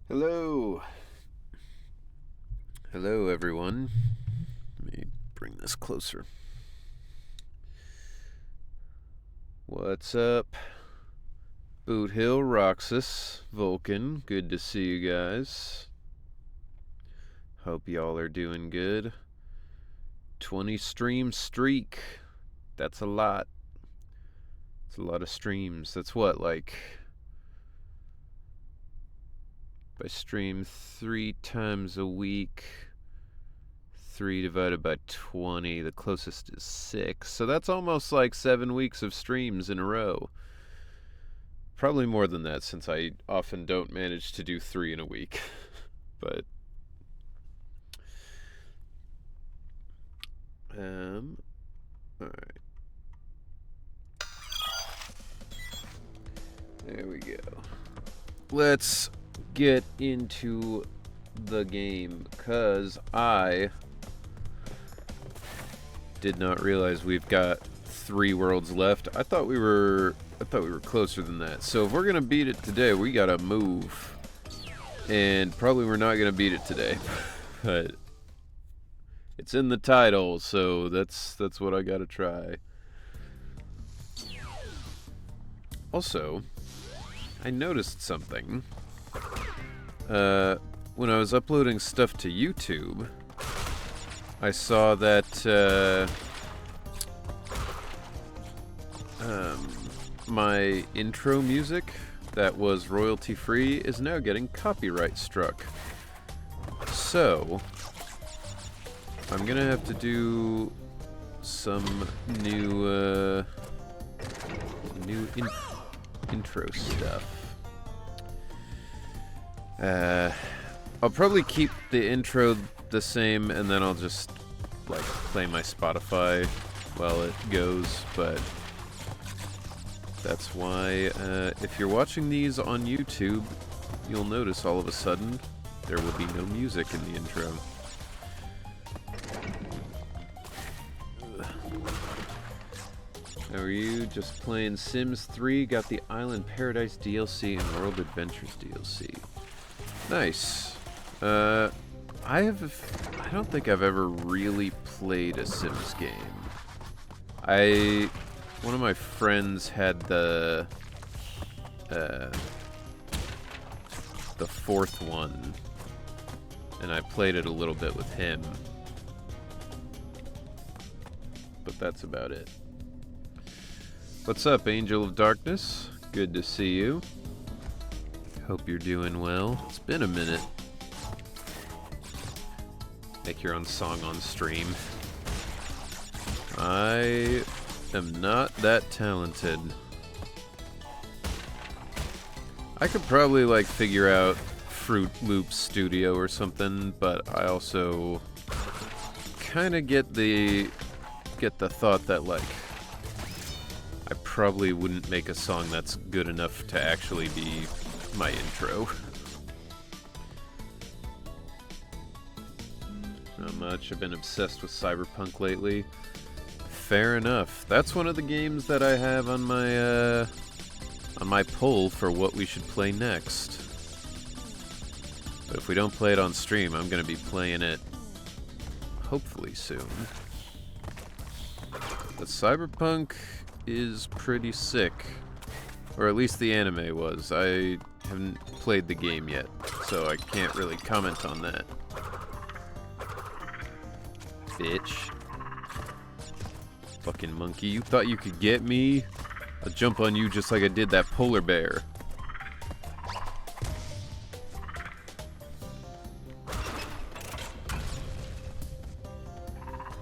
Hello. Hello, everyone. Let me bring this closer. What's up? Boot Hill, Roxas, Vulcan. Good to see you guys. Hope y'all are doing good. 20 stream streak. That's a lot. It's a lot of streams. That's what, like... If I stream 3 times a week, 3 divided by 20, the closest is 6. So that's almost like 7 weeks of streams in a row. Probably more than that, since I often don't manage to do 3 in a week. But alright. There we go. Let's get into the game, because I did not realize we've got 3 worlds left. I thought we were closer than that. So if we're gonna beat it today, we gotta move. And probably we're not gonna beat it today. But it's in the title, so that's what I gotta try. Also, I noticed something. When I was uploading stuff to YouTube, I saw that my intro music that was royalty free is now getting copyright struck. So I'm gonna have to do some new intro stuff. I'll probably keep the intro the same, and then I'll just like play my Spotify while it goes, but that's why if you're watching these on YouTube, you'll notice all of a sudden there will be no music in the intro. How are you? Just playing Sims 3, got the Island Paradise DLC and World Adventures DLC. Nice. I don't think I've ever really played a Sims game. One of my friends had the 4th one, and I played it a little bit with him. But that's about it. What's up, Angel of Darkness? Good to see you. Hope you're doing well. It's been a minute. Make your own song on stream. I am not that talented. I could probably like figure out Fruit Loop Studio or something, but I also kind of get the thought that like I probably wouldn't make a song that's good enough to actually be my intro. Not much. I've been obsessed with Cyberpunk lately. Fair enough. That's one of the games that I have on my poll for what we should play next. But if we don't play it on stream, I'm going to be playing it hopefully soon. But Cyberpunk is pretty sick. Or at least the anime was. I haven't played the game yet, so I can't really comment on that. Bitch. Fucking monkey. You thought you could get me? I'll jump on you just like I did that polar bear.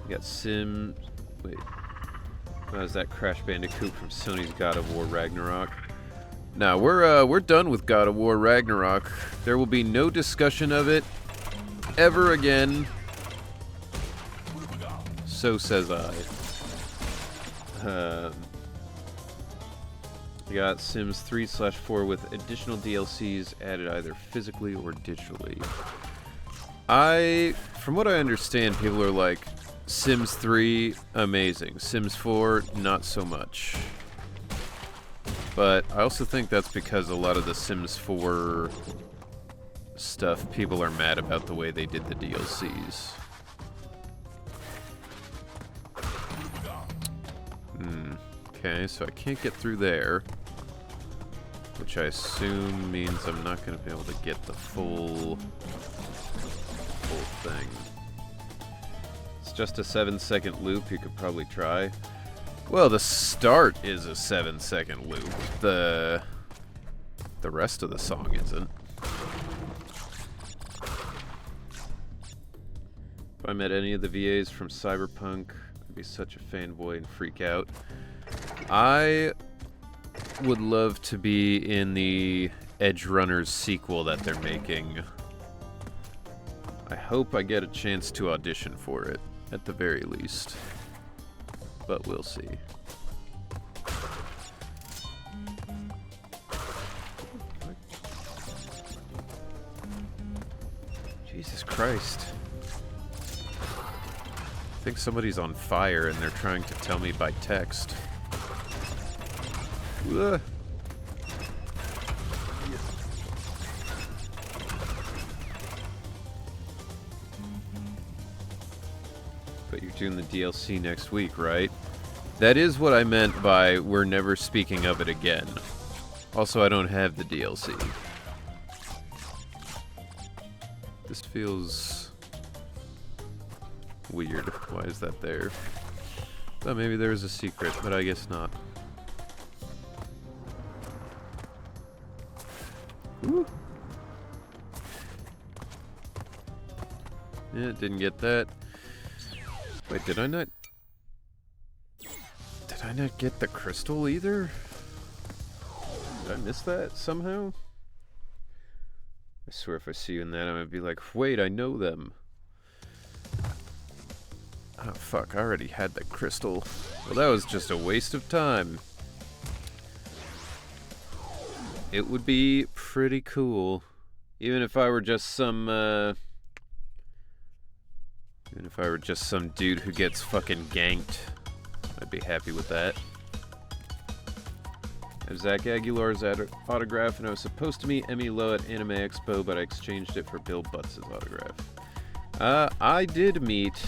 You got Sims... Wait. That was that Crash Bandicoot from Sony's God of War Ragnarok. Now, we're done with God of War Ragnarok. There will be no discussion of it ever again. So says I. We got Sims 3/4 with additional DLCs added either physically or digitally. From what I understand, people are like, Sims 3, amazing. Sims 4, not so much. But I also think that's because a lot of the Sims 4 stuff, people are mad about the way they did the DLCs. Okay, so I can't get through there. Which I assume means I'm not going to be able to get the full thing. It's just a 7-second loop, you could probably try. Well, the start is a 7-second loop. The rest of the song isn't. If I met any of the VAs from Cyberpunk, I'd be such a fanboy and freak out. I would love to be in the Edge Runners sequel that they're making. I hope I get a chance to audition for it, at the very least. But we'll see. Jesus Christ. I think somebody's on fire and they're trying to tell me by text. Ugh. But you're doing the DLC next week, right? That is what I meant by we're never speaking of it again. Also, I don't have the DLC. This feels weird. Why is that there? Thought maybe there was a secret, but I guess not. Ooh. Yeah, didn't get that. Wait, did I not get the crystal either? Did I miss that somehow? I swear if I see you in that, I'm gonna be like, wait, I know them. Oh fuck, I already had the crystal. Well, that was just a waste of time. It would be pretty cool. Even if I were just some, dude who gets fucking ganked. I'd be happy with that. I have Zach Aguilar's autograph, and I was supposed to meet Emmy Lowe at Anime Expo, but I exchanged it for Bill Butts' autograph. I did meet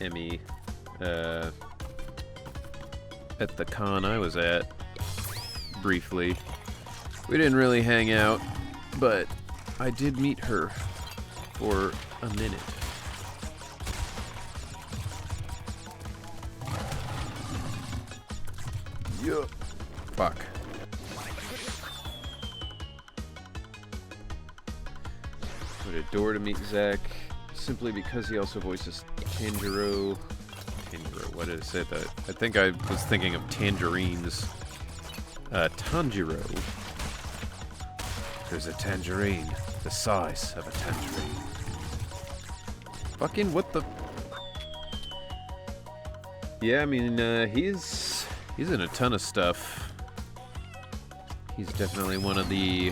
Emmy, at the con I was at, briefly. We didn't really hang out, but I did meet her for a minute. Yeah. Fuck. Would adore to meet Zach, simply because he also voices Tanjiro. What did I say that? I think I was thinking of tangerines. Tanjiro. There's a tangerine, the size of a tangerine. Fucking what the? Yeah, I mean, he's in a ton of stuff. He's definitely one of the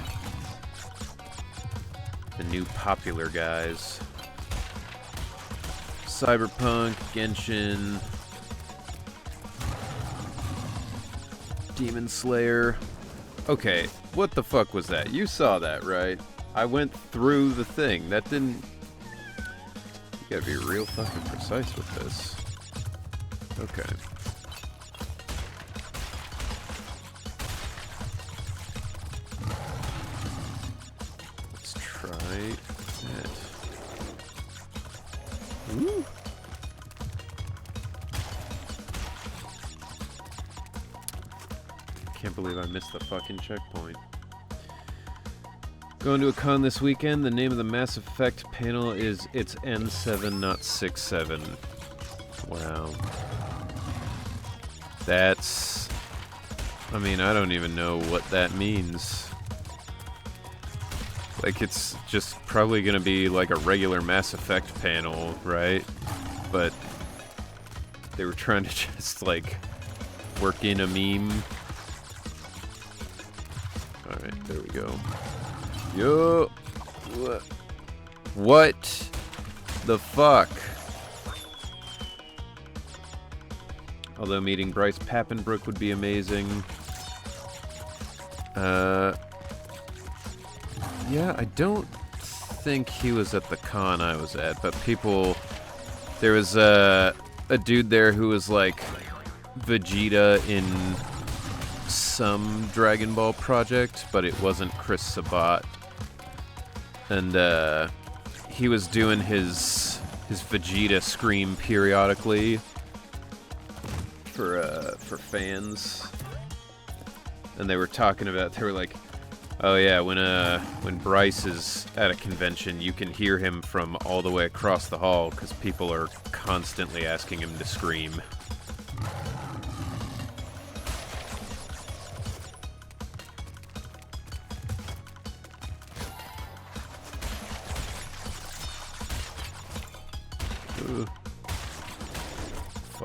new popular guys. Cyberpunk, Genshin, Demon Slayer. Okay, what the fuck was that? You saw that, right? I went through the thing. That didn't... You gotta be real fucking precise with this. Okay. Let's try that. Ooh. Can't believe I missed the fucking checkpoint. Going to a con this weekend. The name of the Mass Effect panel is it's N7, not 67. Wow. That's... I mean, I don't even know what that means. Like, it's just probably gonna be like a regular Mass Effect panel, right? But they were trying to just, like, work in a meme. Alright, there we go. Yo! What the fuck? Although meeting Bryce Papenbrook would be amazing. Yeah, I don't think he was at the con I was at, but people... There was a dude there who was like Vegeta in some Dragon Ball project, but it wasn't Chris Sabat. And he was doing his Vegeta scream periodically for fans. And they were talking about, they were like, oh yeah, when Bryce is at a convention, you can hear him from all the way across the hall because people are constantly asking him to scream. Ooh.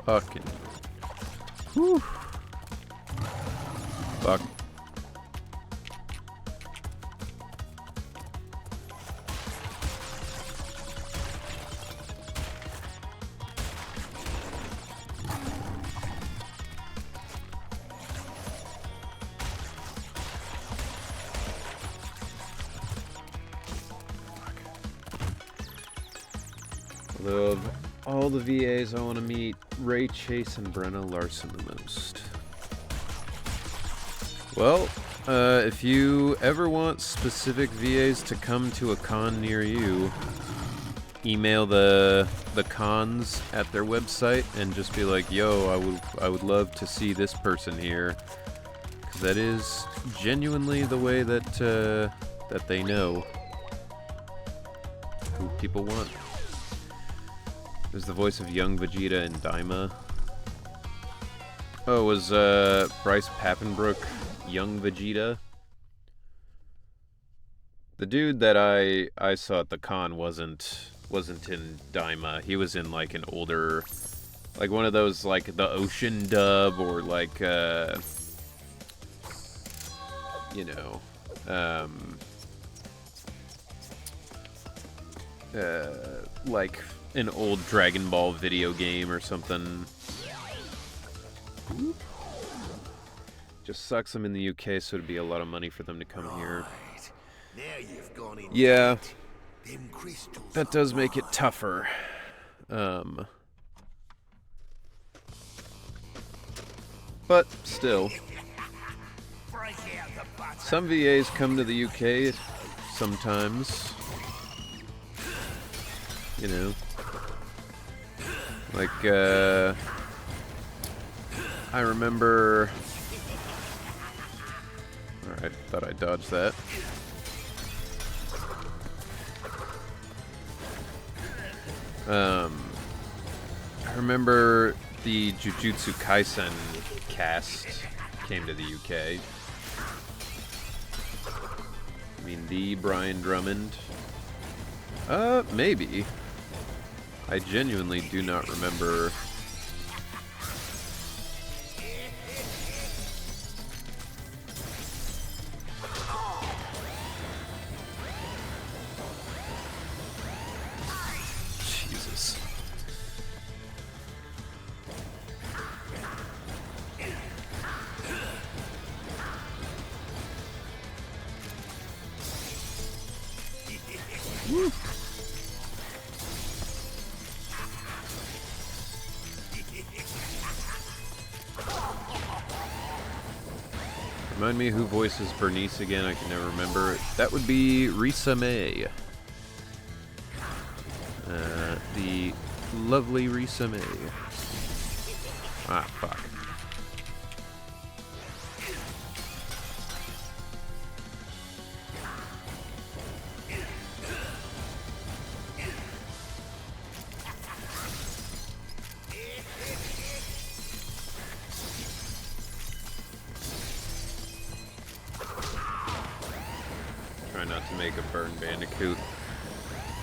Fucking. Whew. Fuck. Of all the VAs I want to meet, Ray Chase and Brenna Larson the most. Well, if you ever want specific VAs to come to a con near you, email the cons at their website and just be like, yo, I would love to see this person here, because that is genuinely the way that that they know who people want. There's the voice of young Vegeta and Daima. Oh, was Bryce Papenbrook young Vegeta? The dude that I saw at the con wasn't in Daima. He was in like an older, like one of those like the Ocean dub, or like you know, like an old Dragon Ball video game or something. Just sucks I'm in the UK, so it'd be a lot of money for them to come here. Now you've gone in. Yeah, Them crystals that does make it tougher. But still, some VAs come to the UK sometimes. You know, like, I remember... Alright, thought I dodged that. I remember the Jujutsu Kaisen cast came to the UK. I mean, the Brian Drummond. Maybe. I genuinely do not remember. Jesus. Woo. Remind me who voices Bernice again, I can never remember. That would be Risa May. The lovely Risa May. Ah, fuck. Not to make a burn Bandicoot.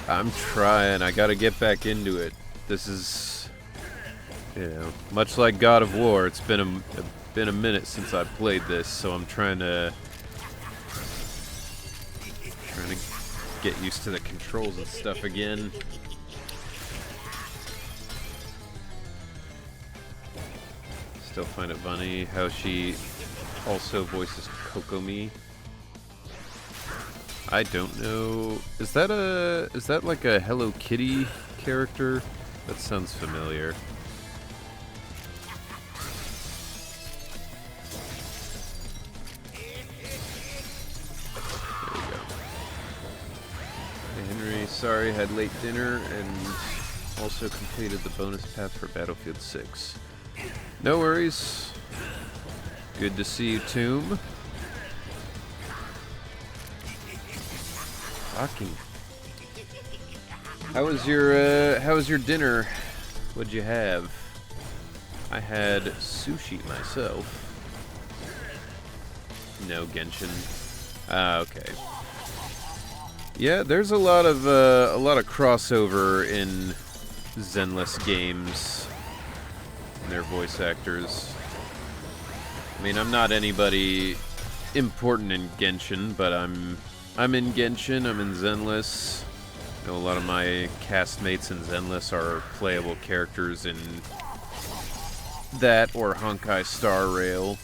I'm trying. I gotta get back into it. This is, you know, much like God of War. It's been a minute since I played this, so I'm trying to get used to the controls and stuff again. Still find it funny how she also voices Kokomi. I don't know. Is that like a Hello Kitty character? That sounds familiar. There we go. Hey Henry, sorry, had late dinner and also completed the bonus path for Battlefield 6. No worries. Good to see you, Tomb. Fucking. How was your dinner? What'd you have? I had sushi myself. No Genshin. Ah, okay. Yeah, there's a lot of crossover in Zenless games and their voice actors. I mean, I'm not anybody important in Genshin, but I'm in Genshin, I'm in Zenless. I know a lot of my castmates in Zenless are playable characters in that or Honkai Star Rail.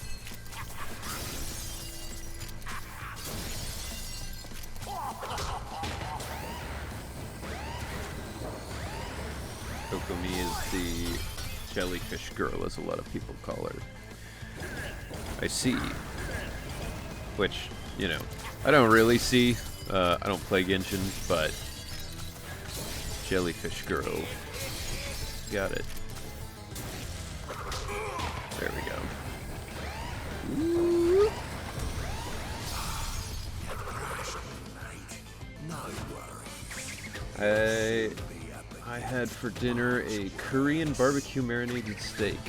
Kokomi is the jellyfish girl, as a lot of people call her. I see. Which, you know, I don't really see. I don't play Genshin, but jellyfish girl. Got it. There we go. Ooh. I had for dinner a Korean barbecue marinated steak.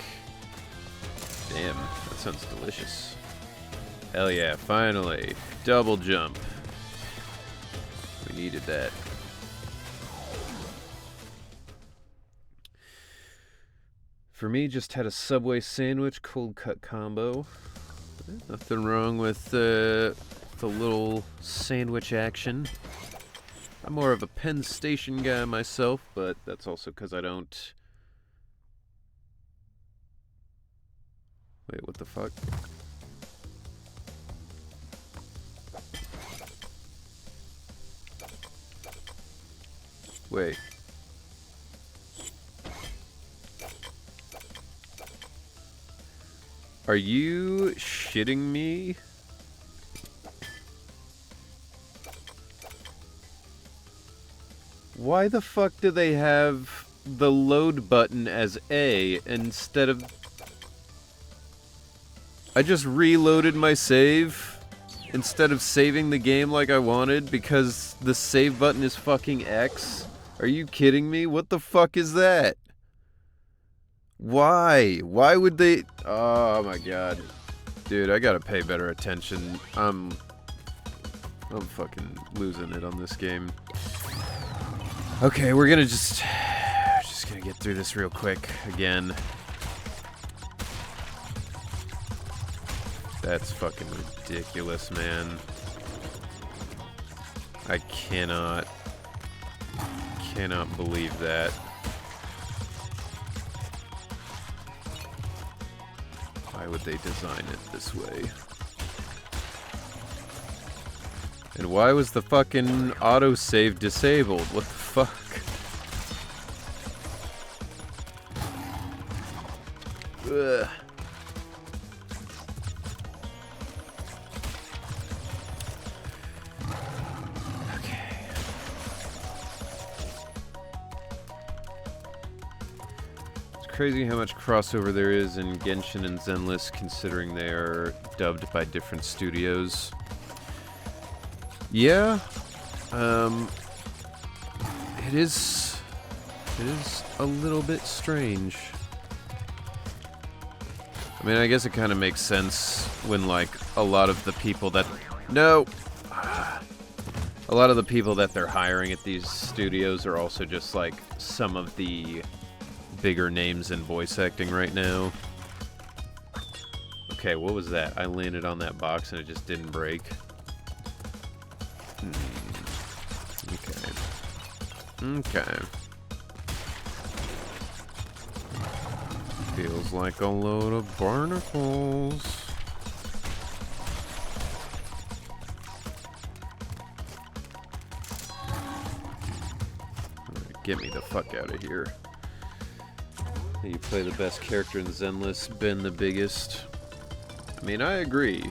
Damn, that sounds delicious. Hell yeah, finally. Double jump. We needed that. For me, just had a Subway sandwich, cold cut combo. Nothing wrong with the little sandwich action. I'm more of a Penn Station guy myself, but that's also because I don't... Wait, what the fuck? Wait. Are you shitting me? Why the fuck do they have the load button as A instead of... I just reloaded my save instead of saving the game like I wanted because the save button is fucking X? Are you kidding me? What the fuck is that? Why? Why would they... Oh my god. Dude, I gotta pay better attention. I'm fucking losing it on this game. Okay, we're gonna just gonna get through this real quick again. That's fucking ridiculous, man. I cannot believe that. Why would they design it this way? And why was the fucking autosave disabled? What the fuck? Ugh. Okay. It's crazy how much crossover there is in Genshin and Zenless, considering they are dubbed by different studios. Yeah, it is a little bit strange. I mean, I guess it kind of makes sense when, like, a lot of the people that... No! A lot of the people that they're hiring at these studios are also just, like, some of the bigger names in voice acting right now. Okay, what was that? I landed on that box and it just didn't break. Okay. Feels like a load of barnacles. get me the fuck out of here. You play the best character in Zenless, Ben the biggest. I mean, I agree.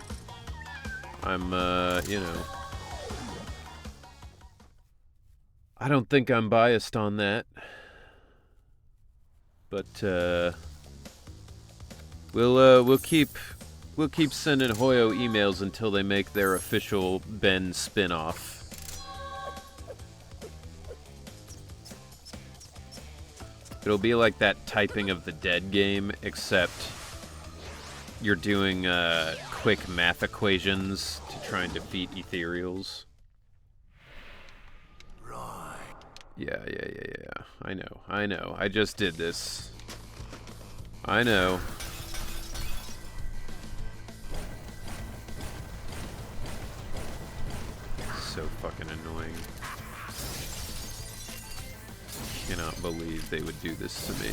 I'm, you know... I don't think I'm biased on that. But, we'll keep sending Hoyo emails until they make their official Ben spin-off. It'll be like that Typing of the Dead game, except you're doing quick math equations to try and defeat ethereals. Right. Yeah. I know. I just did this. I know. So fucking annoying. Cannot believe they would do this to me.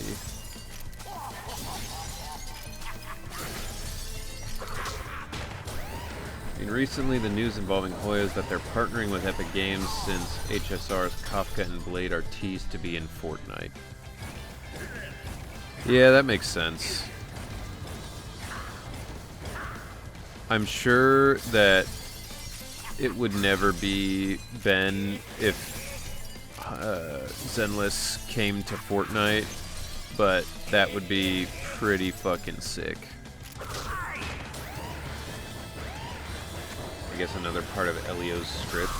I mean, recently the news involving Hoyo is that they're partnering with Epic Games since HSR's Kafka and Blade are teased to be in Fortnite. Yeah, that makes sense. I'm sure that it would never be Ben if Zenless came to Fortnite, but that would be pretty fucking sick. I guess another part of Elio's script.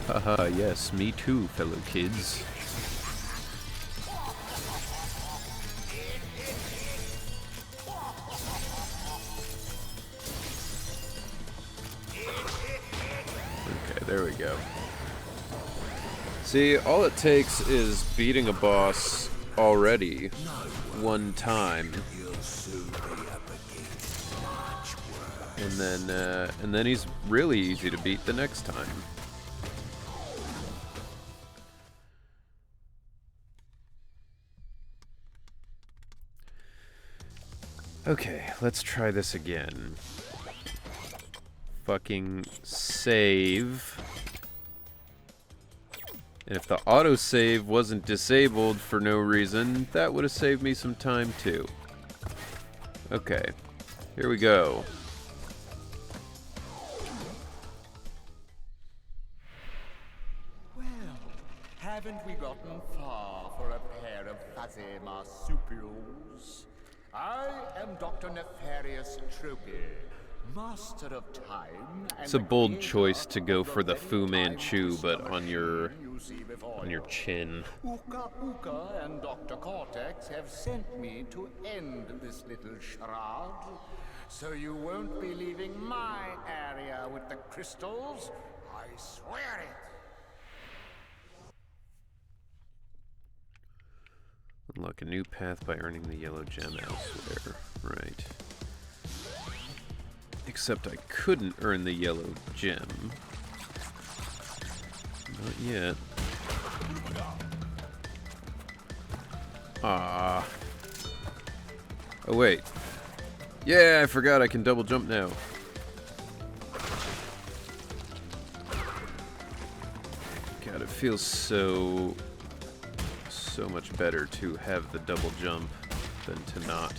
Haha, yes, me too, fellow kids. Okay, there we go. See, all it takes is beating a boss already one time, and then he's really easy to beat the next time. Okay, let's try this again. Fucking save. And if the autosave wasn't disabled for no reason, that would have saved me some time too. Okay, here we go. Well, haven't we gotten far for a pair of fuzzy marsupials? I am Dr. Nefarious Tropy, master of time. It's a bold choice to go for the Fu Manchu, but on your chin. Uka Uka and Dr. Cortex have sent me to end this little charade. So you won't be leaving my area with the crystals. I swear it. Unlock a new path by earning the yellow gem elsewhere. Right. Except I couldn't earn the yellow gem. Not yet. Ah. Oh, wait. Yeah, I forgot I can double jump now. God, it feels so much better to have the double jump than to not.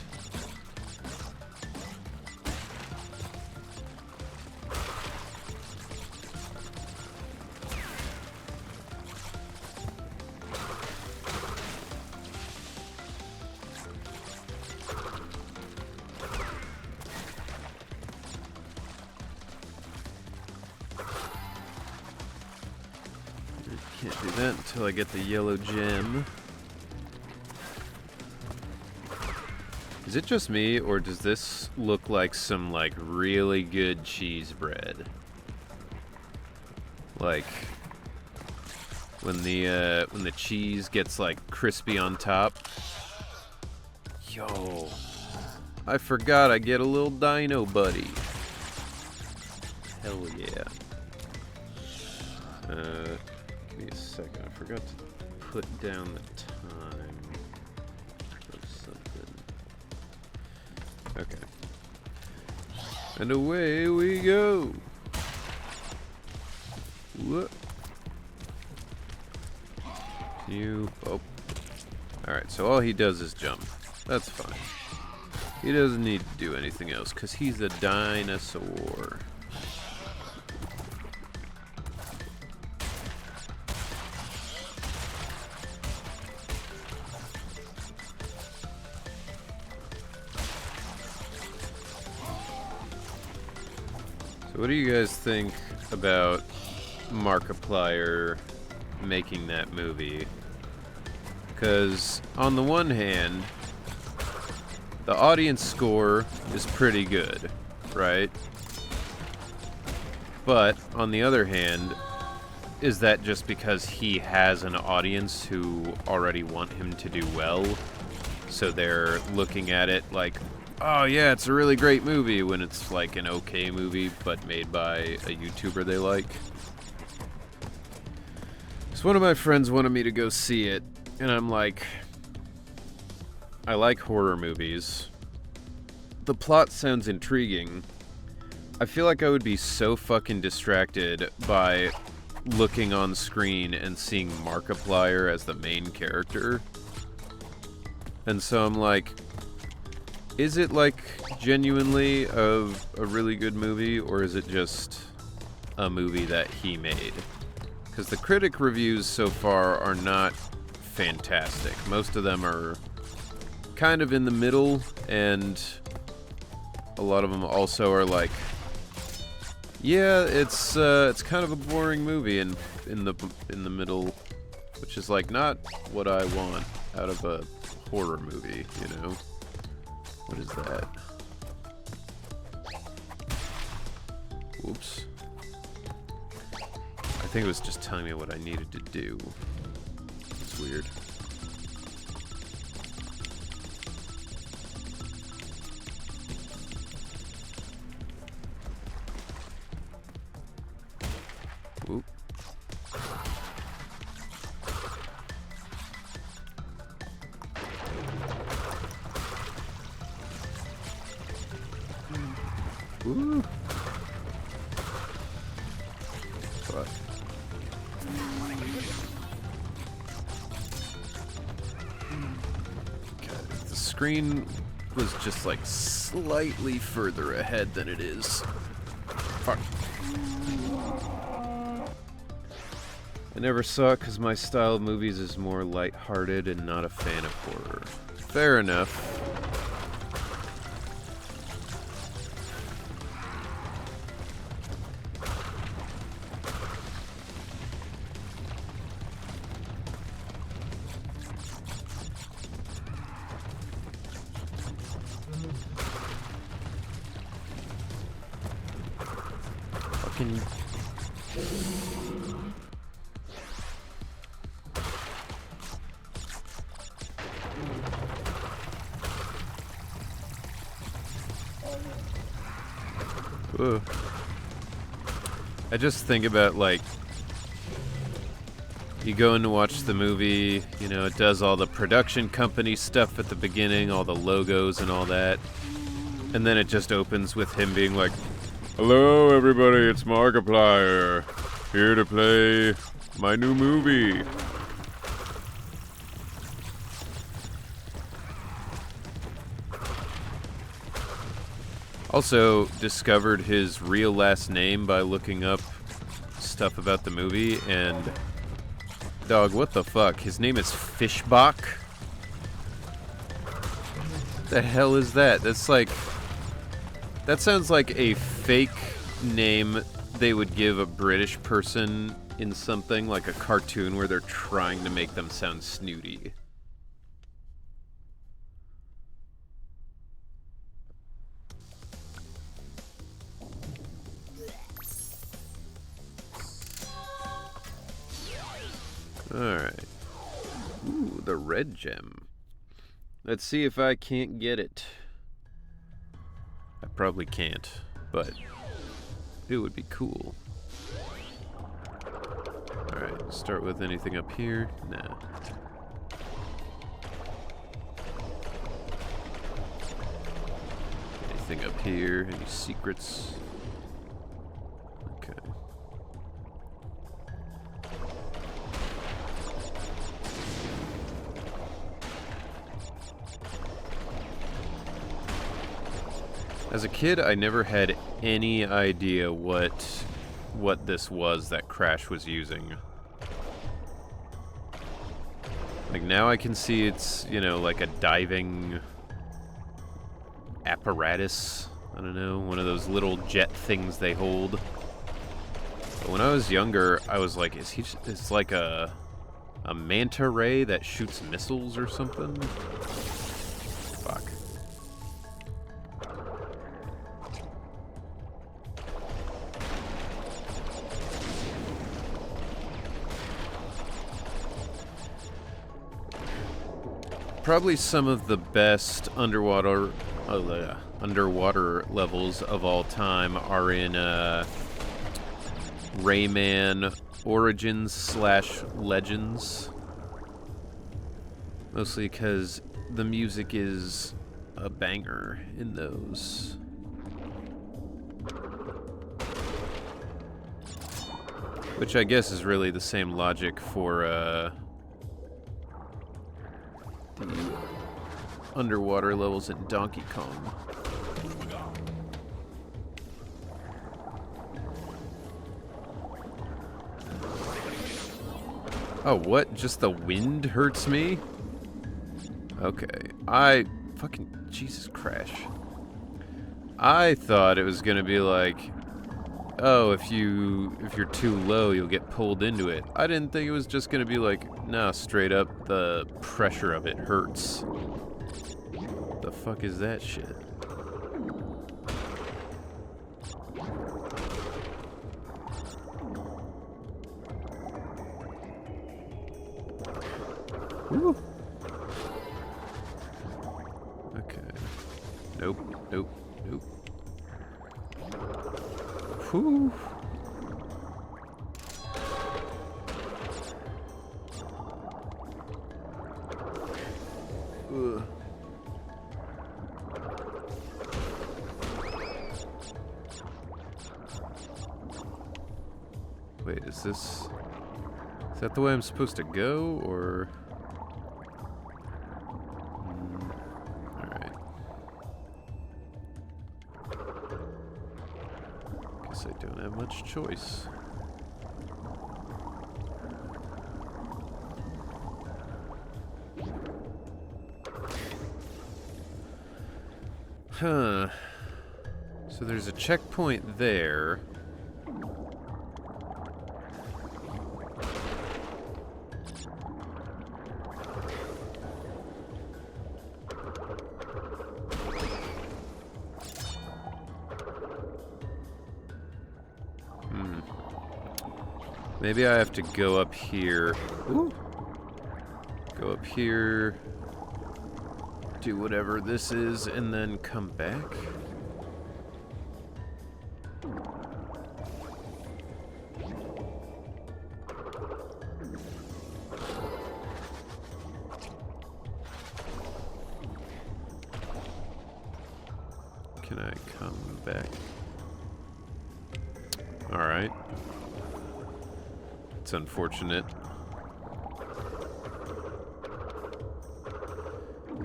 Can't do that until I get the yellow gem. Is it just me, or does this look like some, like, really good cheese bread? Like, when the cheese gets, like, crispy on top. Yo, I forgot I get a little dino buddy. Hell yeah. Give me a second, I forgot to put down the time of something. Okay. And away we go. Whoop. You... Oh. Alright, so all he does is jump. That's fine. He doesn't need to do anything else, because he's a dinosaur. So what do you guys think about Markiplier making that movie? Because on the one hand, the audience score is pretty good, right? But on the other hand, is that just because he has an audience who already want him to do well? So they're looking at it like, oh yeah, it's a really great movie, when it's like an okay movie but made by a YouTuber they like? So one of my friends wanted me to go see it, and I'm like, I like horror movies. The plot sounds intriguing. I feel like I would be so fucking distracted by looking on screen and seeing Markiplier as the main character. And so I'm like, is it like genuinely a really good movie, or is it just a movie that he made? Because the critic reviews so far are not fantastic. Most of them are kind of in the middle, and a lot of them also are like, yeah, it's kind of a boring movie in the middle, which is like not what I want out of a horror movie, you know? What is that? Whoops. I think it was just telling me what I needed to do. It's weird. Oop. Ooh. Fuck. God, if the screen was just like slightly further ahead than it is. Fuck. I never saw it because my style of movies is more lighthearted and not a fan of horror. Fair enough. Fucking... Ugh. I just think about, like, you go in to watch the movie, you know, it does all the production company stuff at the beginning, all the logos and all that, and then it just opens with him being like, hello everybody, it's Markiplier, here to play my new movie. Also discovered his real last name by looking up stuff about the movie, and dog, what the fuck? His name is Fishbach? The hell is that? That's like... That sounds like a fake name they would give a British person in something, like a cartoon where they're trying to make them sound snooty. Alright. Ooh, the red gem. Let's see if I can't get it. I probably can't, but it would be cool. Alright, start with anything up here? Nah. Anything up here? Any secrets? Okay. As a kid, I never had any idea what this was that Crash was using. Like, now I can see it's, you know, like a diving apparatus. I don't know, one of those little jet things they hold. But when I was younger, I was like, it's like a manta ray that shoots missiles or something? Fuck. Probably some of the best underwater levels of all time are in Rayman Origins / Legends. Mostly because the music is a banger in those. Which I guess is really the same logic for the underwater levels in Donkey Kong. Oh, what? Just the wind hurts me? Okay. Jesus, Crash. I thought it was gonna be like, oh, if you're too low, you'll get pulled into it. I didn't think it was just gonna be like, no, straight up the pressure of it hurts. The fuck is that shit? Woo. Okay. Nope. Whew. Ugh. Wait, is that the way I'm supposed to go, or? Alright. Guess I don't have much choice. Huh. So there's a checkpoint there. Maybe I have to go up here. Ooh. Go up here. Do whatever this is, and then come back. Can I come back? Alright. It's unfortunate.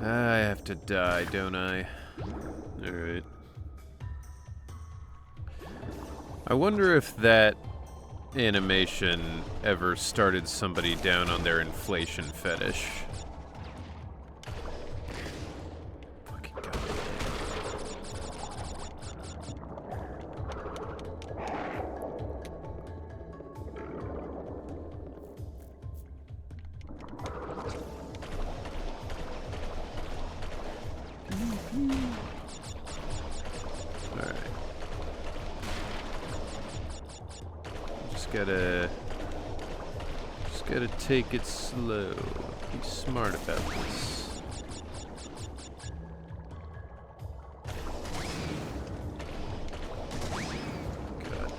I have to die, don't I? Alright. I wonder if that animation ever started somebody down on their inflation fetish. Fucking god. Just gotta take it slow. Be smart about this. God.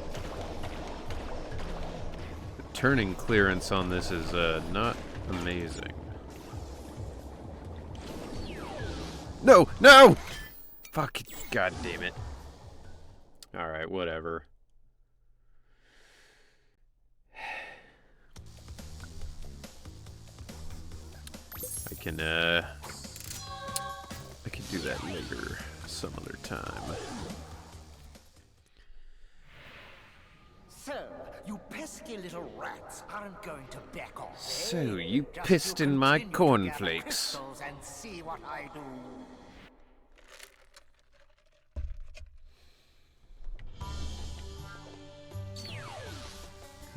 The turning clearance on this is not amazing. No! No! Fuck. God damn it. Alright, whatever. I can do that later. So some other time. So, you pesky little rats aren't going to back off, eh? So, you Just pissed you in my continue to cornflakes. gather crystals and see what I do.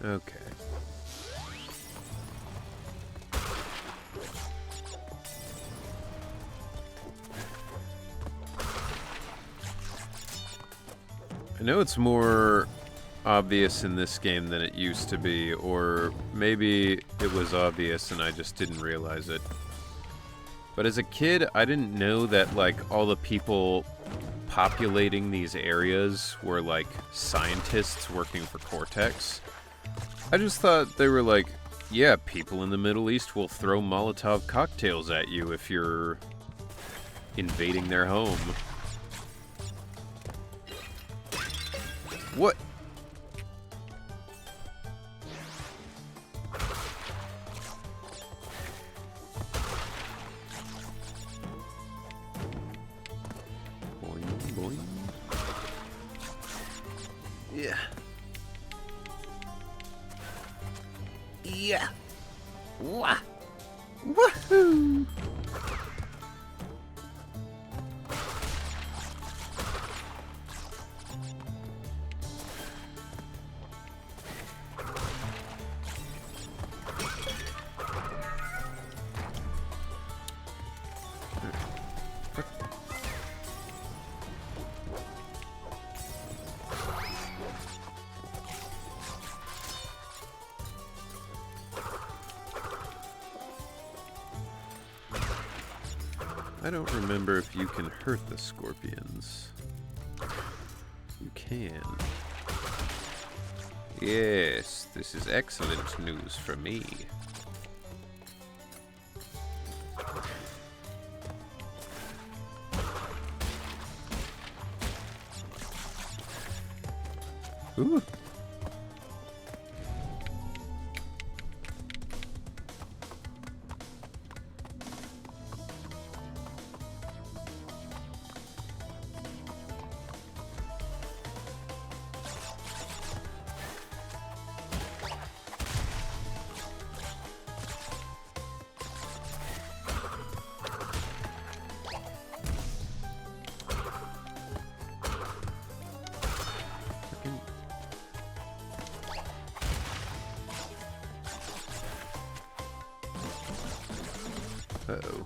Okay. I know it's more obvious in this game than it used to be, or maybe it was obvious and I just didn't realize it. But as a kid, I didn't know that, like, all the people populating these areas were, like, scientists working for Cortex. I just thought they were like, yeah, people in the Middle East will throw Molotov cocktails at you if you're invading their home. What? Boing, boing. Yeah. Yeah. Wah. Woohoo! I don't remember if you can hurt the scorpions. You can. Yes, this is excellent news for me. Ooh. Uh-oh.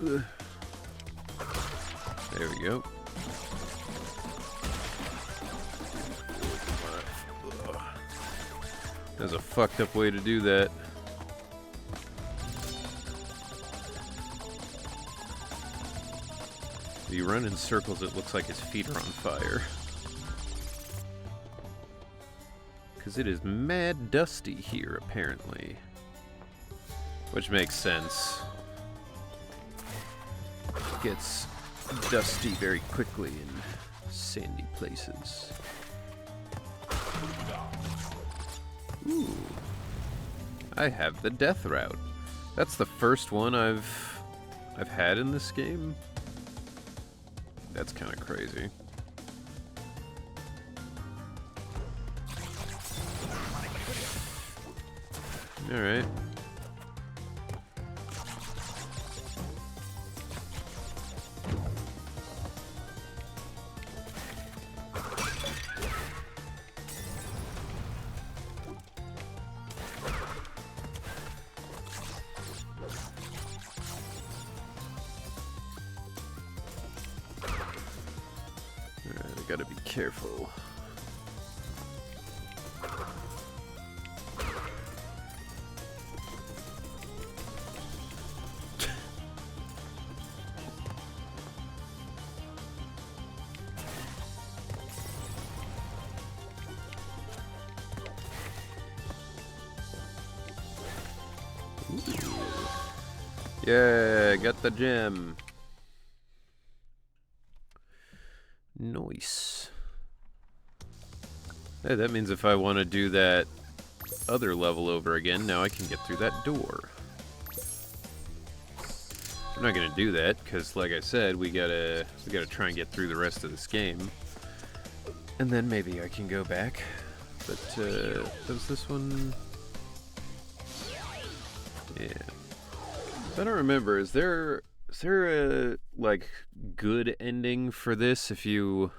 Ugh. There we go. That's a fucked up way to do that. If you run in circles, it looks like his feet are on fire. Because it is mad dusty here, apparently. Which makes sense. It gets dusty very quickly in sandy places. Ooh. I have the death route. That's the first one I've had in this game. That's kind of crazy. All right. I gotta be careful. Yeah, got the gem. Nice. Hey, that means if I want to do that other level over again, now I can get through that door. I'm not gonna do that because, like I said, we gotta try and get through the rest of this game, and then maybe I can go back. But does this one? Yeah. I don't remember. Is there a like good ending for this if you?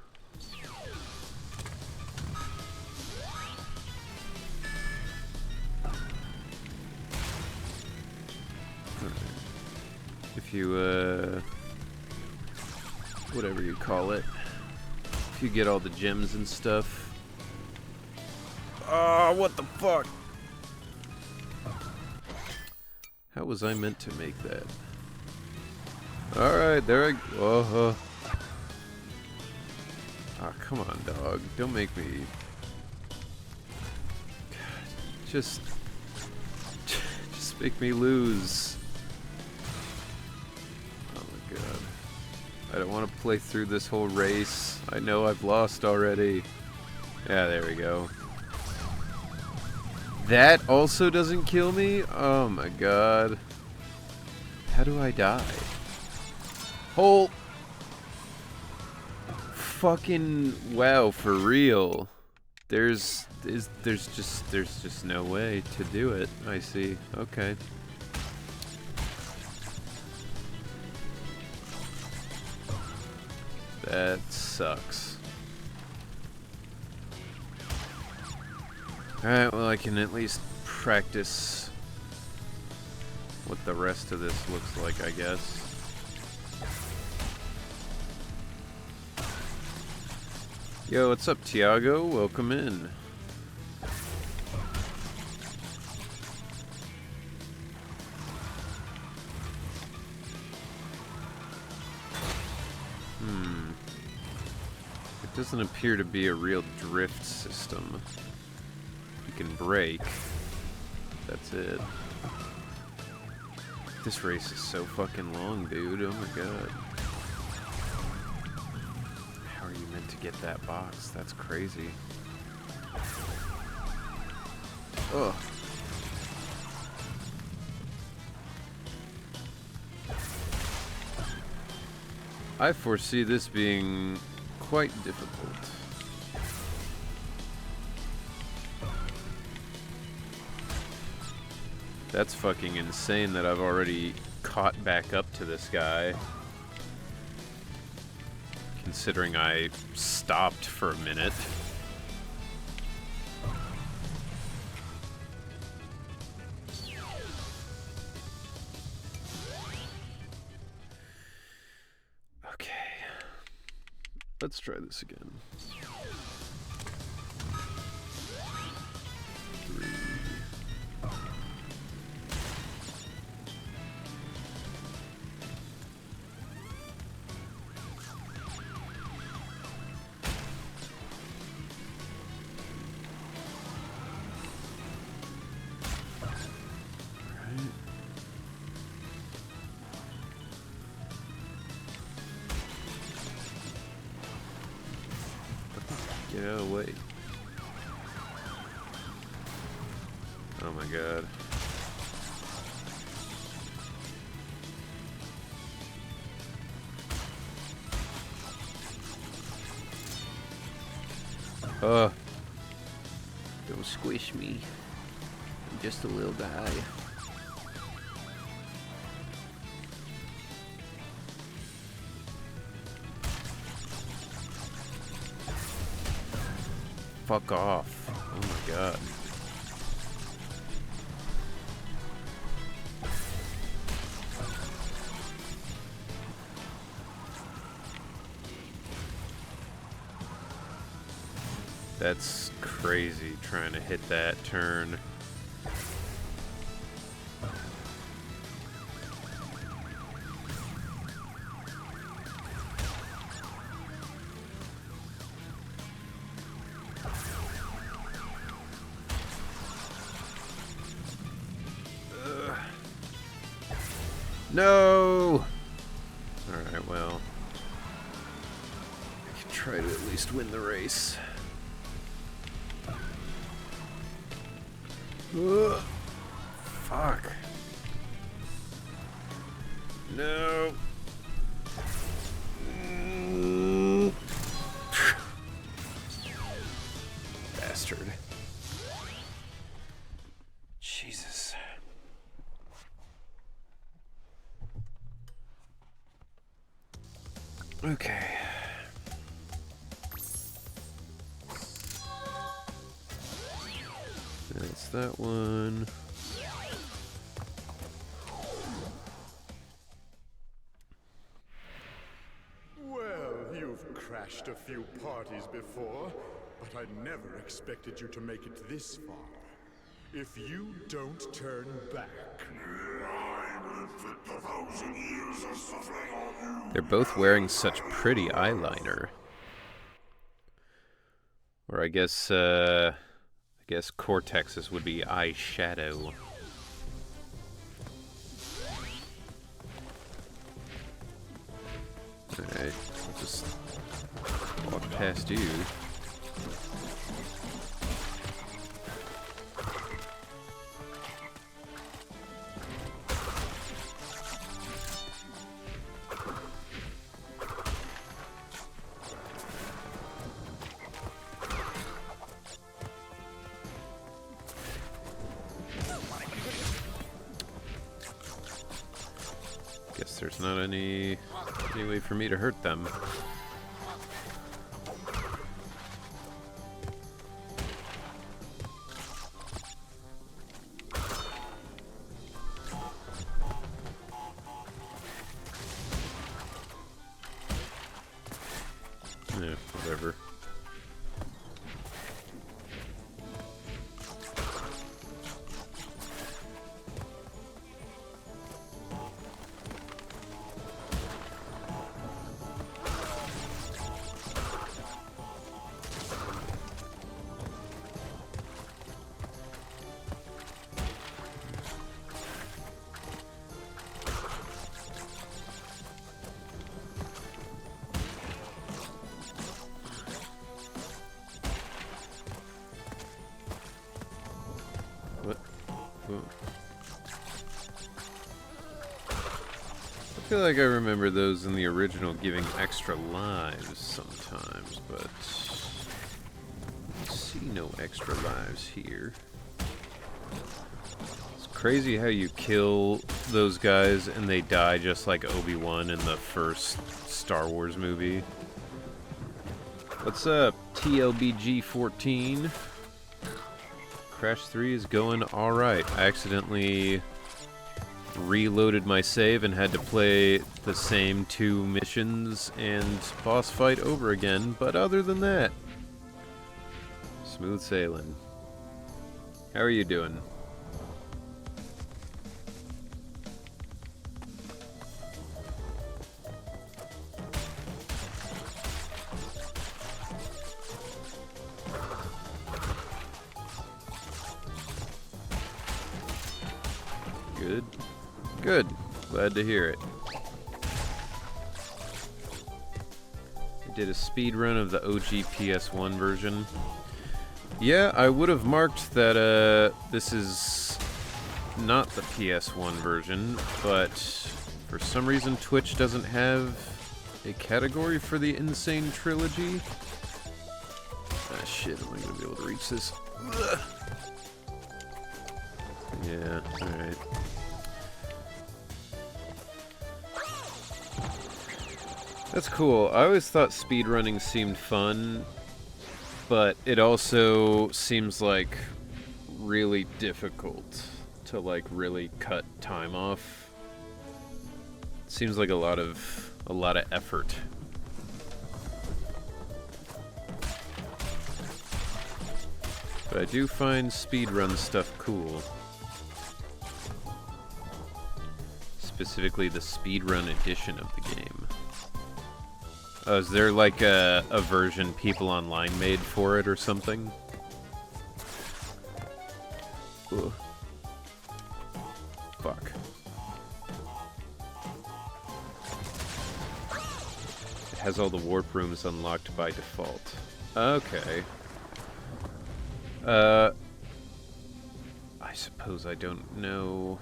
If you whatever you call it, if you get all the gems and stuff. Oh, what the fuck? How was I meant to make that? Alright, there I go. Oh, come on, dog. Don't make me... Just make me lose. Oh my god. I don't want to play through this whole race. I know I've lost already. Yeah, there we go. That also doesn't kill me? Oh my god. How do I die? Whole... Fucking... Wow, for real. There's just no way to do it. I see. Okay. That sucks. Alright, well I can at least practice what the rest of this looks like, I guess. Yo, what's up, Tiago? Welcome in. It doesn't appear to be a real drift system. You can brake. That's it. This race is so fucking long, dude. Oh my god. How are you meant to get that box? That's crazy. Ugh. I foresee this being quite difficult. That's fucking insane that I've already caught back up to this guy. Considering I stopped for a minute. Okay. Let's try this again. Get out of the way. Oh my god. Don't squish me. I'm just a little guy. Fuck off. Oh my god. That's crazy trying to hit that turn. No! Alright, well. I can try to at least win the race. Ugh. Fuck. No. Bastard. Jesus. Okay. That's that one. Well, you've crashed a few parties before, but I never expected you to make it this far. If you don't turn back... They're both wearing such pretty eyeliner. Or I guess Cortex's would be eyeshadow. Alright, I'll just walk past you. Guess there's not any way for me to hurt them. Yeah, whatever. I feel like I remember those in the original giving extra lives sometimes, but I see no extra lives here. It's crazy how you kill those guys and they die just like Obi-Wan in the first Star Wars movie. What's up, TLBG14? Crash 3 is going alright. I accidentally reloaded my save and had to play the same 2 missions and boss fight over again, but other than that, smooth sailing. How are you doing? Good. Good. Glad to hear it. I did a speed run of the OG PS1 version. Yeah, I would have marked that this is not the PS1 version, but for some reason Twitch doesn't have a category for the Insane Trilogy. Ah, shit, am I gonna be able to reach this? Ugh. Yeah, alright. That's cool. I always thought speedrunning seemed fun, but it also seems like really difficult to like really cut time off. It seems like a lot of effort. But I do find speedrun stuff cool. Specifically the speedrun edition of the game. Oh, is there like a version people online made for it or something? Ugh. Fuck. It has all the warp rooms unlocked by default. Okay. I suppose I don't know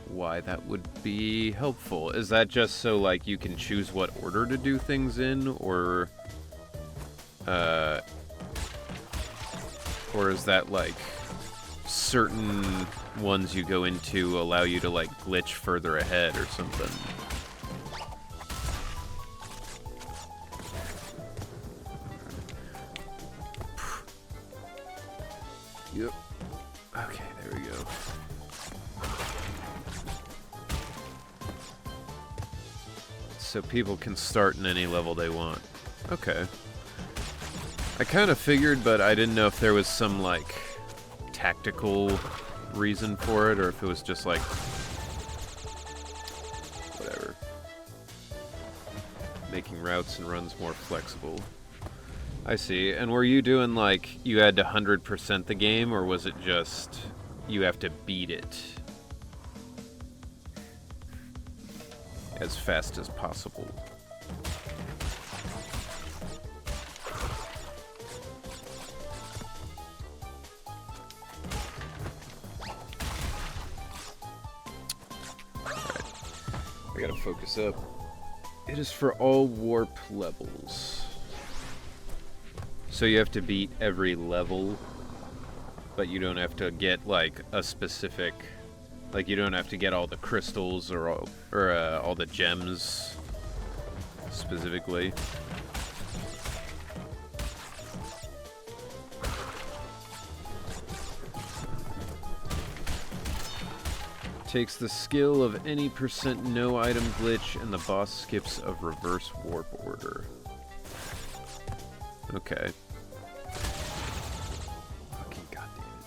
why that would be helpful. Is that just so, like, you can choose what order to do things in, or is that, like, certain ones you go into allow you to, like, glitch further ahead or something? Yep. Okay, there we go. So people can start in any level they want. Okay. I kind of figured, but I didn't know if there was some, like, tactical reason for it, or if it was just, like, whatever. Making routes and runs more flexible. I see. And were you doing, like, you had to 100% the game, or was it just you have to beat it as fast as possible? Alright. I gotta focus up. It is for all warp levels. So you have to beat every level, but you don't have to get, like, a specific... Like, you don't have to get all the crystals or all the gems, specifically. Takes the skill of any % no item glitch, and the boss skips of reverse warp order. Okay. Fucking goddamn it.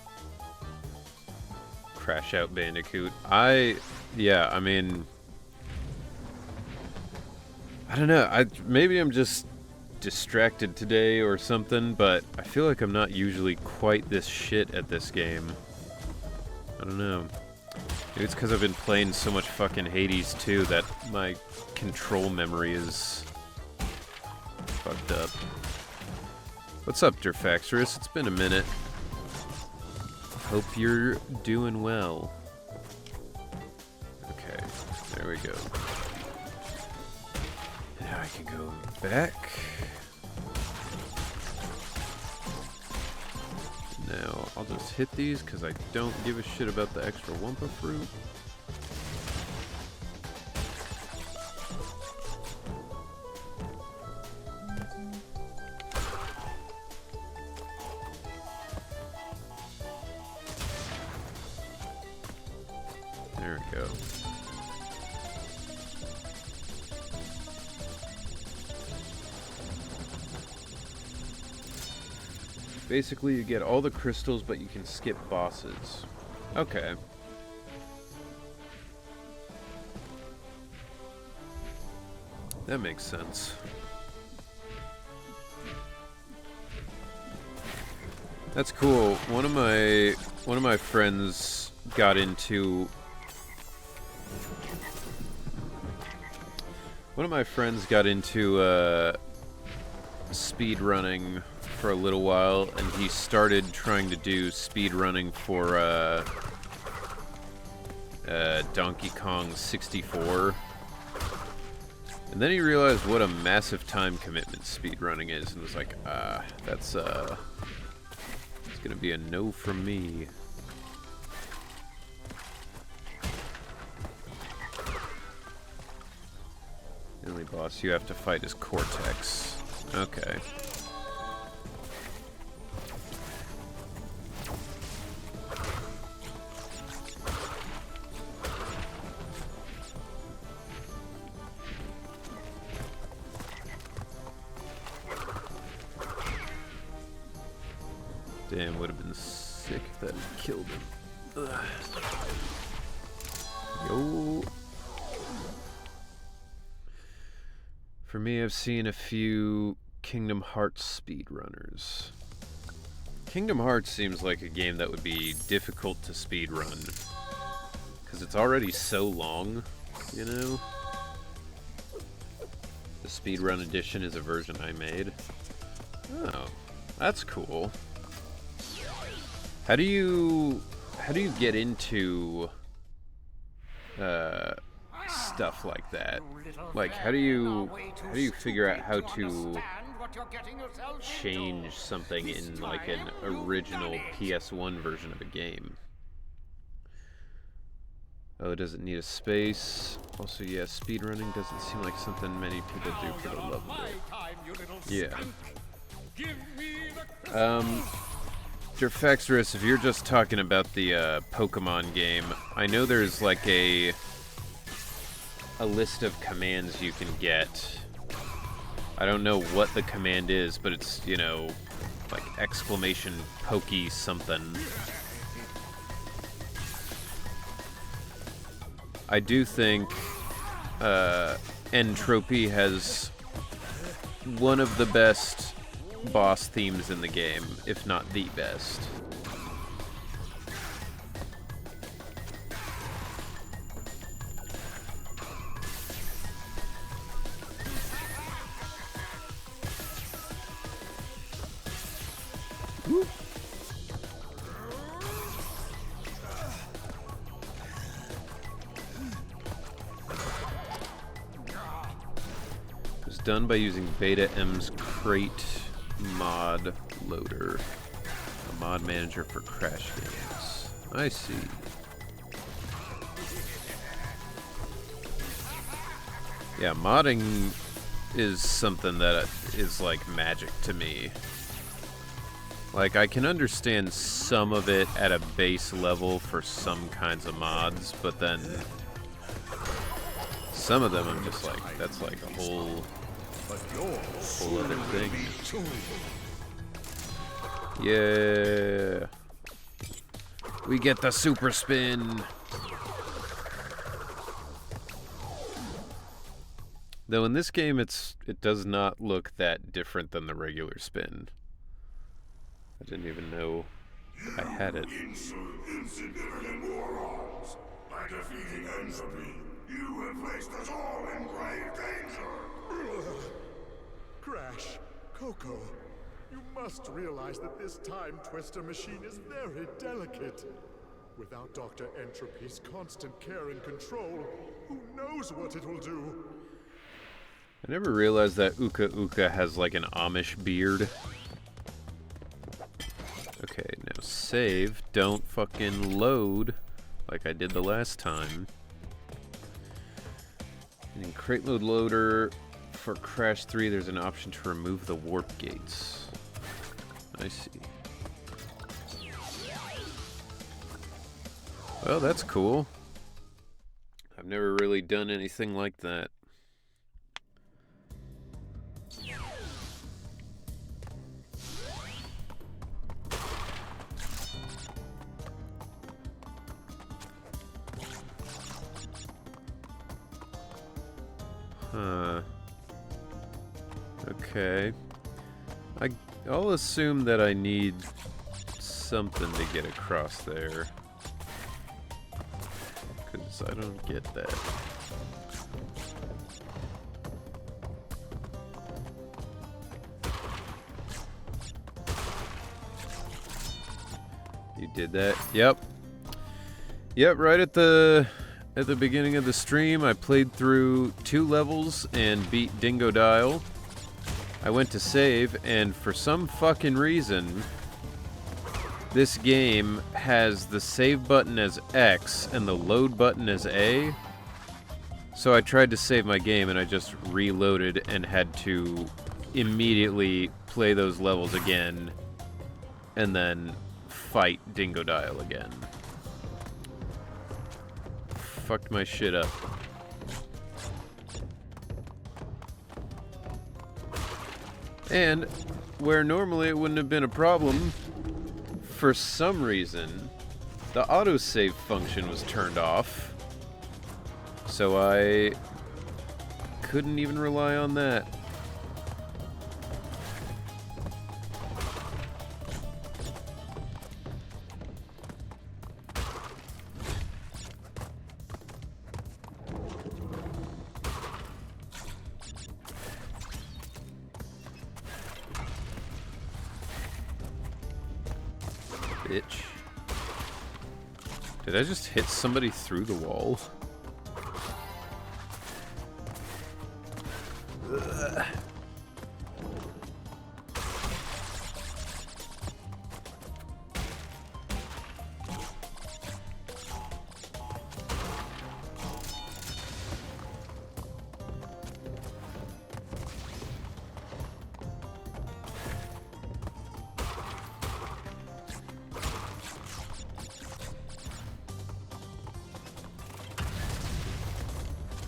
Crash out Bandicoot. Yeah, I mean... I don't know, maybe I'm just distracted today or something, but I feel like I'm not usually quite this shit at this game. I don't know. Maybe it's because I've been playing so much fucking Hades 2 that my control memory is fucked up. What's up, Derfaxorus? It's been a minute. Hope you're doing well. Okay, there we go. Now I can go back. Now, I'll just hit these because I don't give a shit about the extra Wumpa fruit. There we go. Basically, you get all the crystals, but you can skip bosses. Okay. That makes sense. That's cool. One of my friends got into speed running for a little while, and he started trying to do speed running for Donkey Kong 64. And then he realized what a massive time commitment speedrunning is, and was like, it's gonna be a no from me. The only boss you have to fight is Cortex. Okay. Damn, would have been sick if that had killed him. Ugh. Yo. For me, I've seen a few Kingdom Hearts speedrunners. Kingdom Hearts seems like a game that would be difficult to speedrun, because it's already so long, you know? The speedrun edition is a version I made. Oh, that's cool. How do you get into stuff like that. Like, how do you figure out how to change something in like an original PS1 version of a game? Oh, does it need a space? Also, yeah, speedrunning doesn't seem like something many people do for the love of it. Yeah. Jerfaxorus, if you're just talking about the Pokemon game, I know there's like a list of commands you can get. I don't know what the command is, but it's, you know, like exclamation pokey something. I do think Entropy has one of the best boss themes in the game, if not the best. Woo. It was done by using Beta M's Crate mod loader, a mod manager for Crash games. I see. Yeah, modding is something that is like magic to me. Like, I can understand some of it at a base level for some kinds of mods, but then some of them I'm just like, that's like a whole other thing. Yeah. We get the super spin. Though in this game it does not look that different than the regular spin. I didn't even know I had it. Insignificant morons! By defeating Entropy, you have placed us all in grave danger! Crash, Coco, you must realize that this time twister machine is very delicate. Without Dr. Entropy's constant care and control, who knows what it will do? I never realized that Uka Uka has like an Amish beard. Okay, now save. Don't fucking load like I did the last time. And in Crate Mode Loader for Crash 3, there's an option to remove the warp gates. I see. Well, that's cool. I've never really done anything like that. Okay. I'll assume that I need something to get across there. Because I don't get that. You did that? Yep. Yep, right at the beginning of the stream, I played through 2 levels and beat Dingo Dial. I went to save, and for some fucking reason, this game has the save button as X and the load button as A. So I tried to save my game, and I just reloaded and had to immediately play those levels again, and then fight Dingo Dial again. Fucked my shit up. And where normally it wouldn't have been a problem, for some reason, the autosave function was turned off. So I couldn't even rely on that. Bitch. Did I just hit somebody through the wall?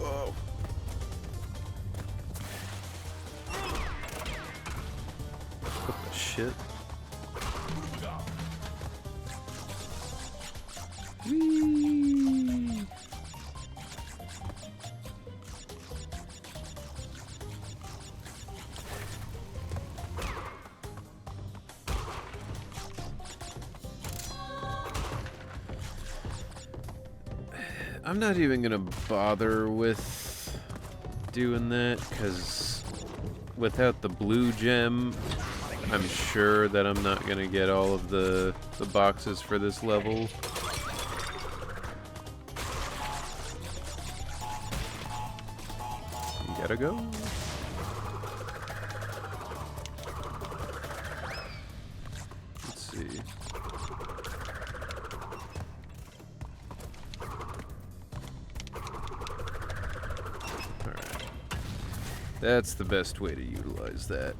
Oh. What the shit? Whee! I'm not even gonna bother with doing that, because without the blue gem, I'm sure that I'm not gonna get all of the boxes for this level. Gotta go. Let's see. Alright. That's the best way to utilize that.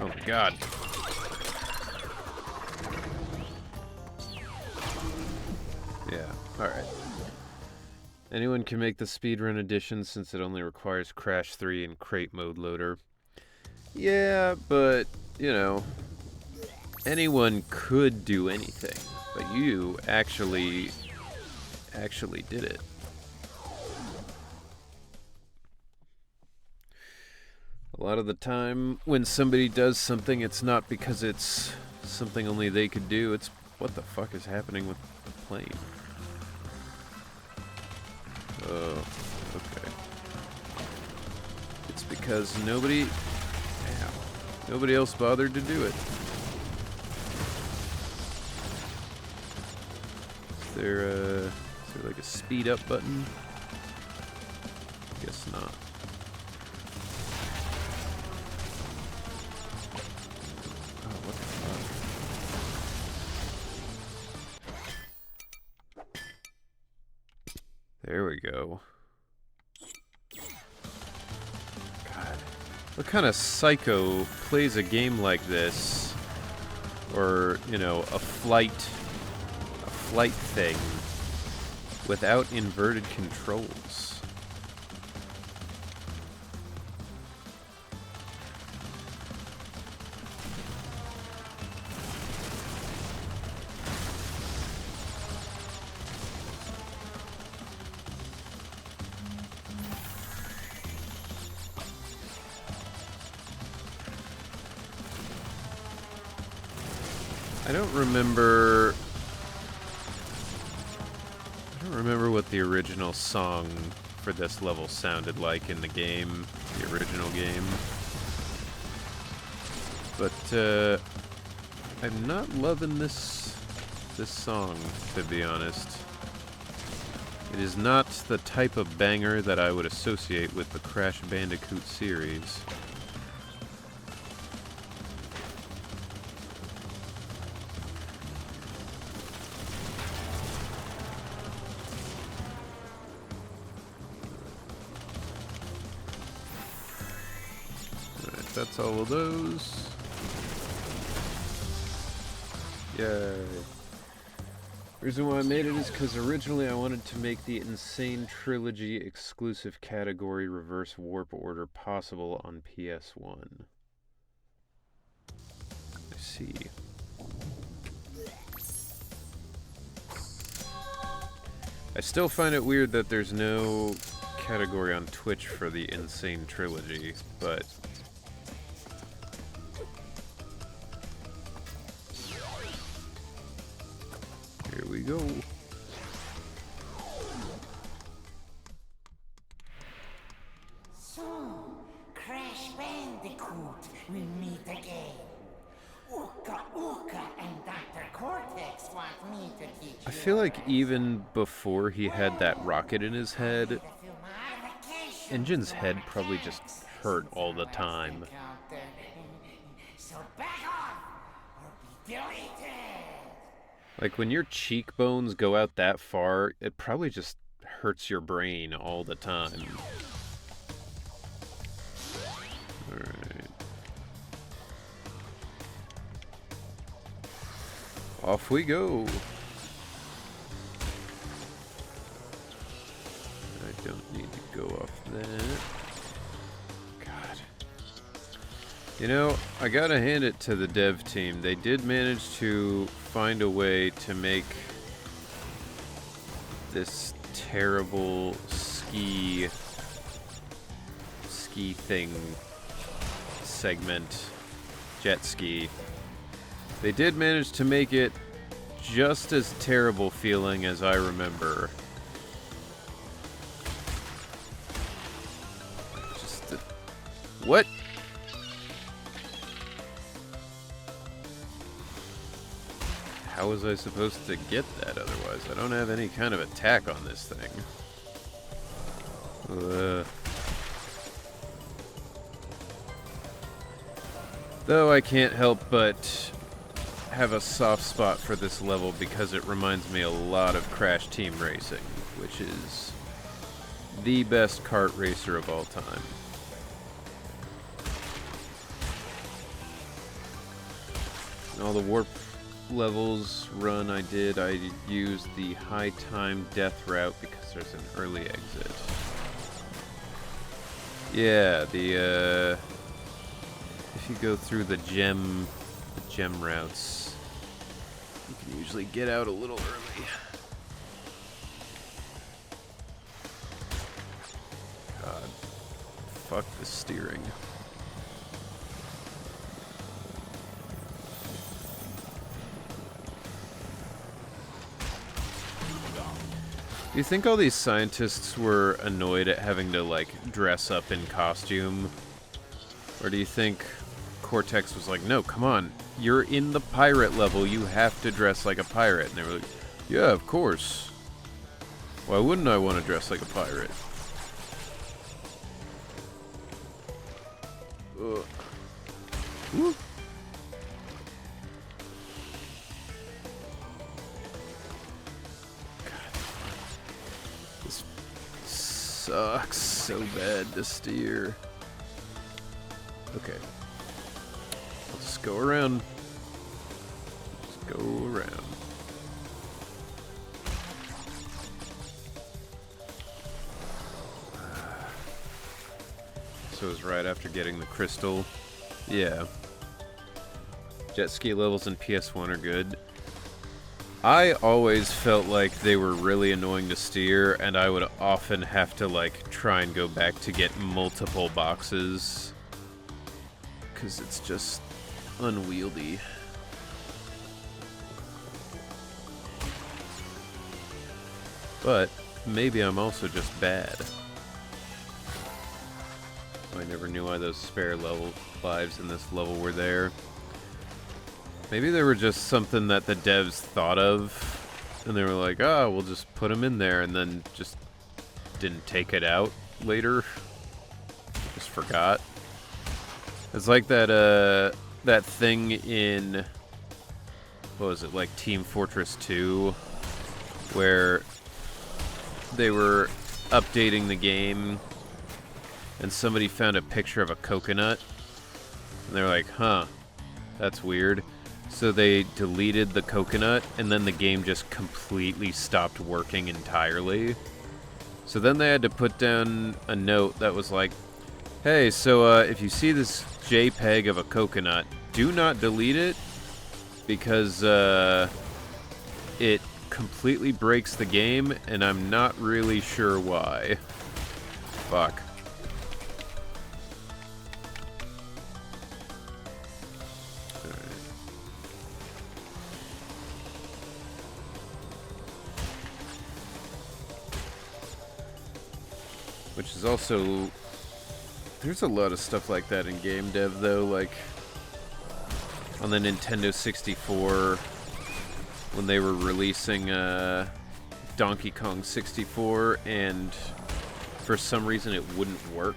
Oh my god. Yeah, alright. Anyone can make the speedrun edition since it only requires Crash 3 and Crate Mode Loader. Yeah, but, you know, anyone could do anything, but you actually did it. A lot of the time, when somebody does something, it's not because it's something only they could do, it's what the fuck is happening with the plane. Oh, okay. It's because nobody else bothered to do it. Is there like a speed up button? Guess not. Oh, what the fuck? There we go. God. What kind of psycho plays a game like this? Or, you know, a flight thing without inverted controls? I don't remember what the original song for this level sounded like in the game, the original game. But I'm not loving this song, to be honest. It is not the type of banger that I would associate with the Crash Bandicoot series. That's all of those. Yay. The reason why I made it is because originally I wanted to make the Insane Trilogy exclusive category reverse warp order possible on PS1. I see. I still find it weird that there's no category on Twitch for the Insane Trilogy, but here we go. So, Crash Bandicoot will meet again. Uka and Dr. Cortex want me to teach you. I feel like even before he had that rocket in his head, engine's head probably just hurt all the time. So back off or be deleted. Like, when your cheekbones go out that far, it probably just hurts your brain all the time. Alright. Off we go. I don't need to go off that. God. You know, I gotta hand it to the dev team. They did manage to find a way to make this terrible ski thing segment, jet ski. They did manage to make it just as terrible feeling as I remember. What? How was I supposed to get that otherwise? I don't have any kind of attack on this thing. Though I can't help but have a soft spot for this level because it reminds me a lot of Crash Team Racing, which is the best kart racer of all time. And all the warp levels run I used the high time death route because there's an early exit. Yeah, if you go through the gem routes, you can usually get out a little early. God, fuck the steering. Do you think all these scientists were annoyed at having to, like, dress up in costume? Or do you think Cortex was like, no, come on, you're in the pirate level, you have to dress like a pirate? And they were like, yeah, of course. Why wouldn't I want to dress like a pirate? Ugh. Woo. Sucks so bad to steer. Okay. Let's just go around. Let's go around. So it was right after getting the crystal. Yeah. Jet ski levels in PS1 are good. I always felt like they were really annoying to steer, and I would often have to, like, try and go back to get multiple boxes. Because it's just unwieldy. But maybe I'm also just bad. I never knew why those spare lives in this level were there. Maybe they were just something that the devs thought of, and they were like, oh, we'll just put them in there, and then just didn't take it out later. Just forgot. It's like that thing in, what was it, like Team Fortress 2, where they were updating the game, and somebody found a picture of a coconut, and they were like, huh, that's weird. So they deleted the coconut, and then the game just completely stopped working entirely. So then they had to put down a note that was like, hey, so if you see this JPEG of a coconut, do not delete it, because it completely breaks the game, and I'm not really sure why. Fuck. Which is also, there's a lot of stuff like that in game dev though, like on the Nintendo 64 when they were releasing Donkey Kong 64 and for some reason it wouldn't work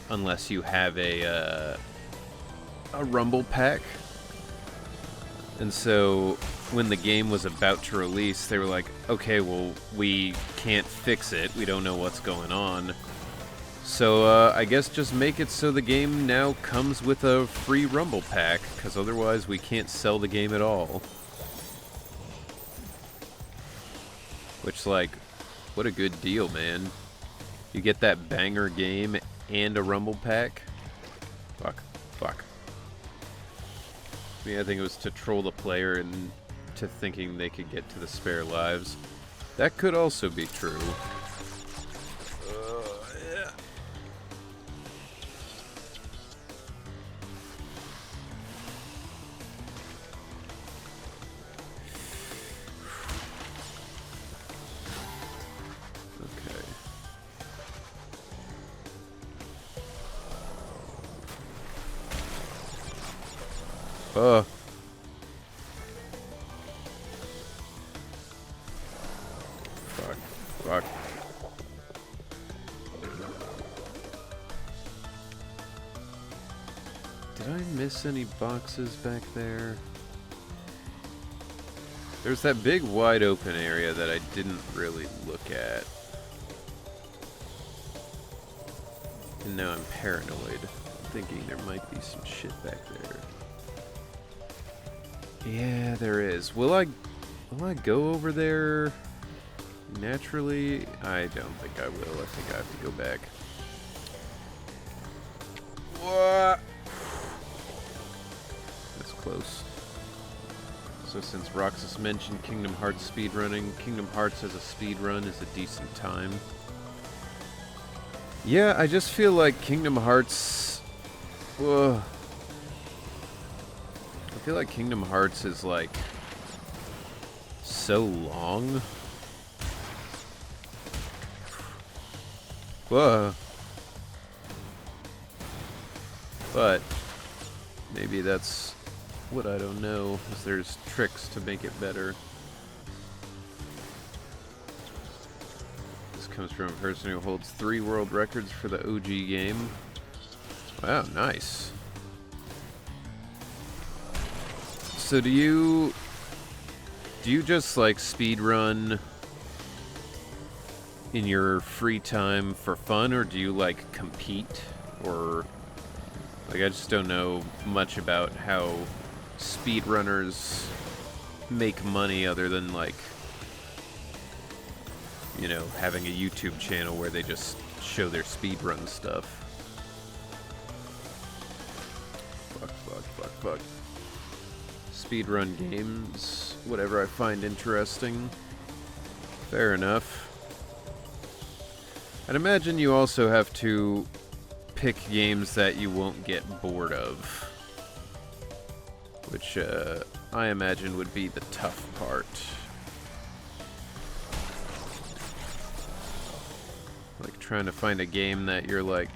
unless you have a rumble pack. And so when the game was about to release, they were like, okay, well, we can't fix it. We don't know what's going on. So I guess just make it so the game now comes with a free rumble pack, because otherwise we can't sell the game at all. Which, like, what a good deal, man. You get that banger game and a rumble pack. Fuck. I mean, I think it was to troll the player and to thinking they could get to the spare lives. That could also be true. Yeah. Okay. Fuck. Did I miss any boxes back there? There's that big wide open area that I didn't really look at. And now I'm paranoid, thinking there might be some shit back there. Yeah, there is. Will I go over there naturally? I don't think I will. I think I have to go back. What? That's close. So since Roxas mentioned Kingdom Hearts speedrunning, Kingdom Hearts as a speedrun is a decent time. Yeah, I just feel like Kingdom Hearts... Whoa. I feel like Kingdom Hearts is, like, so long. Whoa. But maybe that's what I don't know, is there's tricks to make it better. This comes from a person who holds 3 world records for the OG game. Wow, nice. So do you just like speedrun in your free time for fun, or do you like compete? Or like, I just don't know much about how speedrunners make money other than, like, you know, having a YouTube channel where they just show their speedrun stuff. Fuck. Speedrun games, whatever I find interesting. Fair enough. I'd imagine you also have to pick games that you won't get bored of, which I imagine would be the tough part. Like trying to find a game that you're like,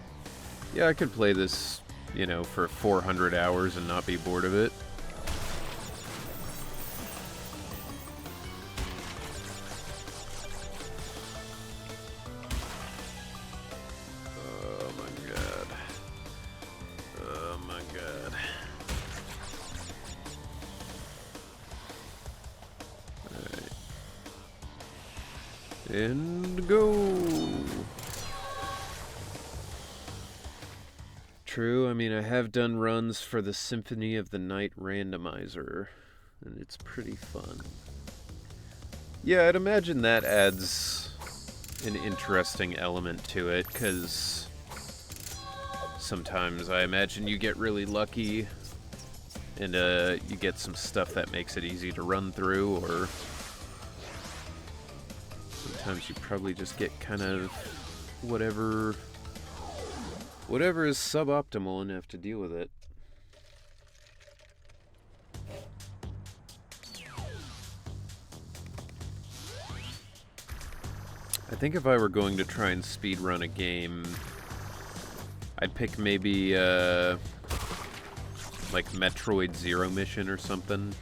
yeah, I could play this, you know, for 400 hours and not be bored of it. And go! True, I mean, I have done runs for the Symphony of the Night randomizer, and it's pretty fun. Yeah, I'd imagine that adds an interesting element to it, because sometimes I imagine you get really lucky, and you get some stuff that makes it easy to run through, or sometimes you probably just get kind of whatever is suboptimal enough to deal with it. I think if I were going to try and speedrun a game, I'd pick maybe like Metroid Zero Mission or something.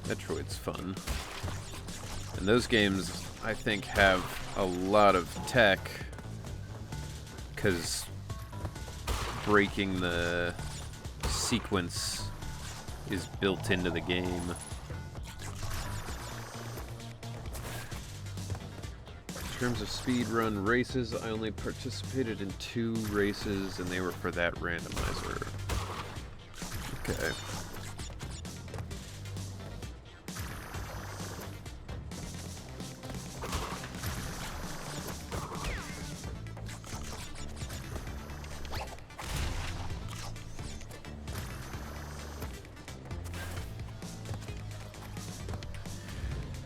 Metroid's fun. And those games, I think, have a lot of tech, because breaking the sequence is built into the game. In terms of speedrun races, I only participated in 2 races, and they were for that randomizer. Okay.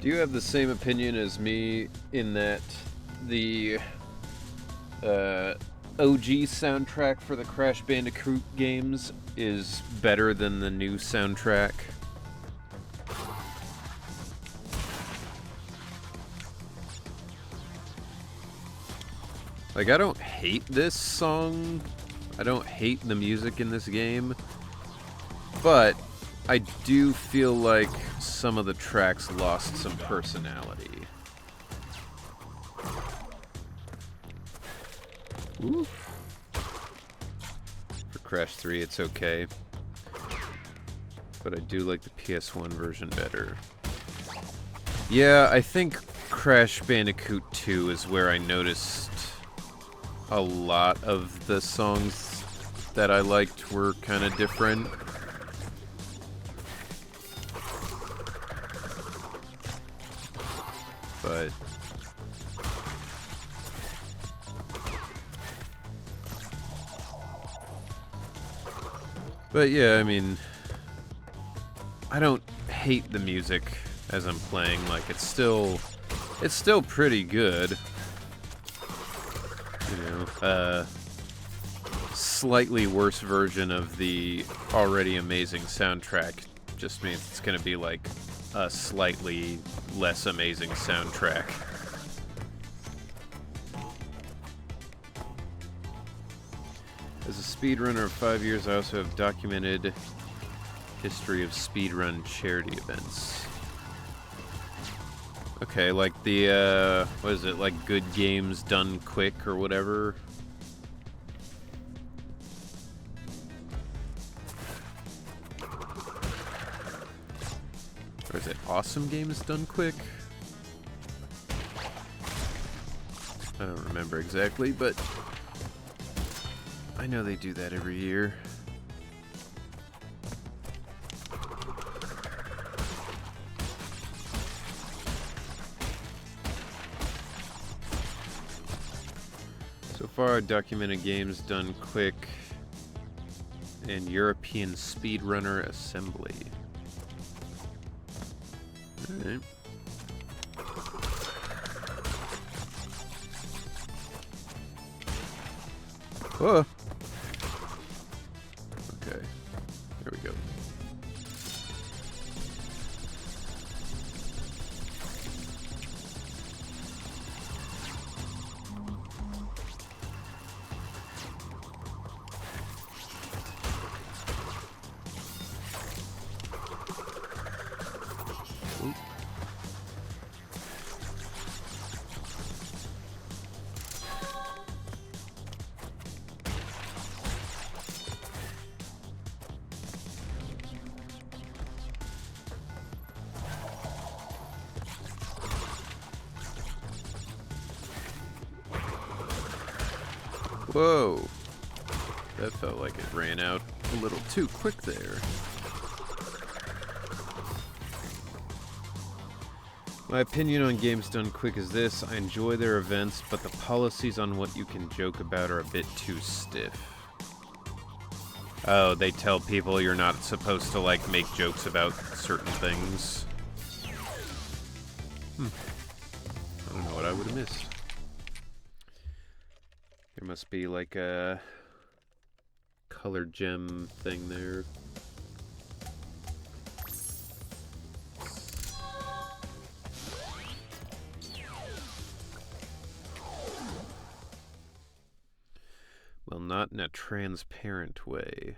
Do you have the same opinion as me in that the OG soundtrack for the Crash Bandicoot games is better than the new soundtrack? Like, I don't hate this song. I don't hate the music in this game. But I do feel like some of the tracks lost some personality. Ooh. For Crash 3, it's okay. But I do like the PS1 version better. Yeah, I think Crash Bandicoot 2 is where I noticed a lot of the songs that I liked were kind of different. But yeah, I mean, I don't hate the music as I'm playing. Like, it's still pretty good. You know, slightly worse version of the already amazing soundtrack just means it's gonna be like a slightly less amazing soundtrack. As a speedrunner of 5 years, I also have documented history of speedrun charity events. Okay, like the, what is it, like Good Games Done Quick or whatever? Or is it Awesome Games Done Quick? I don't remember exactly, but I know they do that every year. So far, documented games done quick and European Speedrunner Assembly. Alright. Whoa! Okay, there we go. Oop. Whoa! That felt like it ran out a little too quick there. My opinion on games done quick is this: I enjoy their events, but the policies on what you can joke about are a bit too stiff. Oh, they tell people you're not supposed to, like, make jokes about certain things. I don't know what I would have missed. There must be like a color gem thing there. Well, not in a transparent way.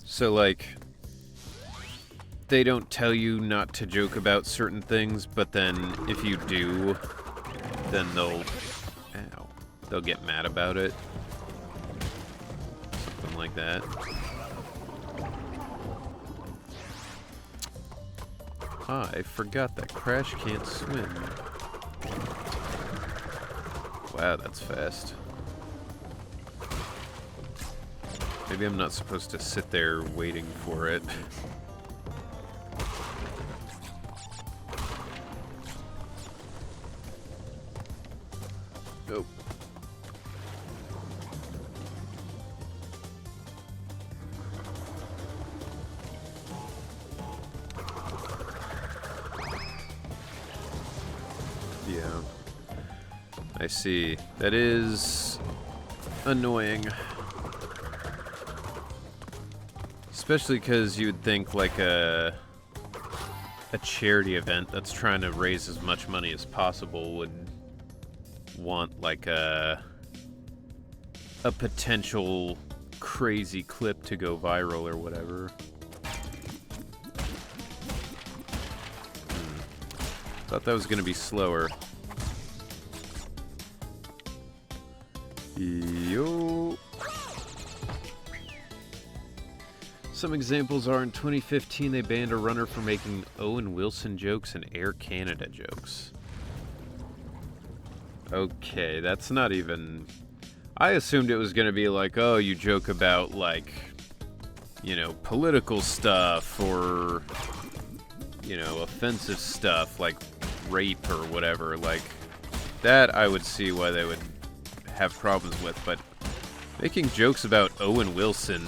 So, like, they don't tell you not to joke about certain things, but then if you do, then they'll get mad about it. Something like that. I forgot that Crash can't swim. Wow, that's fast. Maybe I'm not supposed to sit there waiting for it. Nope. Yeah. I see. That is annoying. Especially because you would think like a charity event that's trying to raise as much money as possible would want like a potential crazy clip to go viral or whatever. Thought that was gonna be slower. Yo. Some examples are in 2015 they banned a runner for making Owen Wilson jokes and Air Canada jokes. Okay, that's not even... I assumed it was gonna be like, oh, you joke about like, you know, political stuff or, you know, offensive stuff like rape or whatever. Like, that I would see why they would have problems with, but making jokes about Owen Wilson,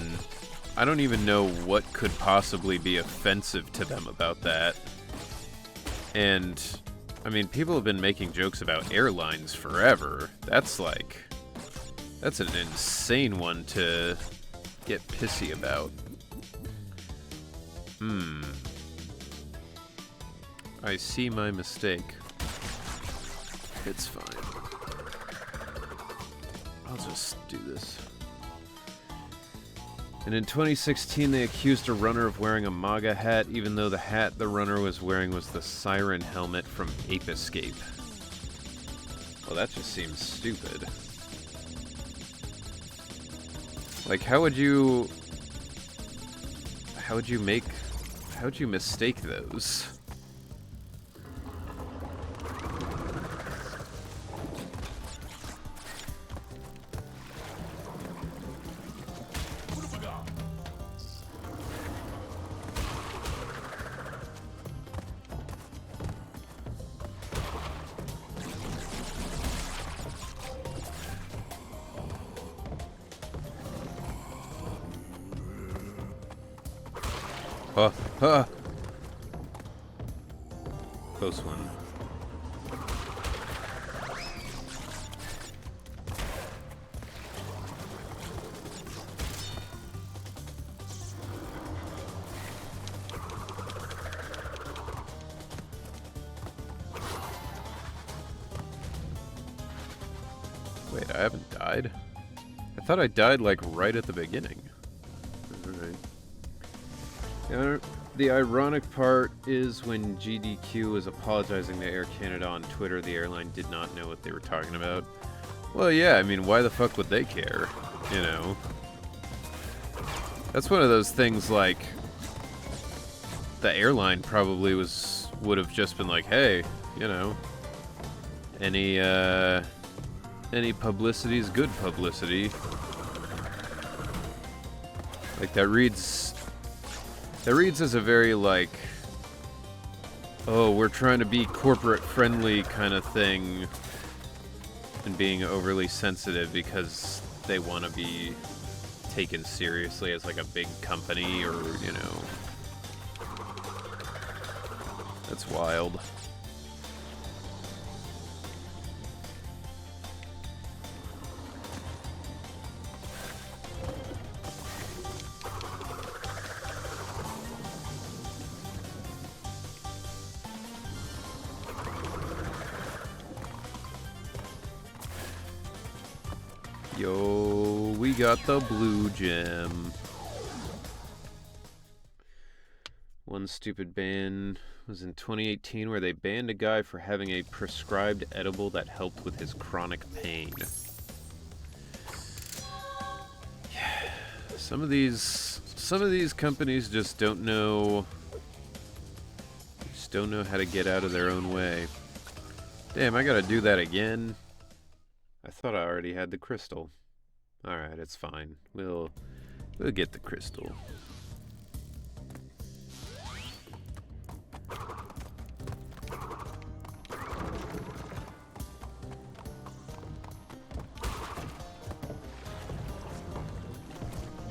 I don't even know what could possibly be offensive to them about that. And, I mean, people have been making jokes about airlines forever. That's like... that's an insane one to get pissy about. I see my mistake. It's fine. I'll just do this. And in 2016, they accused a runner of wearing a MAGA hat, even though the hat the runner was wearing was the siren helmet from Ape Escape. Well, that just seems stupid. Like, how would you mistake those? Close one. Wait, I haven't died? I thought I died like right at the beginning. Alright. The ironic part is when GDQ was apologizing to Air Canada on Twitter, the airline did not know what they were talking about. Well, yeah, I mean, why the fuck would they care? You know? That's one of those things like... the airline probably would have just been like, hey, you know, any publicity is good publicity. Like, that reads as a very, like, oh, we're trying to be corporate friendly kind of thing, and being overly sensitive because they want to be taken seriously as, like, a big company, or, you know. That's wild. Yo, we got the blue gem. one stupid ban was in 2018 where they banned a guy for having a prescribed edible that helped with his chronic pain. Yeah, some of these companies just don't know how to get out of their own way. Damn, I gotta do that again. I thought I already had the crystal. Alright, it's fine. We'll get the crystal.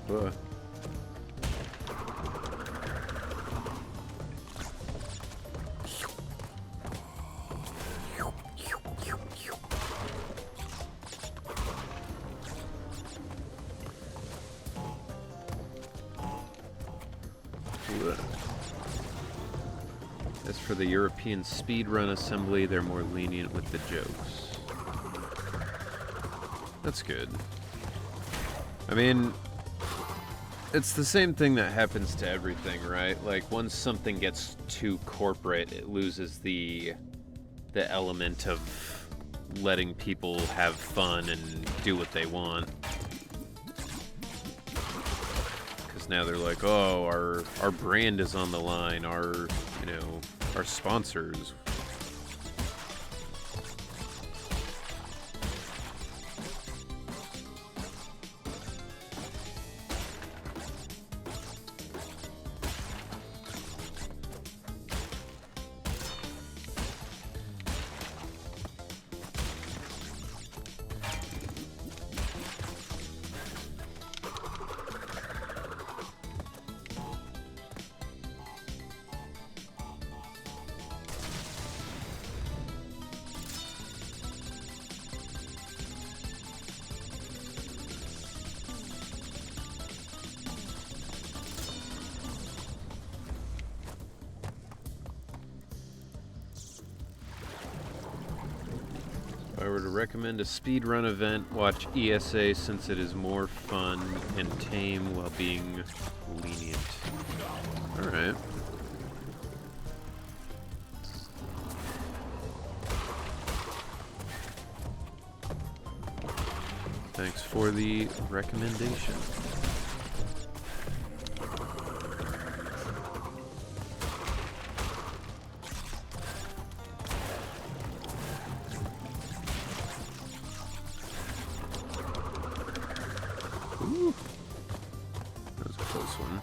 Ugh. As for the European speedrun assembly, they're more lenient with the jokes. That's good. I mean, it's the same thing that happens to everything, right? Like, once something gets too corporate, it loses the element of letting people have fun and do what they want. Because now they're like, oh, our brand is on the line, our sponsors. If I were to recommend a speedrun event, watch ESA since it is more fun and tame while being lenient. Alright. Thanks for the recommendation. Ooh. That was a close one.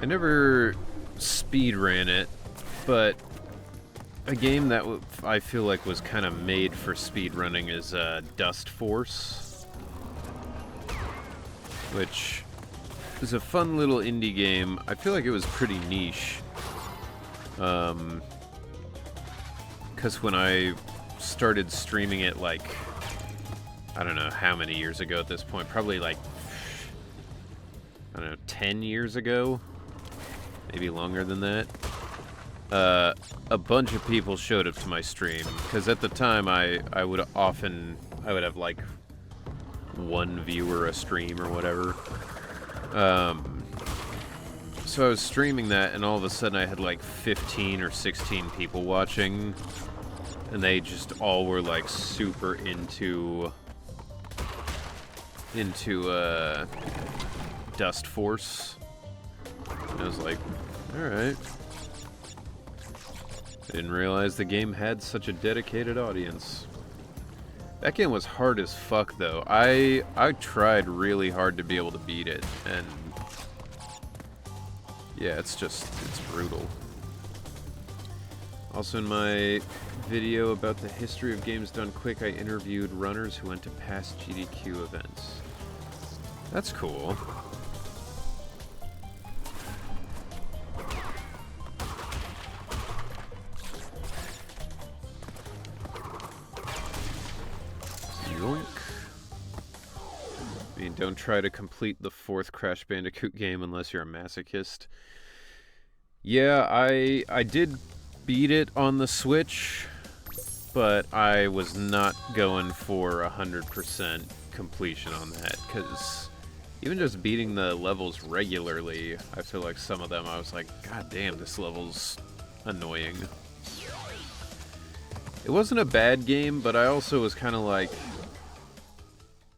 I never speedran it, but a game that I feel like was kind of made for speedrunning is Dust Force, which is a fun little indie game. I feel like it was pretty niche, because when I started streaming it, like, I don't know how many years ago at this point, probably like, I don't know, 10 years ago? Maybe longer than that. A bunch of people showed up to my stream, because at the time I would have like one viewer a stream or whatever. So I was streaming that, and all of a sudden I had like 15 or 16 people watching, and they just all were like super into Dust Force. And I was like, alright. I didn't realize the game had such a dedicated audience. That game was hard as fuck, though. I tried really hard to be able to beat it, and yeah, it's brutal. Also, in my video about the history of games done quick, I interviewed runners who went to past GDQ events. That's cool. don't try to complete the 4th Crash Bandicoot game unless you're a masochist. Yeah, I did beat it on the Switch, but I was not going for 100% completion on that, because even just beating the levels regularly, I feel like some of them I was like, God damn, this level's annoying. It wasn't a bad game, but I also was kind of like,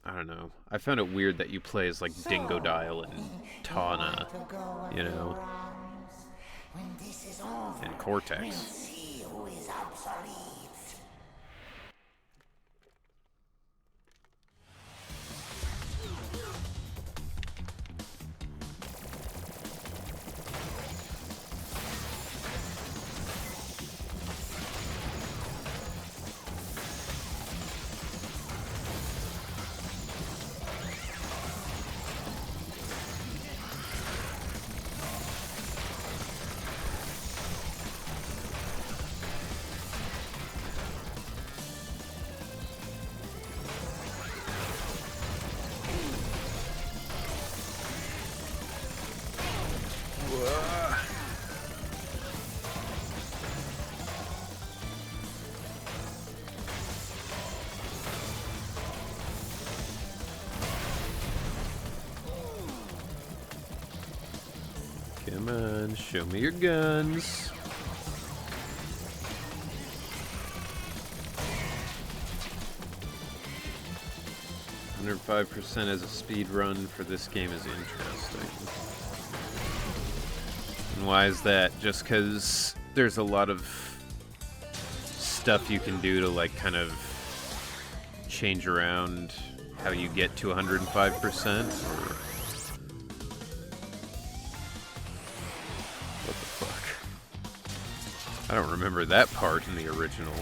I don't know. I found it weird that you play as like Dingodile and Tawna, you know, When this is over, and we'll Cortex. see who is obsolete. Come on, show me your guns. "105% as a speed run for this game is interesting." And why is that? Just because there's a lot of stuff you can do to like kind of change around how you get to 105%? Or what the fuck? I don't remember that part in the original.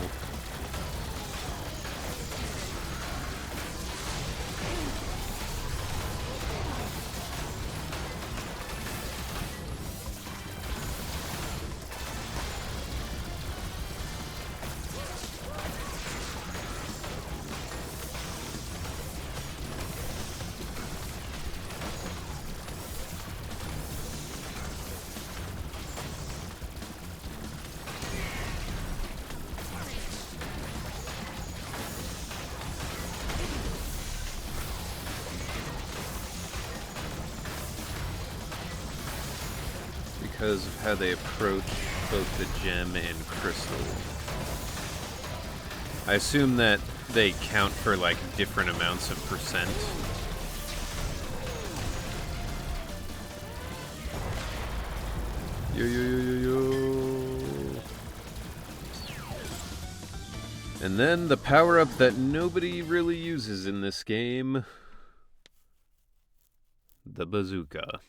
Because of how they approach both the gem and crystal. I assume that they count for like different amounts of percent. Yo yo yo yo yo. And then the power-up that nobody really uses in this game. The bazooka.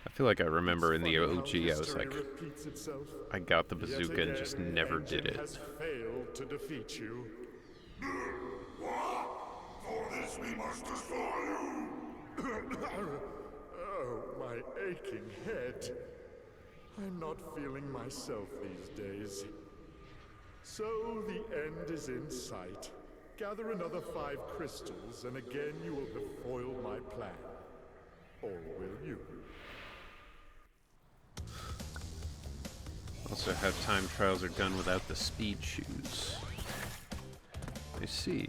I feel like I remember in the OG, I was like, I got the bazooka and just never did it. Has failed to defeat you. What? For this we must destroy you! Oh, my aching head. I'm not feeling myself these days. So the end is in sight. Gather another 5 crystals, and again you will have foiled my plan. Or will you? Also, have time trials are done without the speed shoes. I see.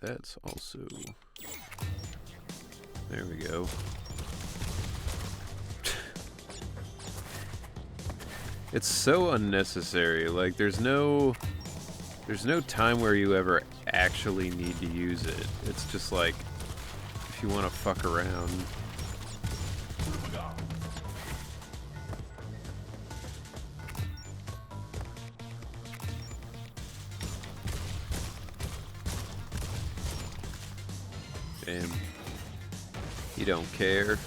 That's also... There we go. It's so unnecessary. Like, there's no time where you ever actually need to use it. It's just like, if you want to fuck around. Damn. You don't care.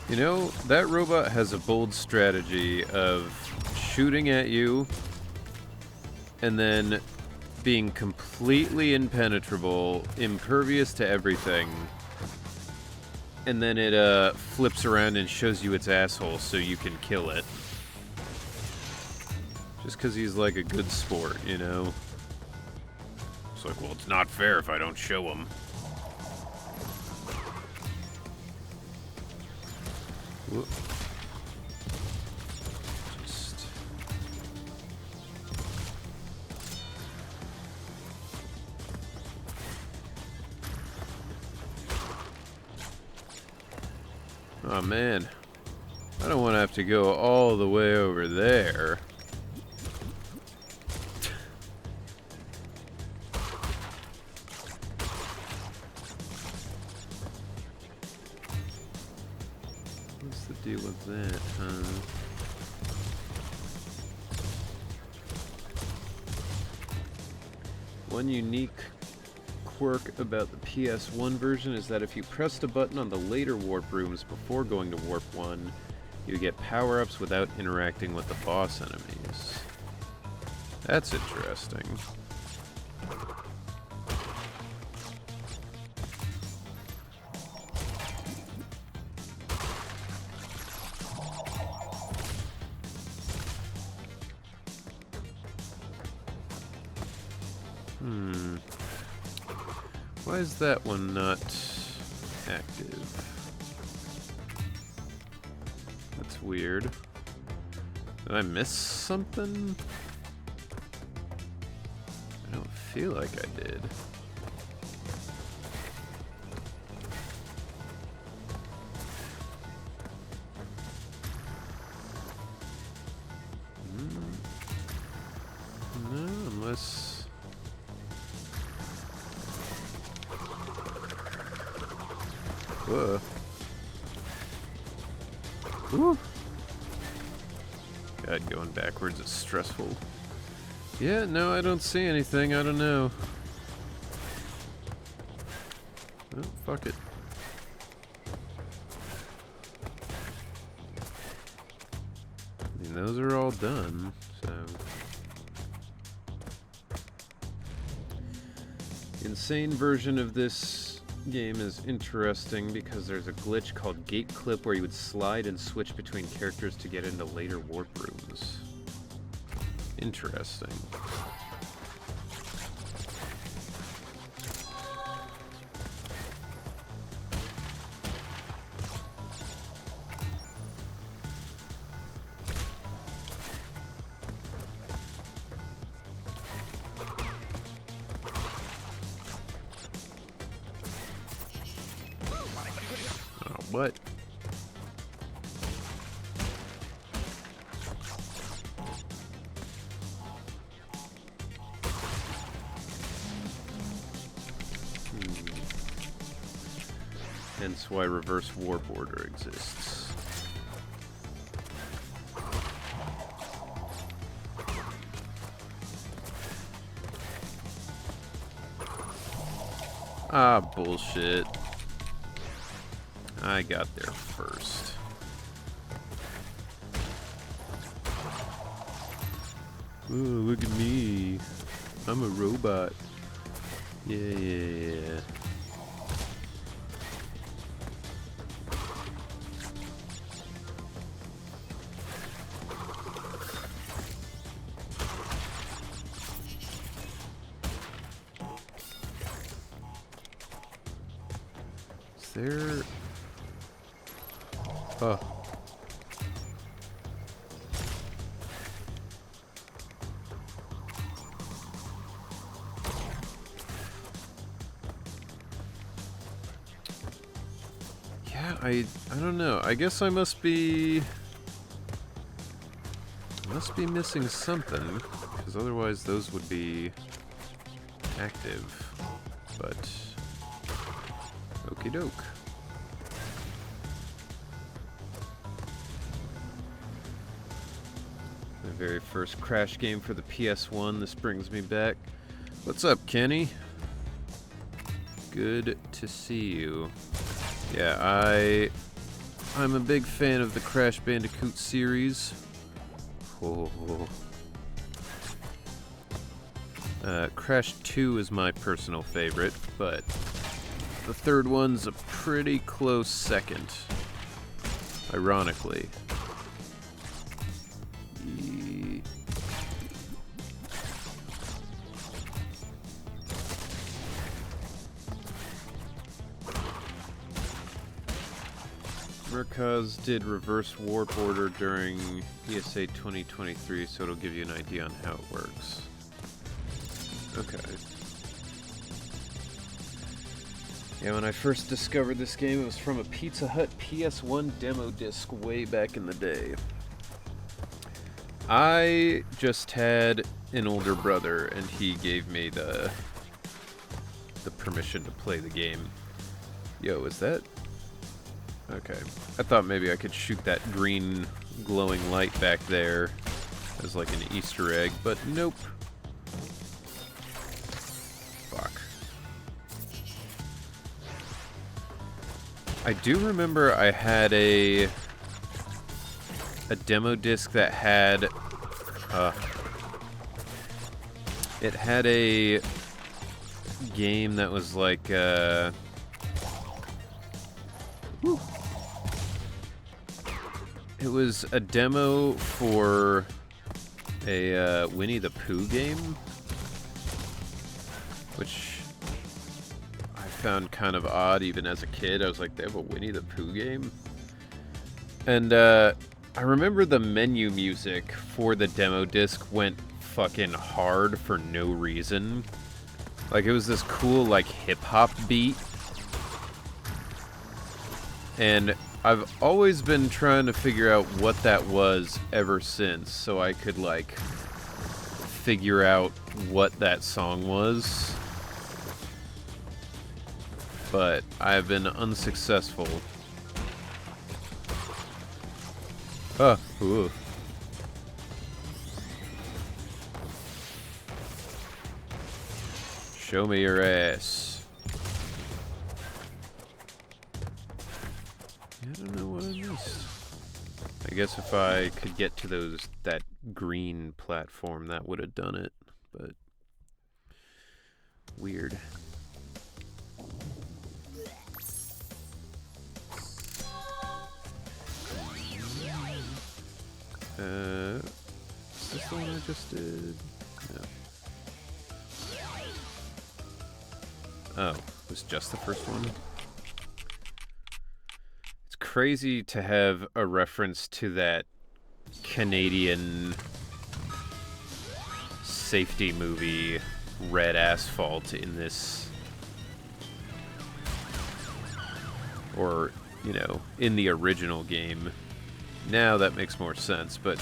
You know, that robot has a bold strategy of shooting at you and then being completely impenetrable, impervious to everything, and then it flips around and shows you its asshole so you can kill it. Just because he's like a good sport, you know? It's like, well, it's not fair if I don't show him. Whoop. Just... Oh man, I don't want to have to go all the way over there. What's the deal with that, huh? One unique quirk about the PS1 version is that if you pressed a button on the later warp rooms before going to Warp 1, you get power-ups without interacting with the boss enemies. That's interesting. Why is that one not active? That's weird. Did I miss something? I don't feel like I did. No, unless... Whoa. Woo. God, going backwards is stressful. Yeah, no, I don't see anything. I don't know. Oh, fuck it. I mean, those are all done, so... The insane version of this game is interesting because there's a glitch called gate clip where you would slide and switch between characters to get into later warp rooms. Interesting. What? Hence why reverse warp order exists. Ah, bullshit. I got there first. Ooh, look at me. I'm a robot. Yeah. Is there... Oh. Yeah, I don't know. I guess I must be missing something, because otherwise those would be active. But okie doke. Very first Crash game for the PS1. This brings me back. What's up, Kenny? Good to see you. Yeah, I'm a big fan of the Crash Bandicoot series. Oh. Crash 2 is my personal favorite, but the third one's a pretty close second, ironically. Merkaz did reverse warp order during ESA 2023, so it'll give you an idea on how it works. Okay. Yeah, when I first discovered this game, it was from a Pizza Hut PS1 demo disc way back in the day. I just had an older brother, and he gave me the permission to play the game. Yo, is that... Okay. I thought maybe I could shoot that green glowing light back there as like an Easter egg, but nope. Fuck. I do remember I had a demo disc that had it had a game that was like it was a demo for a Winnie the Pooh game, which I found kind of odd even as a kid. I was like, they have a Winnie the Pooh game? And I remember the menu music for the demo disc went fucking hard for no reason. Like, it was this cool, like, hip-hop beat. And I've always been trying to figure out what that was ever since, so I could, like, figure out what that song was. But I've been unsuccessful. Ooh. Show me your ass. I don't know what I missed. I guess if I could get to that green platform, that would have done it, but weird. Is this the one I just did? No. Oh, it was just the first one? It's crazy to have a reference to that Canadian safety movie, Red Asphalt, in this. Or, you know, in the original game. Now that makes more sense, but...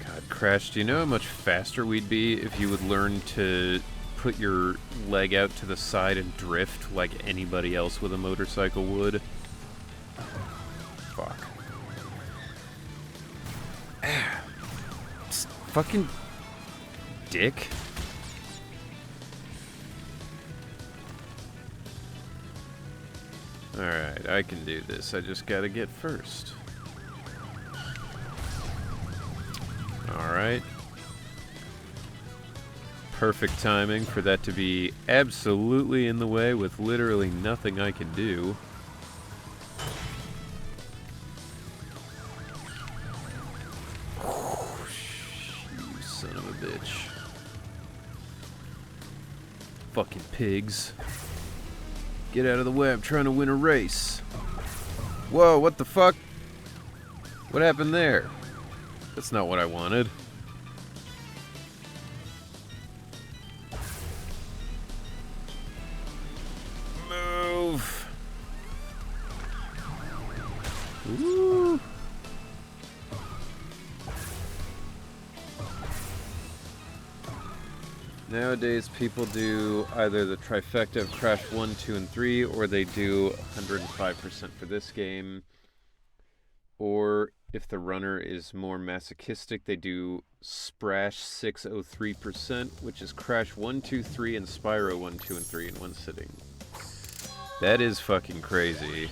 God, Crash, do you know how much faster we'd be if you would learn to put your leg out to the side and drift like anybody else with a motorcycle would? Fuck. Fucking dick. Alright, I can do this. I just gotta get first. Alright. Perfect timing for that to be absolutely in the way with literally nothing I can do. You son of a bitch. Fucking pigs. Get out of the way, I'm trying to win a race. Whoa, what the fuck? What happened there? That's not what I wanted. Ooh. Nowadays, people do either the trifecta of Crash 1, 2, and 3, or they do 105% for this game. Or, if the runner is more masochistic, they do Sprash 603%, which is Crash 1, 2, 3, and Spyro 1, 2, and 3 in one sitting. That is fucking crazy.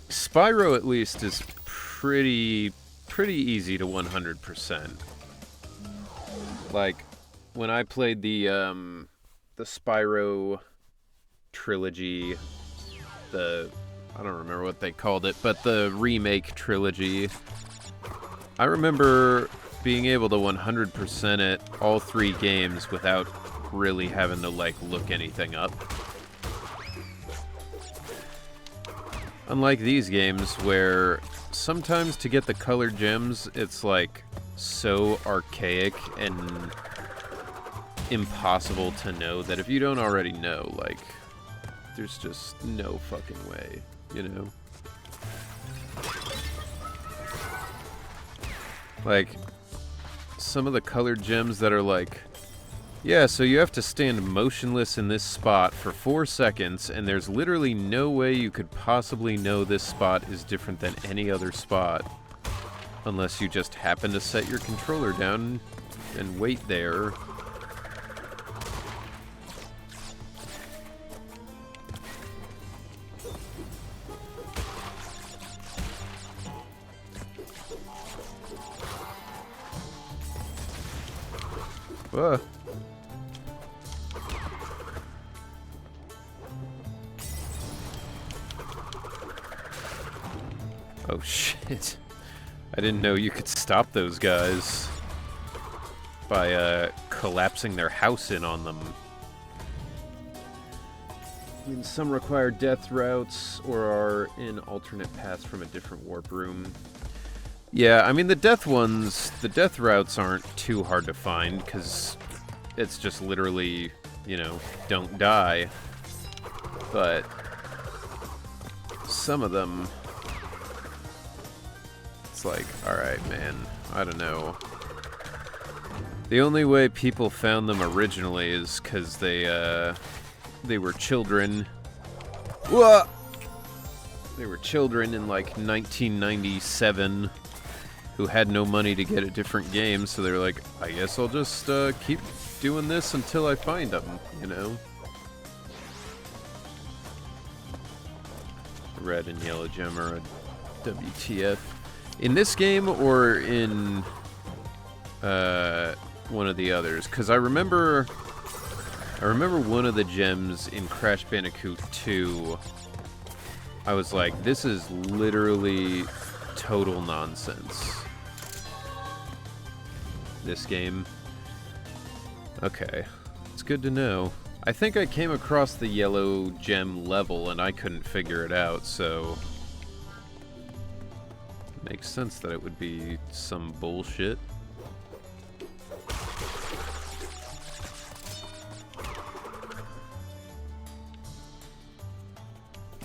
Spyro, at least, is pretty easy to 100%. Like, when I played the Spyro Trilogy, I don't remember what they called it, but the remake trilogy, I remember being able to 100% it all 3 games without really having to, like, look anything up. Unlike these games, where sometimes to get the colored gems, it's, like, so archaic and impossible to know that if you don't already know, like, there's just no fucking way, you know? Like, some of the colored gems that are like, yeah, so you have to stand motionless in this spot for 4 seconds, and there's literally no way you could possibly know this spot is different than any other spot. Unless you just happen to set your controller down and wait there. Whoa. Oh shit. I didn't know you could stop those guys by collapsing their house in on them. I mean, some require death routes or are in alternate paths from a different warp room. Yeah, I mean, the death routes aren't too hard to find because it's just literally, you know, don't die. But some of them, it's like, alright, man, I don't know. The only way people found them originally is because they were children. Whoa! They were children in, like, 1997 who had no money to get a different game, so they were like, I guess I'll just keep doing this until I find them, you know? Red and yellow gem are a WTF. In this game or in one of the others? Because I remember one of the gems in Crash Bandicoot 2. I was like, this is literally total nonsense. This game. Okay. It's good to know. I think I came across the yellow gem level and I couldn't figure it out, so makes sense that it would be some bullshit.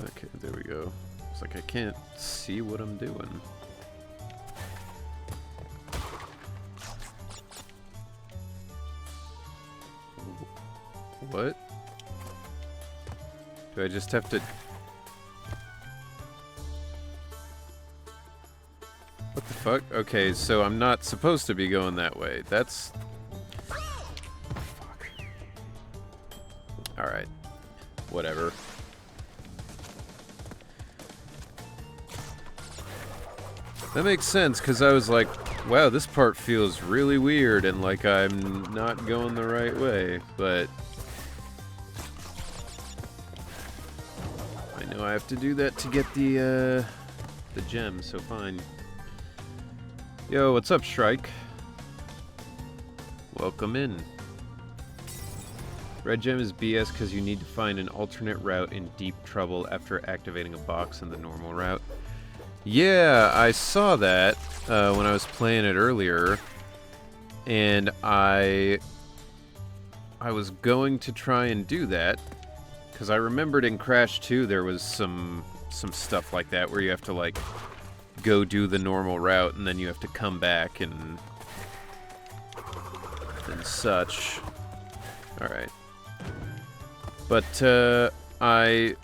Okay, there we go. It's like I can't see what I'm doing. What? Do I just have to... What the fuck? Okay, so I'm not supposed to be going that way. That's... Fuck. Alright. Whatever. That makes sense, because I was like, wow, this part feels really weird, and like I'm not going the right way, but... I know I have to do that to get the gem, so fine. Yo, what's up, Shrike? Welcome in. Red gem is BS because you need to find an alternate route in deep trouble after activating a box in the normal route. Yeah, I saw that when I was playing it earlier, and I was going to try and do that, because I remembered in Crash 2 there was some some stuff like that where you have to like go do the normal route and then you have to come back and such. Alright. But I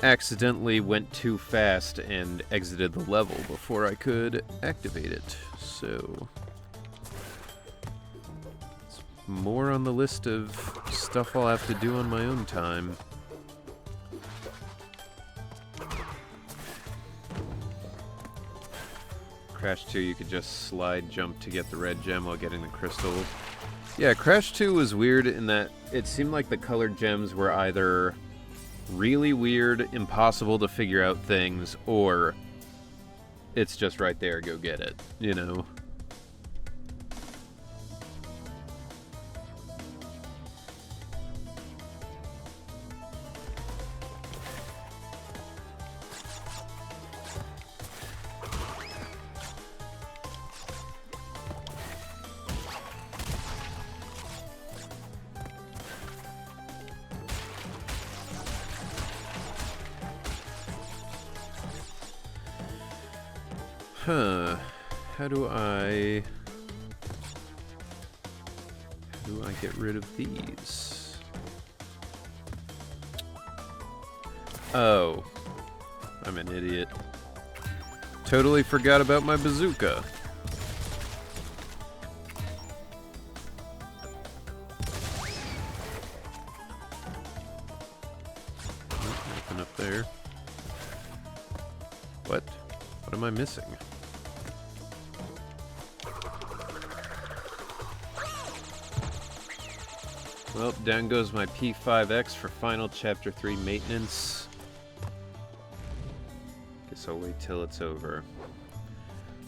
accidentally went too fast and exited the level before I could activate it. So it's more on the list of stuff I'll have to do on my own time. Crash 2, you could just slide jump to get the red gem while getting the crystal. Yeah, Crash 2 was weird in that it seemed like the colored gems were either really weird, impossible to figure out things, or it's just right there, go get it, you know? Huh. How do I get rid of these? Oh. I'm an idiot. Totally forgot about my bazooka. Nothing up there. What? What am I missing? Well, down goes my P5X for final Chapter 3 maintenance. Guess I'll wait till it's over.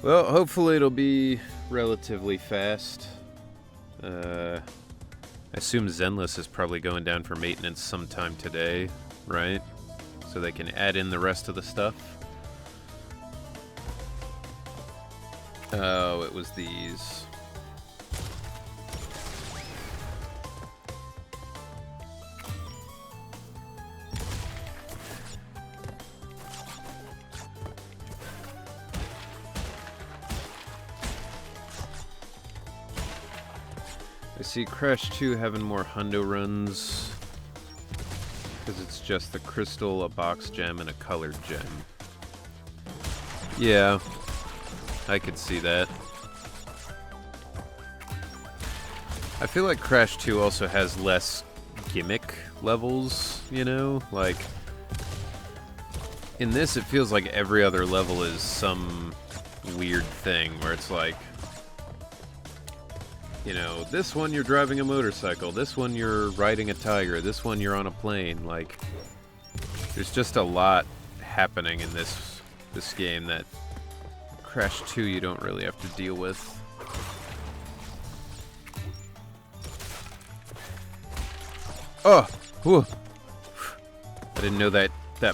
Well, hopefully it'll be relatively fast. I assume Zenless is probably going down for maintenance sometime today, right? So they can add in the rest of the stuff. Oh, it was these. I see Crash 2 having more hundo runs because it's just the crystal, a box gem, and a colored gem. Yeah, I could see that. I feel like Crash 2 also has less gimmick levels, you know? Like, in this it feels like every other level is some weird thing where it's like, you know, this one you're driving a motorcycle, this one you're riding a tiger, this one you're on a plane. Like, there's just a lot happening in this game that Crash 2 you don't really have to deal with. Oh! Whew. I didn't know that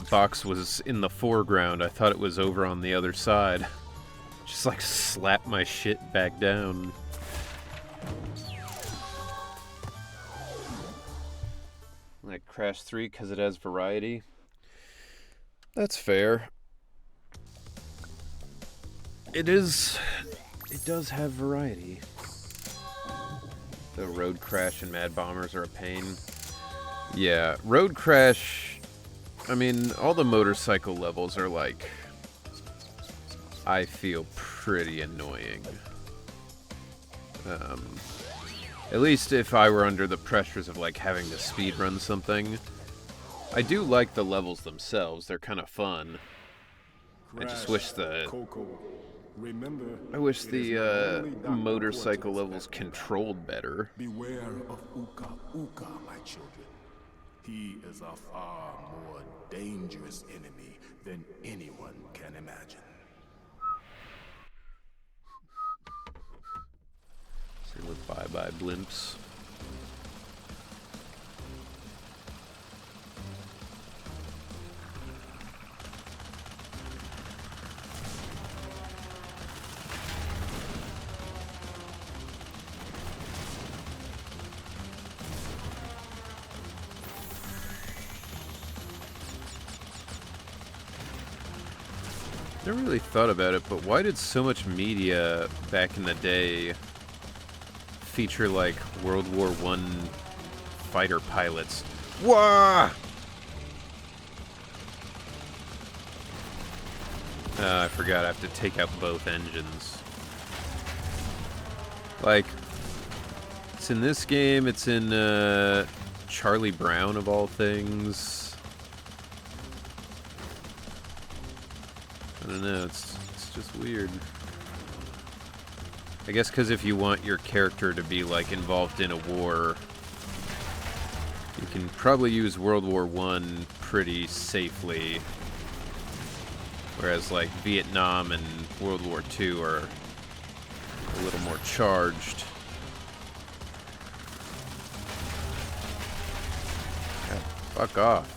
box was in the foreground. I thought it was over on the other side. Just like slap my shit back down. Like Crash 3 because it has variety. That's fair. It does have variety. The Road Crash and Mad Bombers are a pain. Yeah, Road Crash, I mean, all the motorcycle levels are like, I feel pretty annoying. At least if I were under the pressures of like having to speedrun something. I do like the levels themselves, they're kind of fun. I just wish the motorcycle levels controlled better. Beware of Uka Uka, my children. He is a far more dangerous enemy than anyone can imagine. Say with bye-bye blimps. Never really thought about it, but why did so much media back in the day feature like World War I fighter pilots? Wah! I forgot I have to take out both engines. Like, it's in this game, it's in Charlie Brown of all things. I don't know, it's just weird. I guess because if you want your character to be like involved in a war, you can probably use World War I pretty safely. Whereas like Vietnam and World War II are a little more charged. God, fuck off.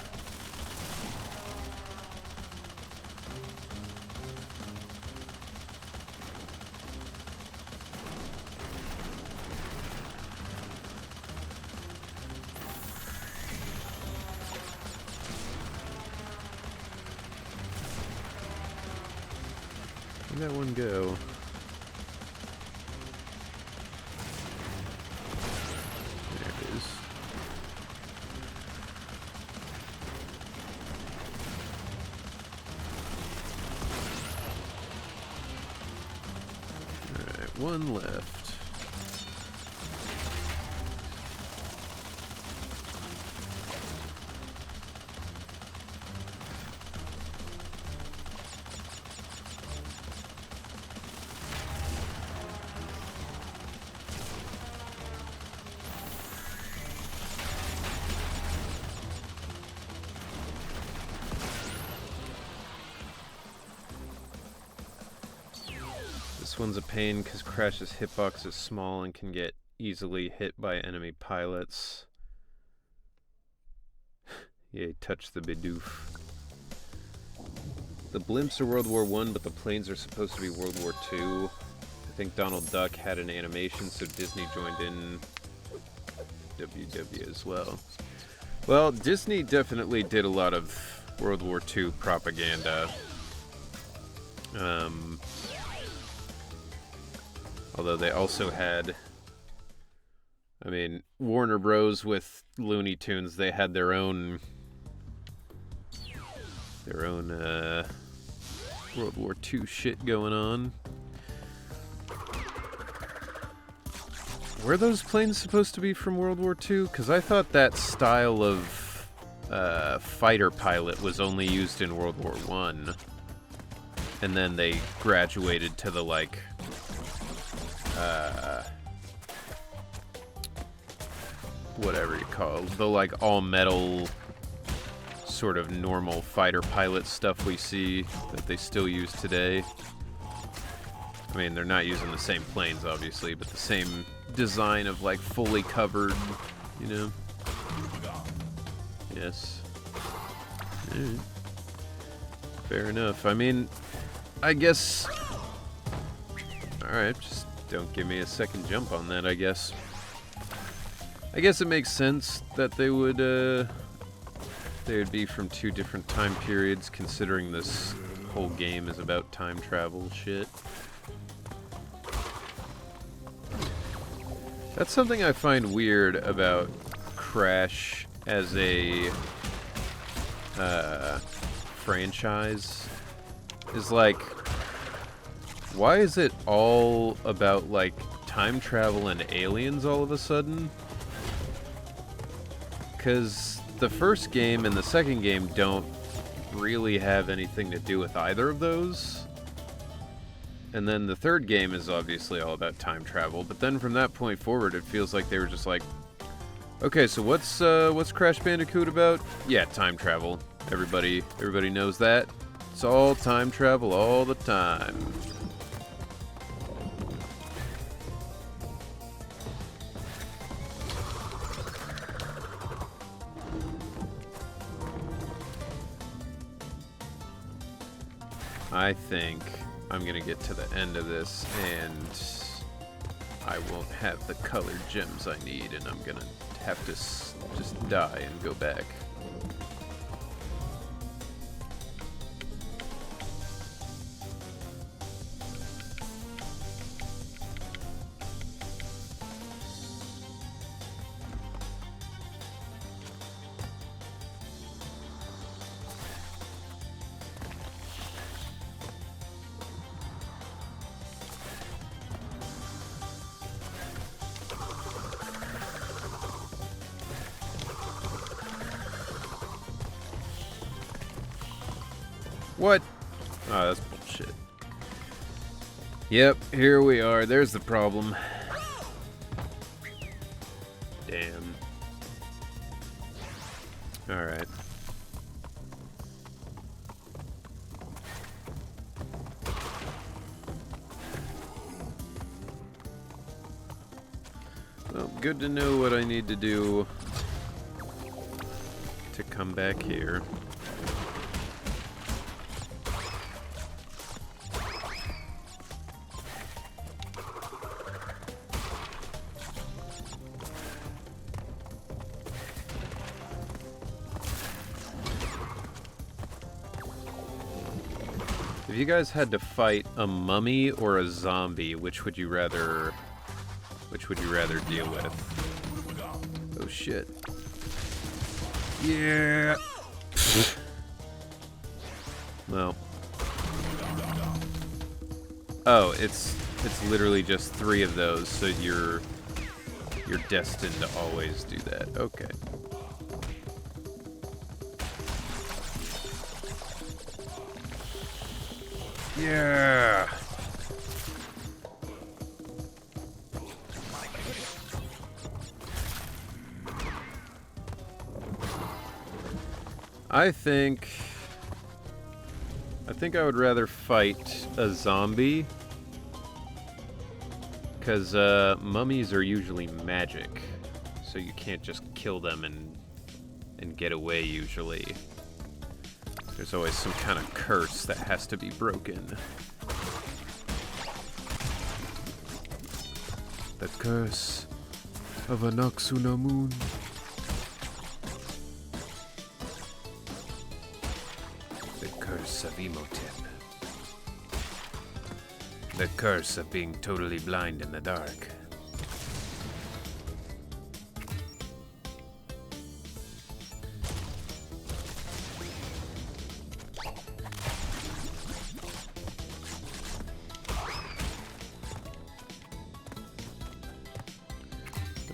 Where'd that one go? There it is. Alright, one left. This one's a pain because Crash's hitbox is small and can get easily hit by enemy pilots. Yay, touch the bidoof. The blimps are World War I, but the planes are supposed to be World War II. I think Donald Duck had an animation, so Disney joined in WW as well. Well, Disney definitely did a lot of World War II propaganda. Although they also had, I mean, Warner Bros. With Looney Tunes, they had their own World War II shit going on. Were those planes supposed to be from World War II? Because I thought that style of fighter pilot was only used in World War I. And then they graduated to the, like, whatever you call it, the like all metal sort of normal fighter pilot stuff we see that they still use today. I mean, they're not using the same planes obviously, but the same design of like fully covered, you know. Yes. Alright. Fair enough. I mean, I guess, alright, just don't give me a second jump on that, I guess. I guess it makes sense that they would be from two different time periods, considering this whole game is about time travel shit. That's something I find weird about Crash as a franchise. Is like, why is it all about, like, time travel and aliens all of a sudden? Because the first game and the second game don't really have anything to do with either of those. And then the third game is obviously all about time travel, but then from that point forward, it feels like they were just like, okay, so what's Crash Bandicoot about? Yeah, time travel. Everybody knows that. It's all time travel all the time. I think I'm gonna get to the end of this and I won't have the colored gems I need, and I'm gonna have to just die and go back. What? Oh, that's bullshit. Yep, here we are. There's the problem. Damn. Alright. Well, good to know what I need to do to come back here. If you guys had to fight a mummy or a zombie, which would you rather deal with? Oh shit. Yeah. Well. Oh, it's literally just 3 of those, so you're destined to always do that. Okay. Yeah. I think I would rather fight a zombie, because mummies are usually magic, so you can't just kill them and get away usually. There's always some kind of curse that has to be broken. The curse of Anaxunamun. The curse of Emotep. The curse of being totally blind in the dark.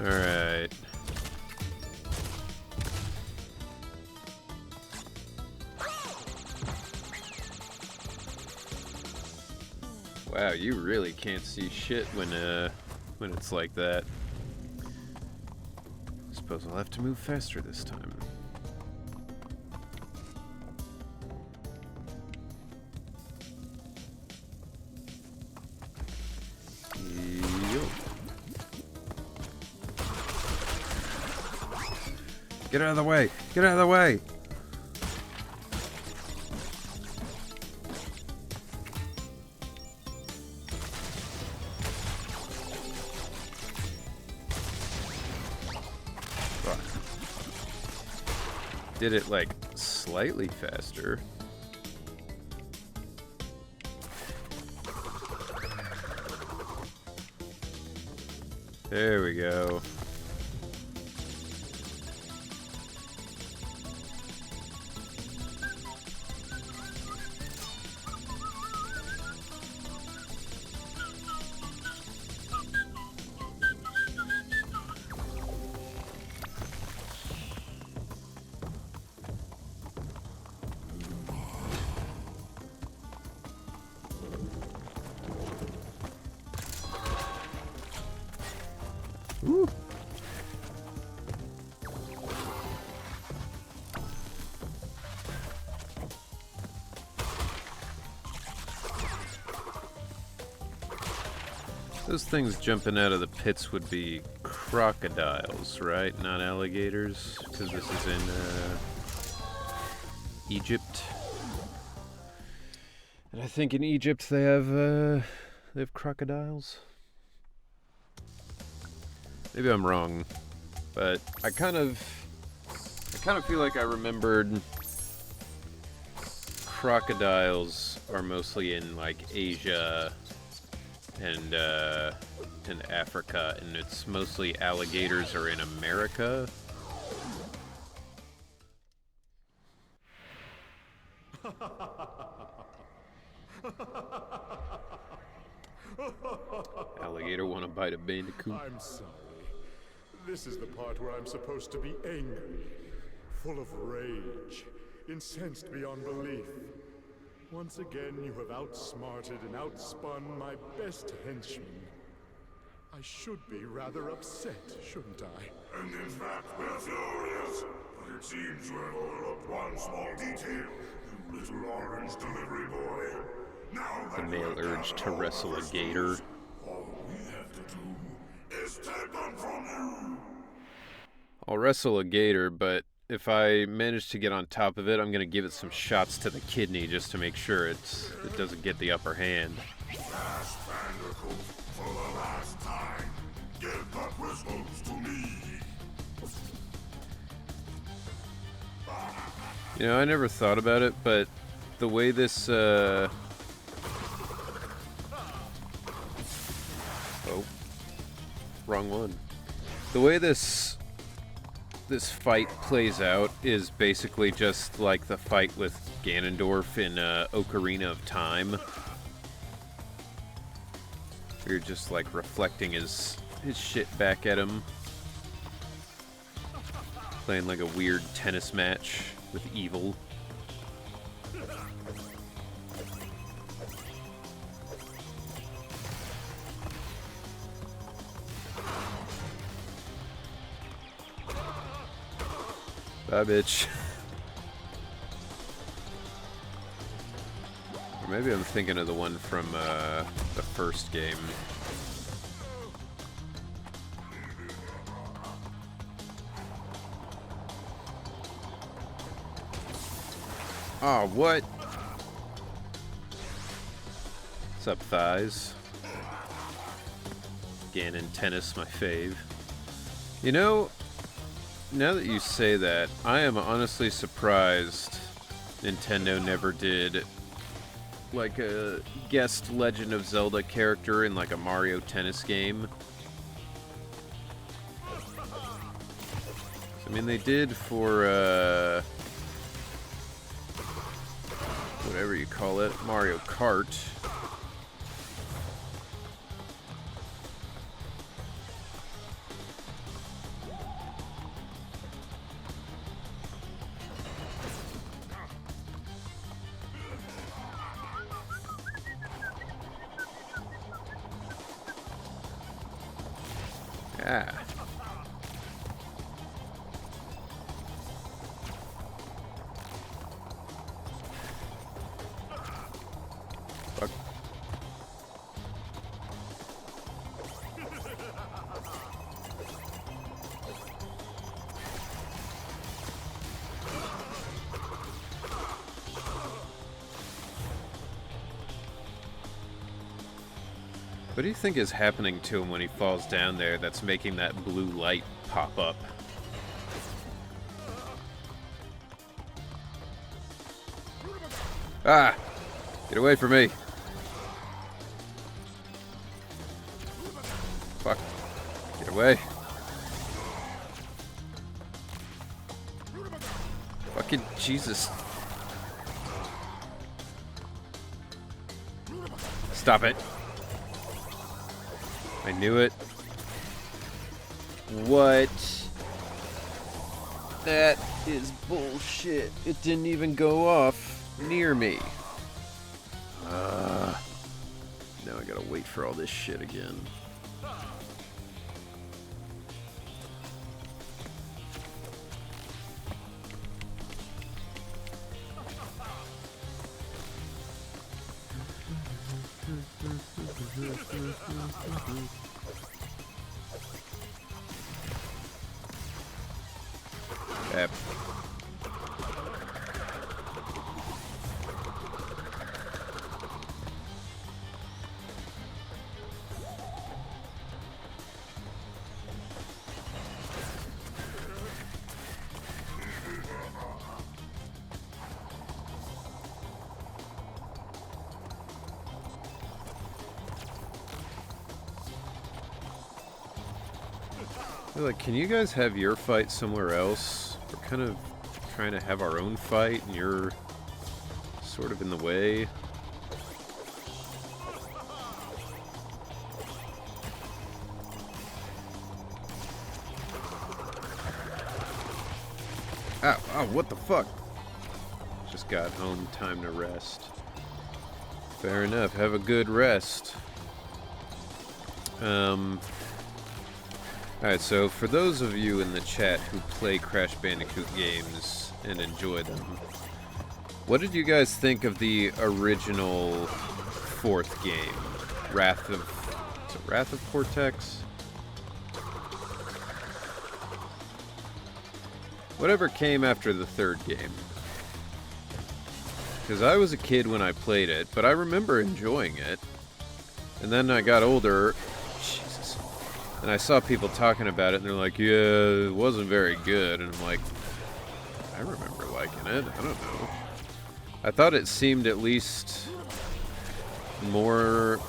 Alright. Wow, you really can't see shit when it's like that. Suppose I'll have to move faster this time. Yo. Get out of the way! Get out of the way! Fuck. Did it, like, slightly faster. There we go. Woo. Those things jumping out of the pits would be crocodiles, right? Not alligators, because this is in Egypt. And I think in Egypt they have crocodiles. Maybe I'm wrong, but I kind of feel like I remembered crocodiles are mostly in like Asia and Africa, and it's mostly alligators are in America. Alligator want to bite a bandicoot. I'm sorry. This is the part where I'm supposed to be angry, full of rage, incensed beyond belief. Once again, you have outsmarted and outspun my best henchman. I should be rather upset, shouldn't I? And in fact, we're furious. But it seems you have overlooked one small detail. You little orange delivery boy. Now The that male we're urge gathered to all the wrestle a crystals, gator. all we have to do is take them from you. I'll wrestle a gator, but if I manage to get on top of it, I'm going to give it some shots to the kidney just to make sure it doesn't get the upper hand. Last Bandicoot, for the last time, give the crystals to me. You know, I never thought about it, but the way this, oh. Wrong one. The way this fight plays out is basically just like the fight with Ganondorf in Ocarina of Time. You're just like reflecting his shit back at him. Playing like a weird tennis match with evil. Bye, bitch. Or maybe I'm thinking of the one from the first game. Oh, what? What's up, thighs? Ganon tennis, my fave. You know, now that you say that, I am honestly surprised Nintendo never did like a guest Legend of Zelda character in like a Mario Tennis game. I mean, they did for whatever you call it, Mario Kart. Yeah. Fuck. What do you think is happening to him when he falls down there that's making that blue light pop up? Ah! Get away from me! Fuck. Get away. Fucking Jesus. Stop it. I knew it. What? That is bullshit. It didn't even go off near me. Now I gotta wait for all this shit again. Yep. Like, can you guys have your fight somewhere else? We're kind of trying to have our own fight, and you're sort of in the way. Ow, what the fuck? Just got home, time to rest. Fair enough. Have a good rest. Alright, so for those of you in the chat who play Crash Bandicoot games and enjoy them, what did you guys think of the original 4th game? Wrath of Cortex? Whatever came after the 3rd game. Because I was a kid when I played it, but I remember enjoying it. And then I got older, Jesus, and I saw people talking about it, and they're like, yeah, it wasn't very good. And I'm like, I remember liking it. I don't know. I thought it seemed at least more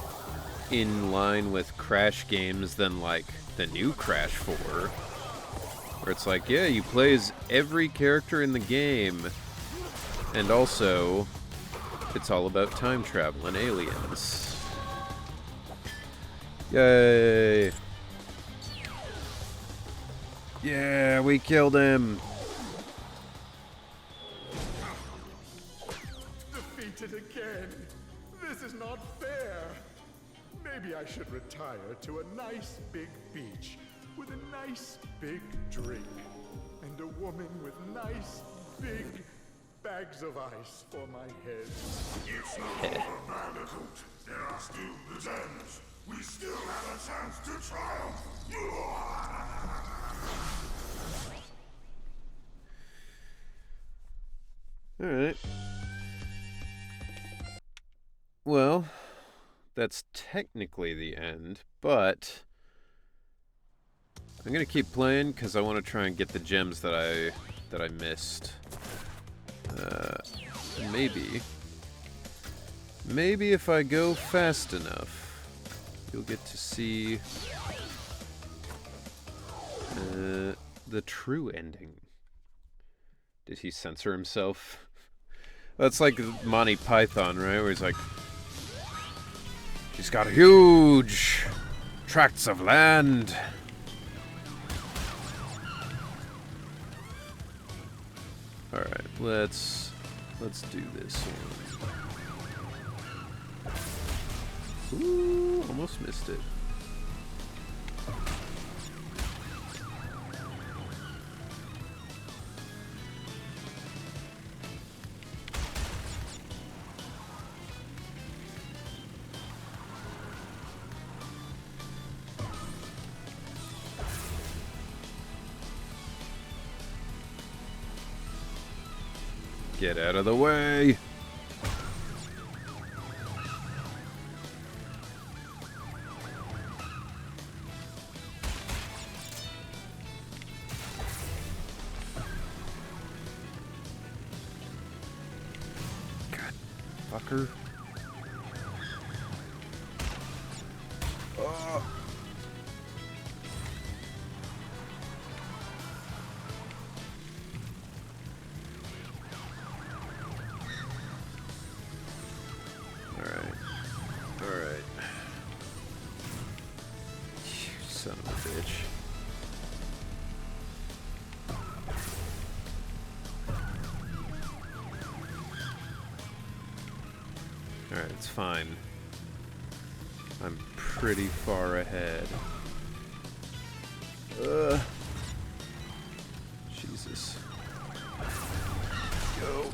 in line with Crash games than, like, the new Crash 4. Where it's like, yeah, you play as every character in the game. And also, it's all about time travel and aliens. Yay! Yeah, we killed him! Defeated again! This is not fair! Maybe I should retire to a nice big beach with a nice big drink and a woman with nice big bags of ice for my head. It's not over, Bandicoot. There are still the gems. We still have a chance to triumph. Alright. Well, that's technically the end, but I'm gonna keep playing because I want to try and get the gems that I missed. Maybe if I go fast enough, you'll get to see the true ending. Did he censor himself? That's like Monty Python, right? Where he's like, she's got huge tracts of land. Alright, let's do this one. Ooh, almost missed it. Get out of the way! God, fucker. Oh. Alright. You son of a bitch. Alright, it's fine. I'm pretty far ahead. Jesus. Go.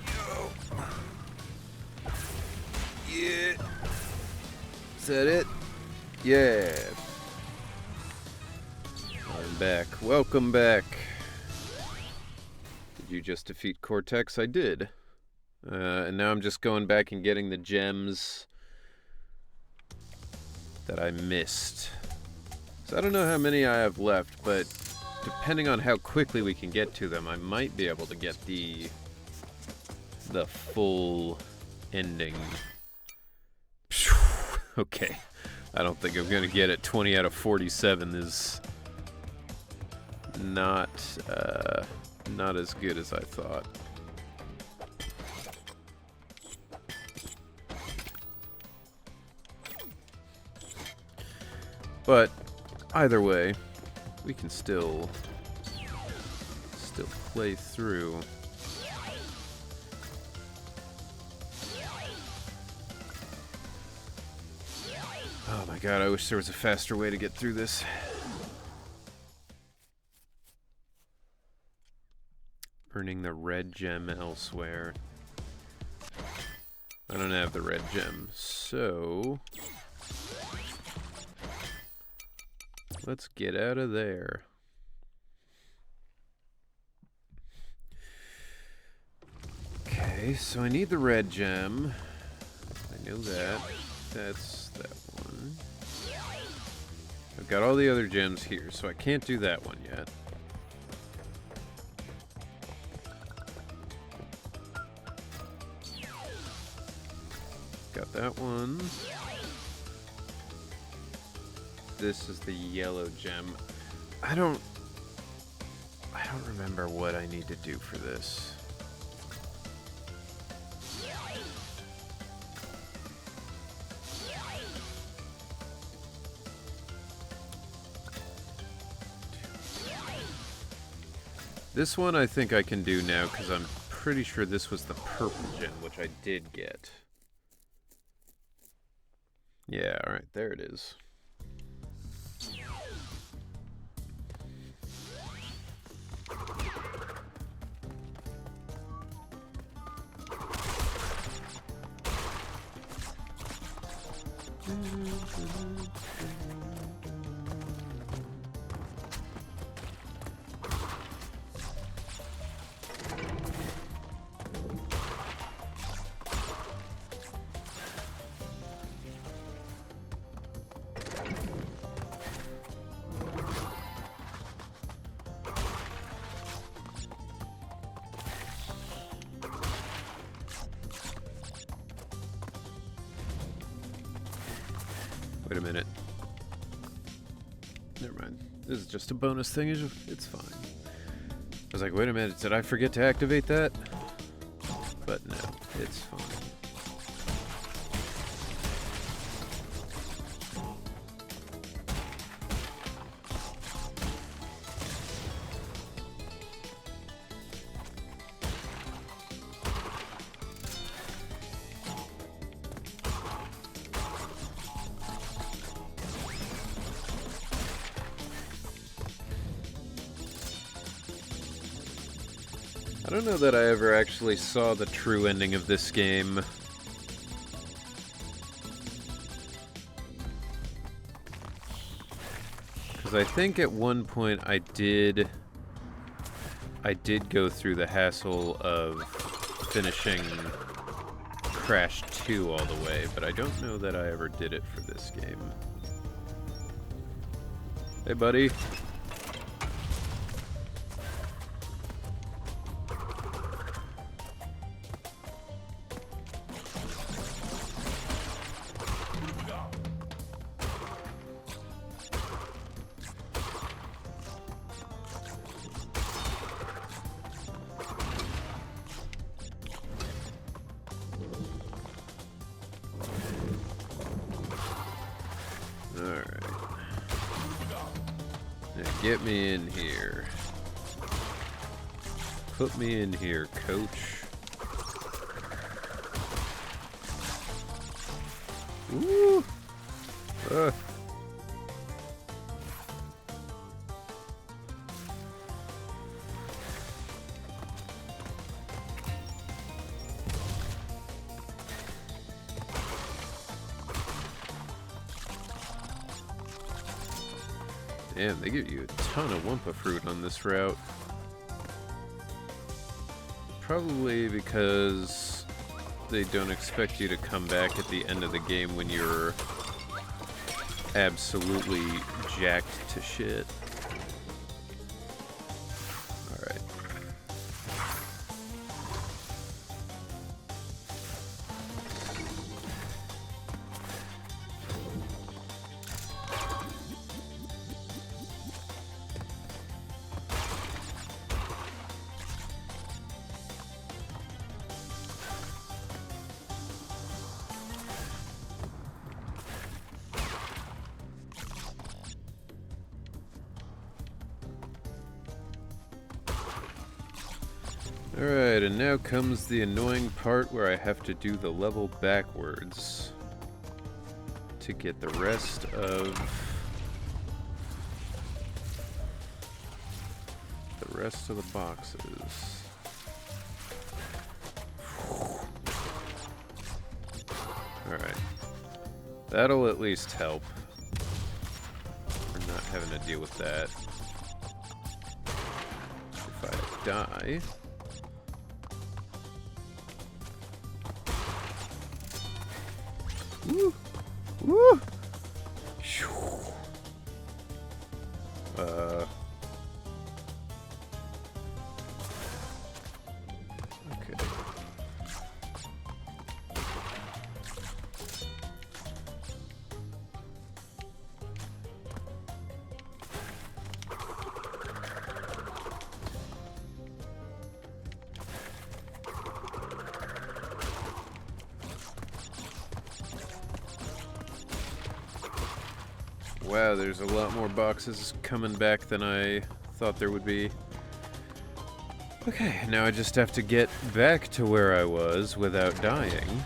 Go. Yeah. Is that it? Yeah. I'm back. Welcome back. Did you just defeat Cortex? I did. And now I'm just going back and getting the gems that I missed. So I don't know how many I have left, but depending on how quickly we can get to them, I might be able to get the full ending. Okay. I don't think I'm gonna get it. 20 out of 47 is not as good as I thought. But either way, we can still play through. god, I wish there was a faster way to get through this. Earning the red gem elsewhere. I don't have the red gem, so let's get out of there. Okay, so I need the red gem. I know that. That's that one. I've got all the other gems here, so I can't do that one yet. Got that one. This is the yellow gem. I don't remember what I need to do for this. This one I think I can do now because I'm pretty sure this was the purple gem, which I did get. Yeah, alright, there it is. Wait a minute. Never mind. This is just a bonus thing. It's fine. I was like, wait a minute. Did I forget to activate that? But no, it's fine. I don't know that I ever actually saw the true ending of this game. Because I think at one point I did go through the hassle of finishing Crash 2 all the way, but I don't know that I ever did it for this game. Hey, buddy. Get me in here. Put me in here, coach. Woo! Damn, they give you a ton of Wumpa fruit on this route. Probably because they don't expect you to come back at the end of the game when you're absolutely jacked to shit. Alright. Alright, and now comes the annoying part where I have to do the level backwards to get the rest of the boxes. Alright. That'll at least help. We're not having to deal with that. If I die... Woo! Woo! Okay. Wow, there's a lot more boxes coming back than I thought there would be. Okay, now I just have to get back to where I was without dying.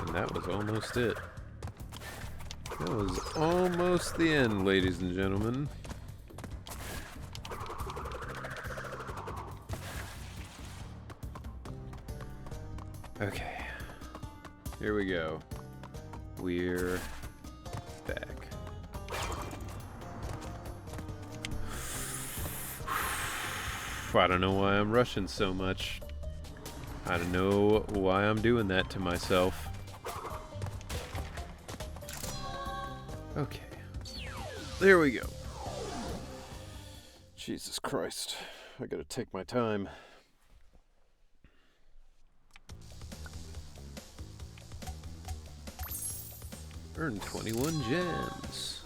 And that was almost it. That was almost the end, ladies and gentlemen. Okay, here we go. We're back. I don't know why I'm rushing so much. I don't know why I'm doing that to myself. Okay, there we go. Jesus Christ, I gotta take my time. Earn 21 gems.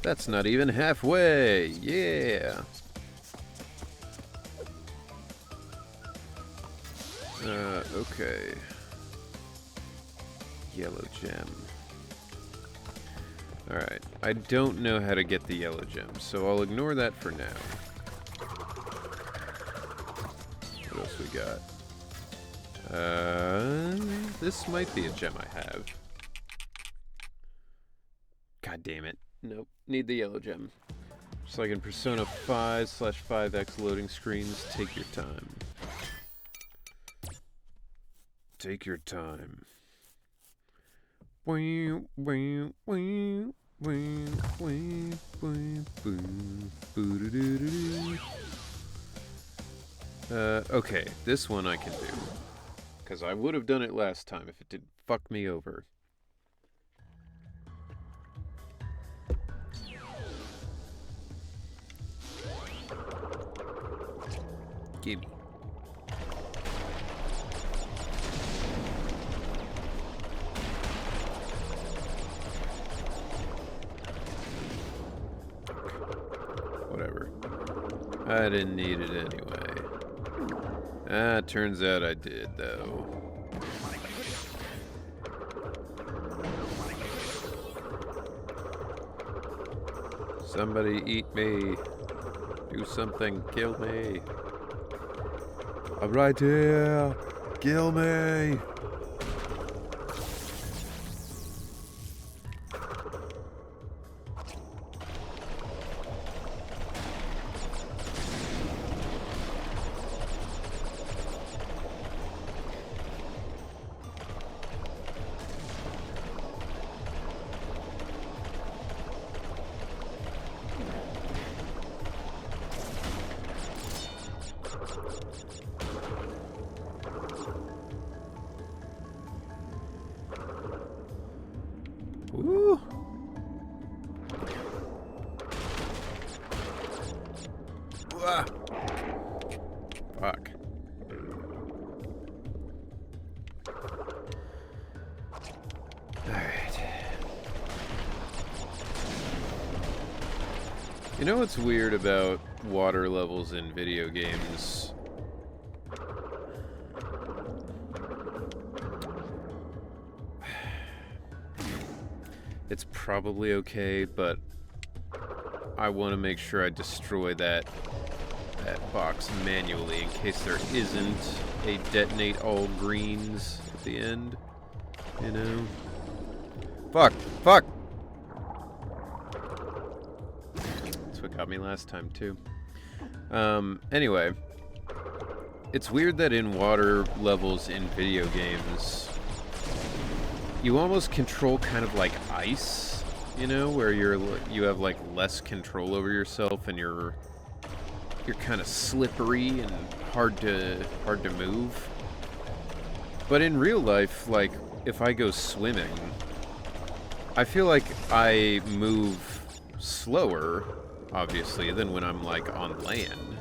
That's not even halfway. Yeah. Okay. Yellow gem. Alright. I don't know how to get the yellow gem, so I'll ignore that for now. What else we got? This might be a gem I have. God damn it. Nope. Need the yellow gem. Just like in Persona 5/5X loading screens, take your time. Take your time. Okay, this one I can do. Because I would have done it last time if it didn't fuck me over. Gimme. Whatever. I didn't need it anyway. Turns out I did, though. Somebody eat me. Do something. Kill me. I'm right here. Kill me. Woo! Ah. Fuck. Alright. You know what's weird about water levels in video games? It's probably okay, but I want to make sure I destroy that box manually in case there isn't a detonate all greens at the end. You know? Fuck! Fuck! That's what got me last time, too. Anyway. It's weird that in water levels in video games, you almost control kind of like ice, you know, where you have like less control over yourself and you're kind of slippery and hard to move. But in real life, like if I go swimming, I feel like I move slower, obviously, than when I'm like on land.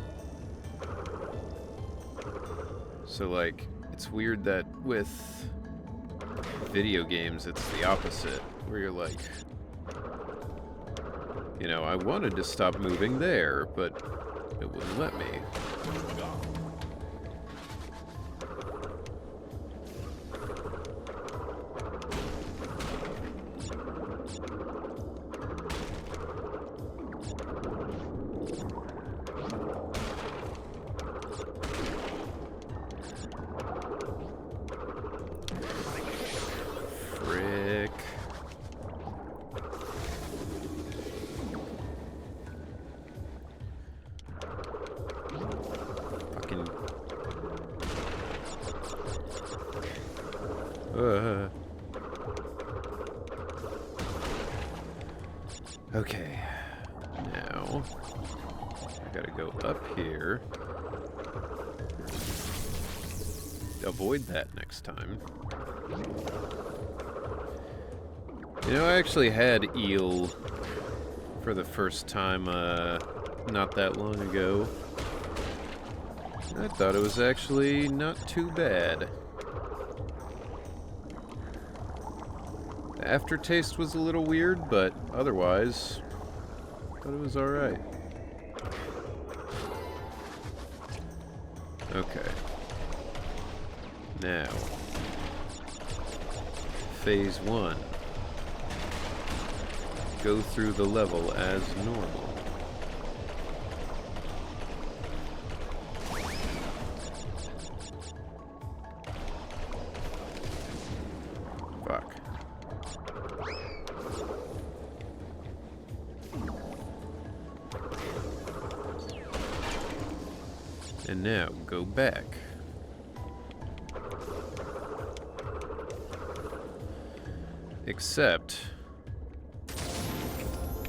So, like, it's weird that with video games, it's the opposite, where you're like, you know, I wanted to stop moving there, but it wouldn't let me. Okay, now I gotta go up here. Avoid that next time. You know, I actually had eel for the first time not that long ago. I thought it was actually not too bad. The aftertaste was a little weird, but otherwise, I thought it was alright. Okay. Now, Phase 1. Go through the level as normal. Fuck. And now, go back. Except,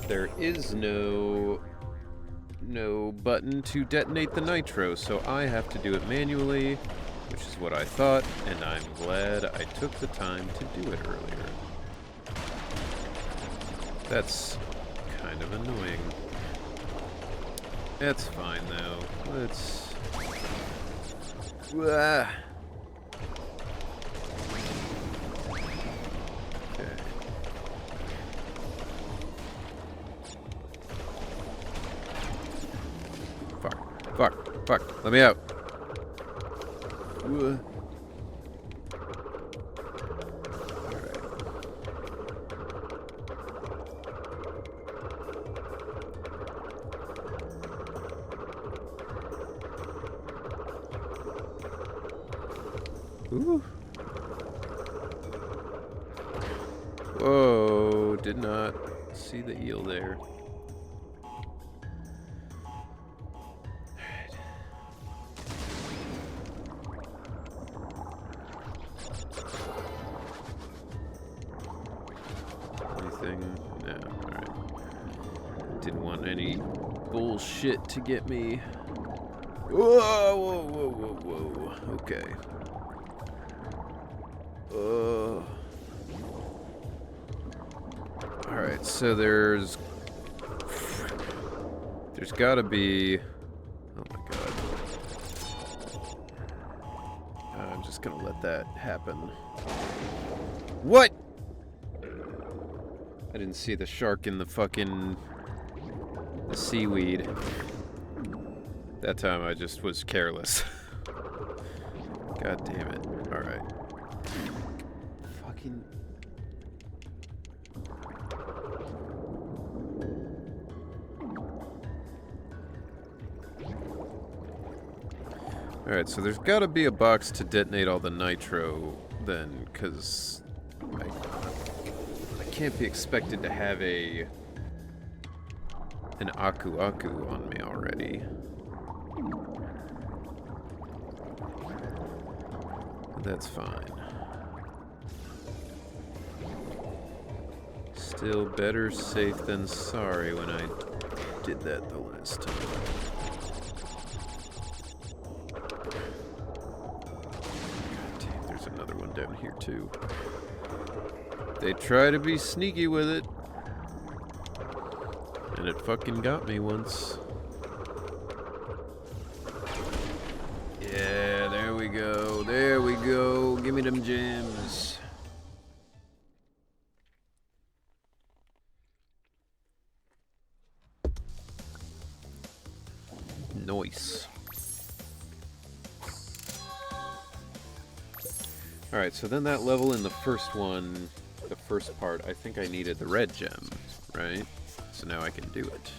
there is no button to detonate the nitro, so I have to do it manually, which is what I thought, and I'm glad I took the time to do it earlier. That's kind of annoying. It's fine, though. Let's... Okay. Fuck. Let me out. Alright. Ooh. Whoa, did not see the eel there. Anything? No, alright. Didn't want any bullshit to get me. Whoa. Okay. Alright, so there's gotta be... Oh my god. I'm just gonna let that happen. What? I didn't see the shark in the fucking... the seaweed. That time I just was careless. God damn it. Alright. Fucking... Alright, so there's gotta be a box to detonate all the nitro then, because I can't be expected to have an Aku Aku on me already. That's fine. Still better safe than sorry when I did that the last time. God damn, there's another one down here too. They try to be sneaky with it. And it fucking got me once. Yeah, there we go. There we go. Give me them gems. Nice. Alright, so then that level in the first one, the first part, I think I needed the red gem, right? So now I can do it.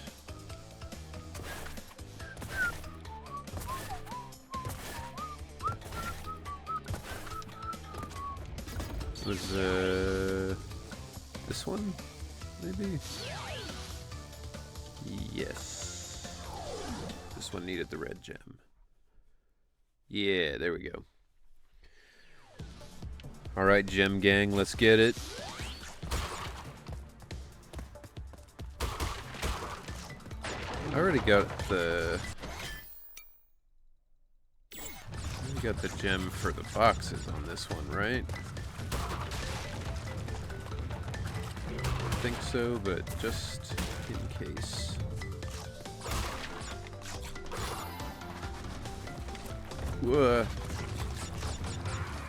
Was this one? Maybe? Yes. This one needed the red gem. Yeah, there we go. Alright, gem gang, let's get it. I already got the gem for the boxes on this one, right? I think so, but just in case. Whoa.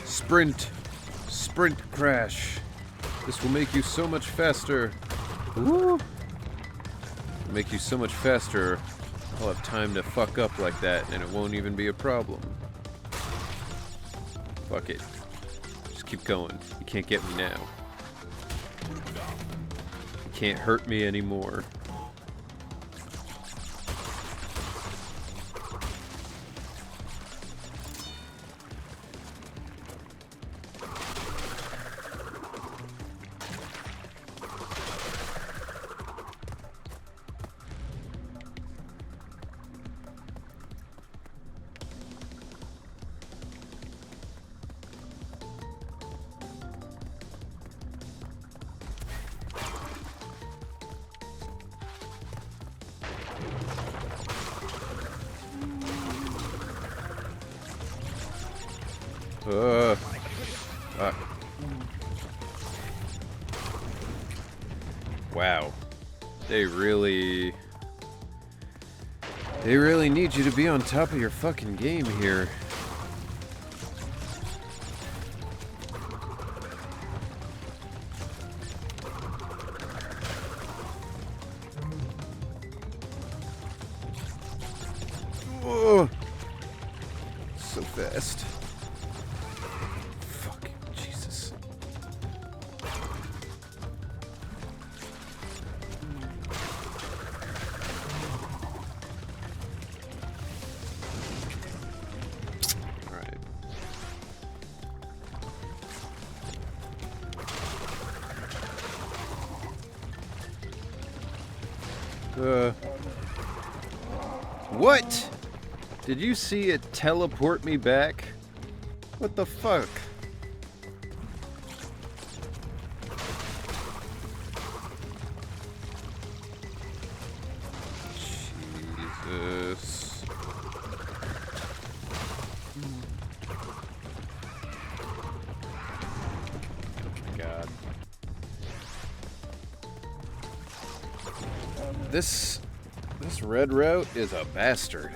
Sprint! Sprint crash! This will make you so much faster! Woo! Make you so much faster, I'll have time to fuck up like that and it won't even be a problem. Fuck it. Just keep going. You can't get me now. You can't hurt me anymore. Fuck. Wow. They really need you to be on top of your fucking game here. Oh, so fast. Fuck, Jesus. All right. What? Did you see it teleport me back? What the fuck? Jesus. Oh my God. This red route is a bastard.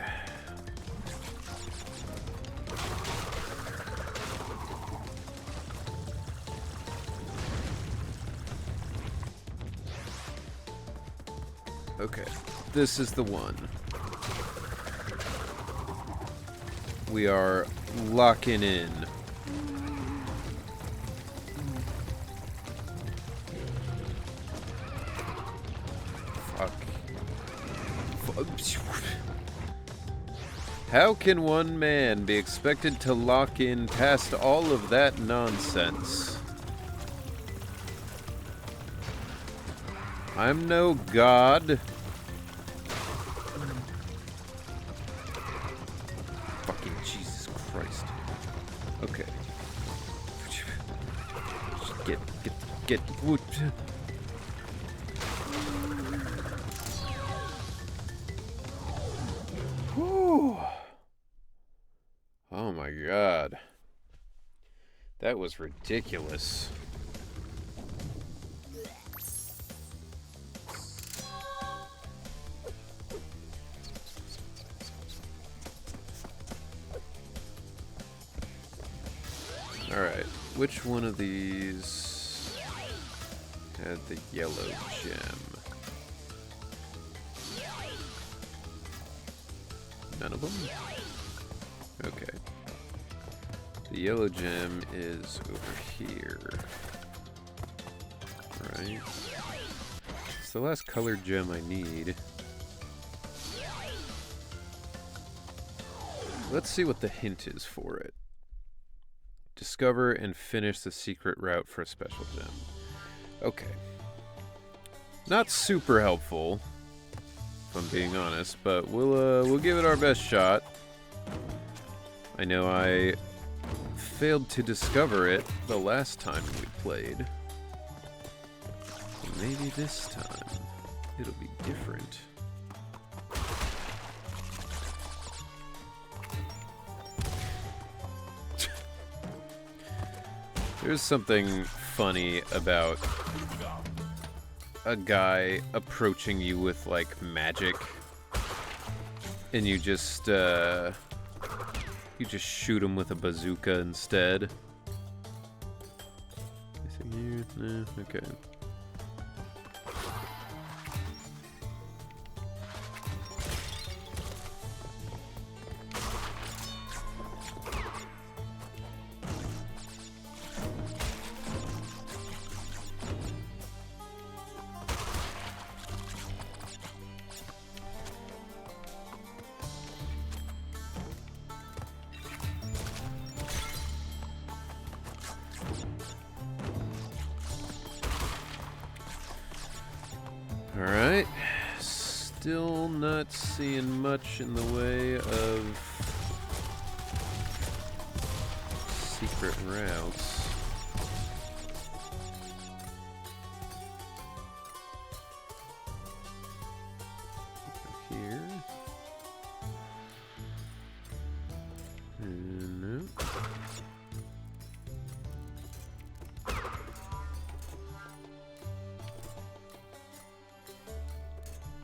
Okay, this is the one. We are locking in. Fuck. How can one man be expected to lock in past all of that nonsense? I'm no god. Fucking Jesus Christ. Okay. Get. Whew. Oh my god. That was ridiculous. Alright, which one of these had the yellow gem? None of them? Okay. The yellow gem is over here. Right? It's the last colored gem I need. Let's see what the hint is for it. Discover and finish the secret route for a special gem. Okay. Not super helpful, if I'm being honest, but we'll give it our best shot. I know I failed to discover it the last time we played. Maybe this time it'll be different. There's something funny about a guy approaching you with, like, magic, and you just shoot him with a bazooka instead. Anything here? No? Okay. Alright, still not seeing much in the way of secret routes. Here. No.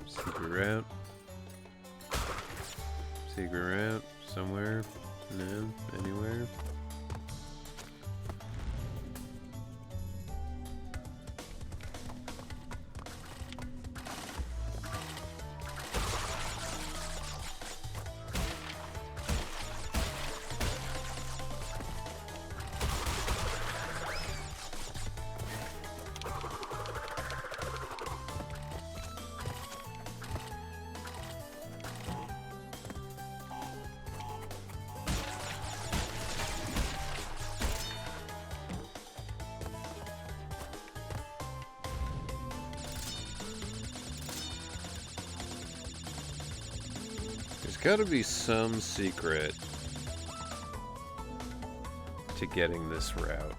Secret route. Secret route. Somewhere. No. Anywhere. There's gotta be some secret to getting this route.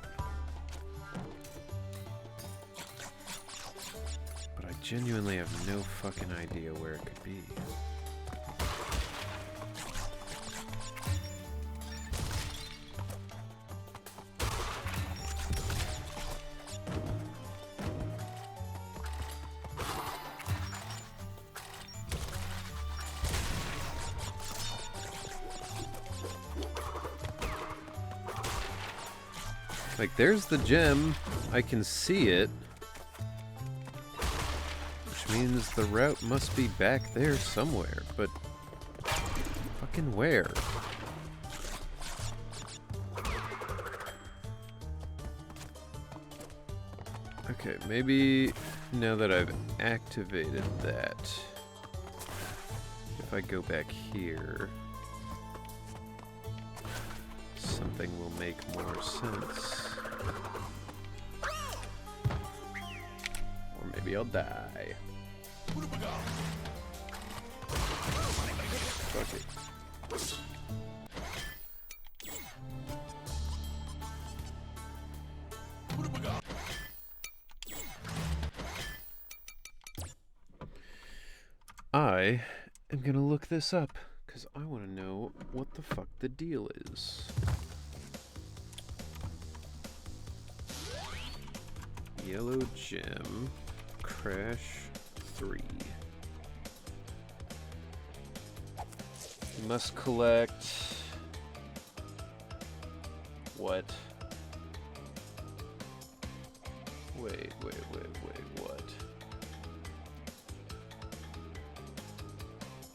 But I genuinely have no fucking idea where it could be. Like, there's the gem. I can see it. Which means the route must be back there somewhere. But fucking where? Okay, maybe now that I've activated that, if I go back here, something will make more sense. Or maybe I'll die. Fuck it. I am gonna look this up, because I want to know what the fuck the deal is. Yellow gem, Crash 3. You must collect... What? Wait, what?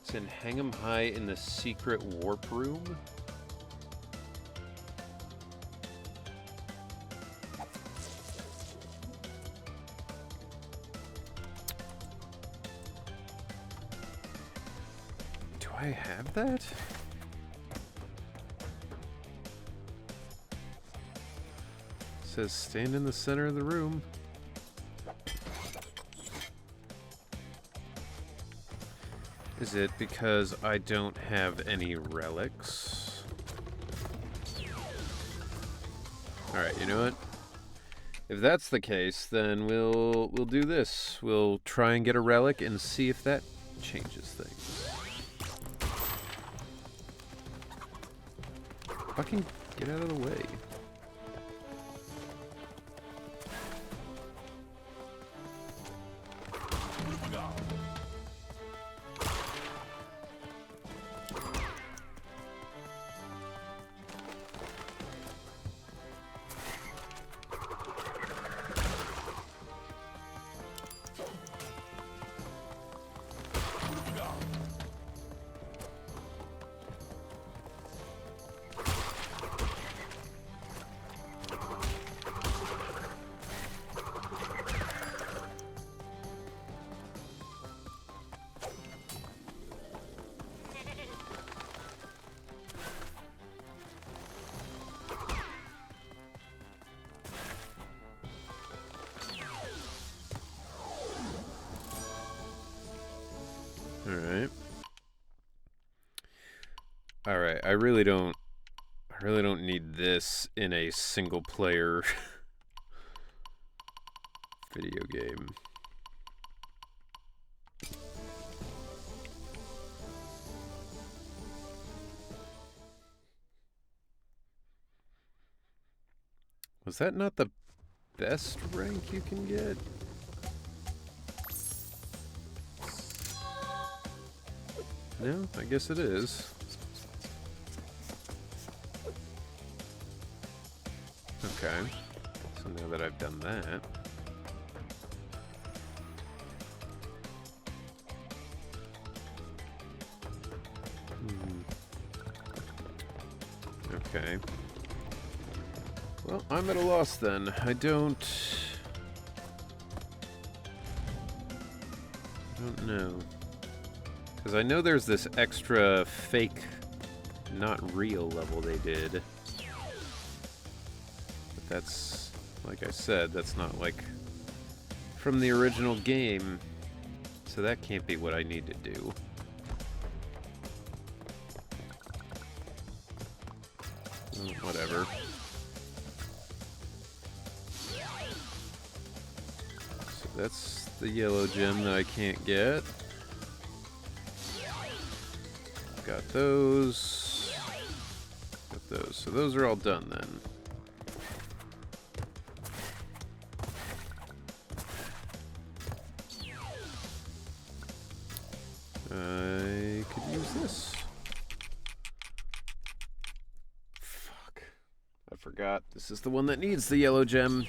It's in Hang 'em High in the Secret Warp Room? Do I have that? It says stand in the center of the room. Is it because I don't have any relics? Alright, you know what? If that's the case, then we'll do this. We'll try and get a relic and see if that changes things. Fucking get out of the way. Alright, I really don't need this in a single player video game. Was that not the best rank you can get? No, I guess it is. Okay, so now that I've done that... Okay. Well, I'm at a loss then. I don't know. Because I know there's this extra fake, not real level they did. But that's, like I said, that's not like from the original game. So that can't be what I need to do. Well, whatever. So that's the yellow gem that I can't get. Got those. Got those. So those are all done then. I could use this. Fuck. I forgot. This is the one that needs the yellow gem.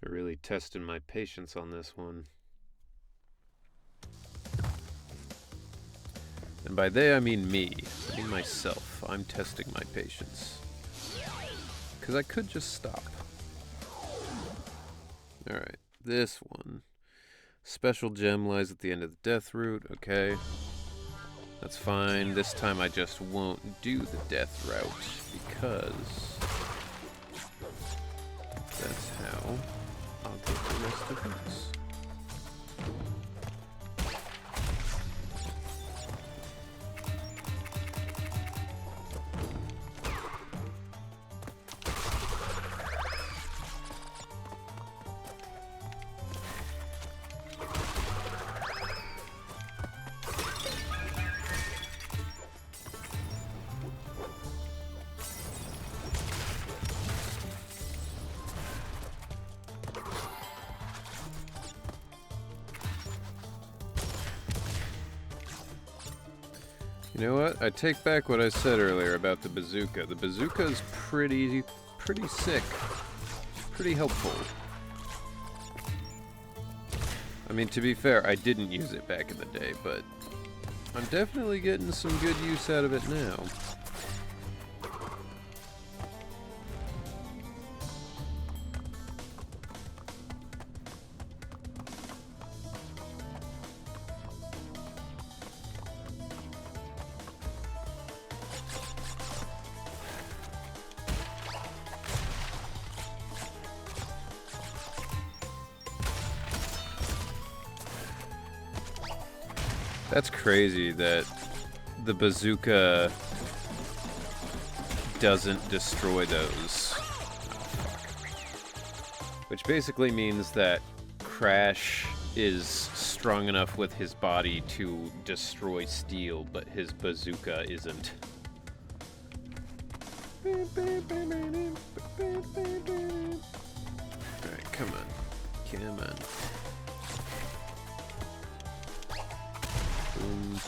Really testing my patience on this one. And by they, I mean me. I mean myself. I'm testing my patience. Because I could just stop. Alright, this one. Special gem lies at the end of the death route. Okay. That's fine. This time I just won't do the death route because that's how I'll get the rest of these. You know what? I take back what I said earlier about the bazooka. The bazooka is pretty sick. Pretty helpful. I mean, to be fair, I didn't use it back in the day, but I'm definitely getting some good use out of it now. That's crazy that the bazooka doesn't destroy those. Which basically means that Crash is strong enough with his body to destroy steel, but his bazooka isn't. Alright, come on. Come on. Boom.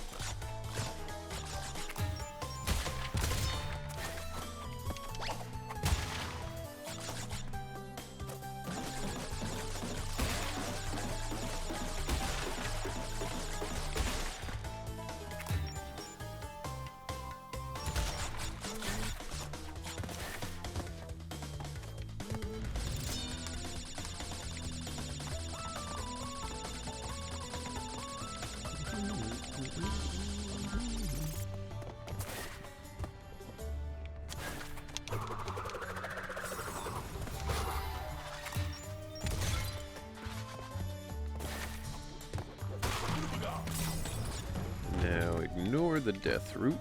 Now ignore the death route.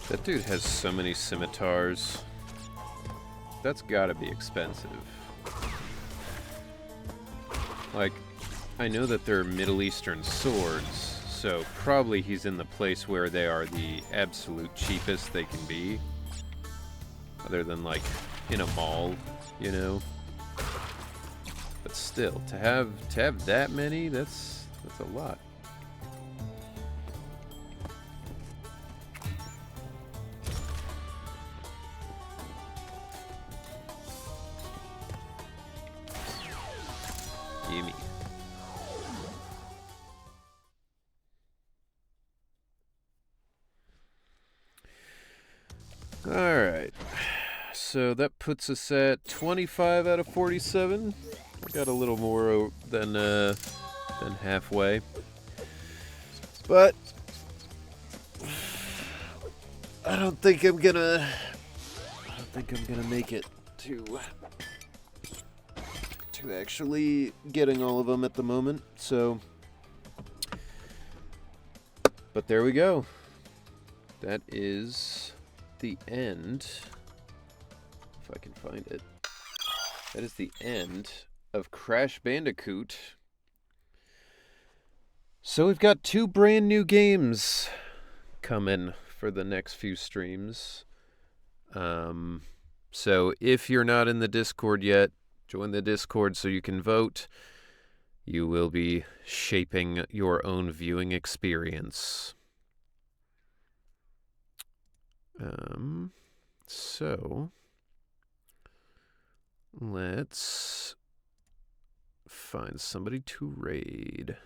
That dude has so many scimitars. That's gotta be expensive. Like, I know that they're Middle Eastern swords, so probably he's in the place where they are the absolute cheapest they can be. Other than, like, in a mall, you know? But still, to have that many, that's a lot. Gimme. Alright. So that puts us at 25 out of 47. Got a little more than halfway. But I don't think I'm gonna make it to actually getting all of them at the moment, so. But there we go. That is the end. If I can find it. That is the end of Crash Bandicoot. So we've got 2 brand new games coming for the next few streams. So if you're not in the Discord yet, join the Discord so you can vote. You will be shaping your own viewing experience. So let's find somebody to raid.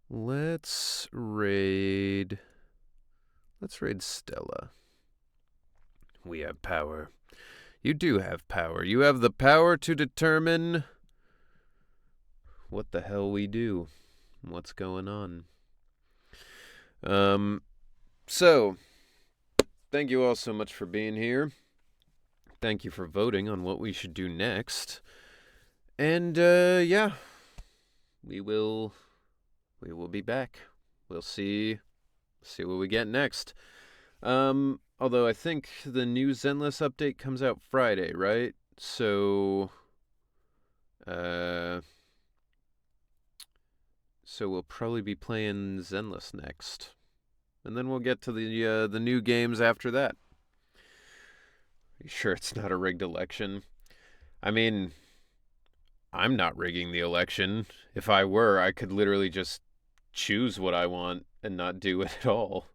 Let's raid Stella. We have power. You do have power. You have the power to determine what the hell we do. What's going on. So, thank you all so much for being here. Thank you for voting on what we should do next. And, yeah. We will be back. We'll see what we get next. Although I think the new Zenless update comes out Friday, right? So we'll probably be playing Zenless next. And then we'll get to the new games after that. Are you sure it's not a rigged election? I mean, I'm not rigging the election. If I were, I could literally just choose what I want and not do it at all.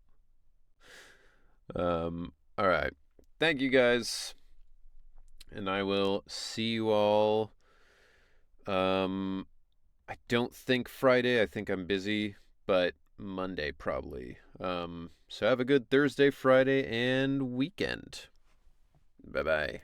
Alright. Thank you guys. And I will see you all. I don't think Friday. I think I'm busy, but Monday probably. So have a good Thursday, Friday, and weekend. Bye-bye.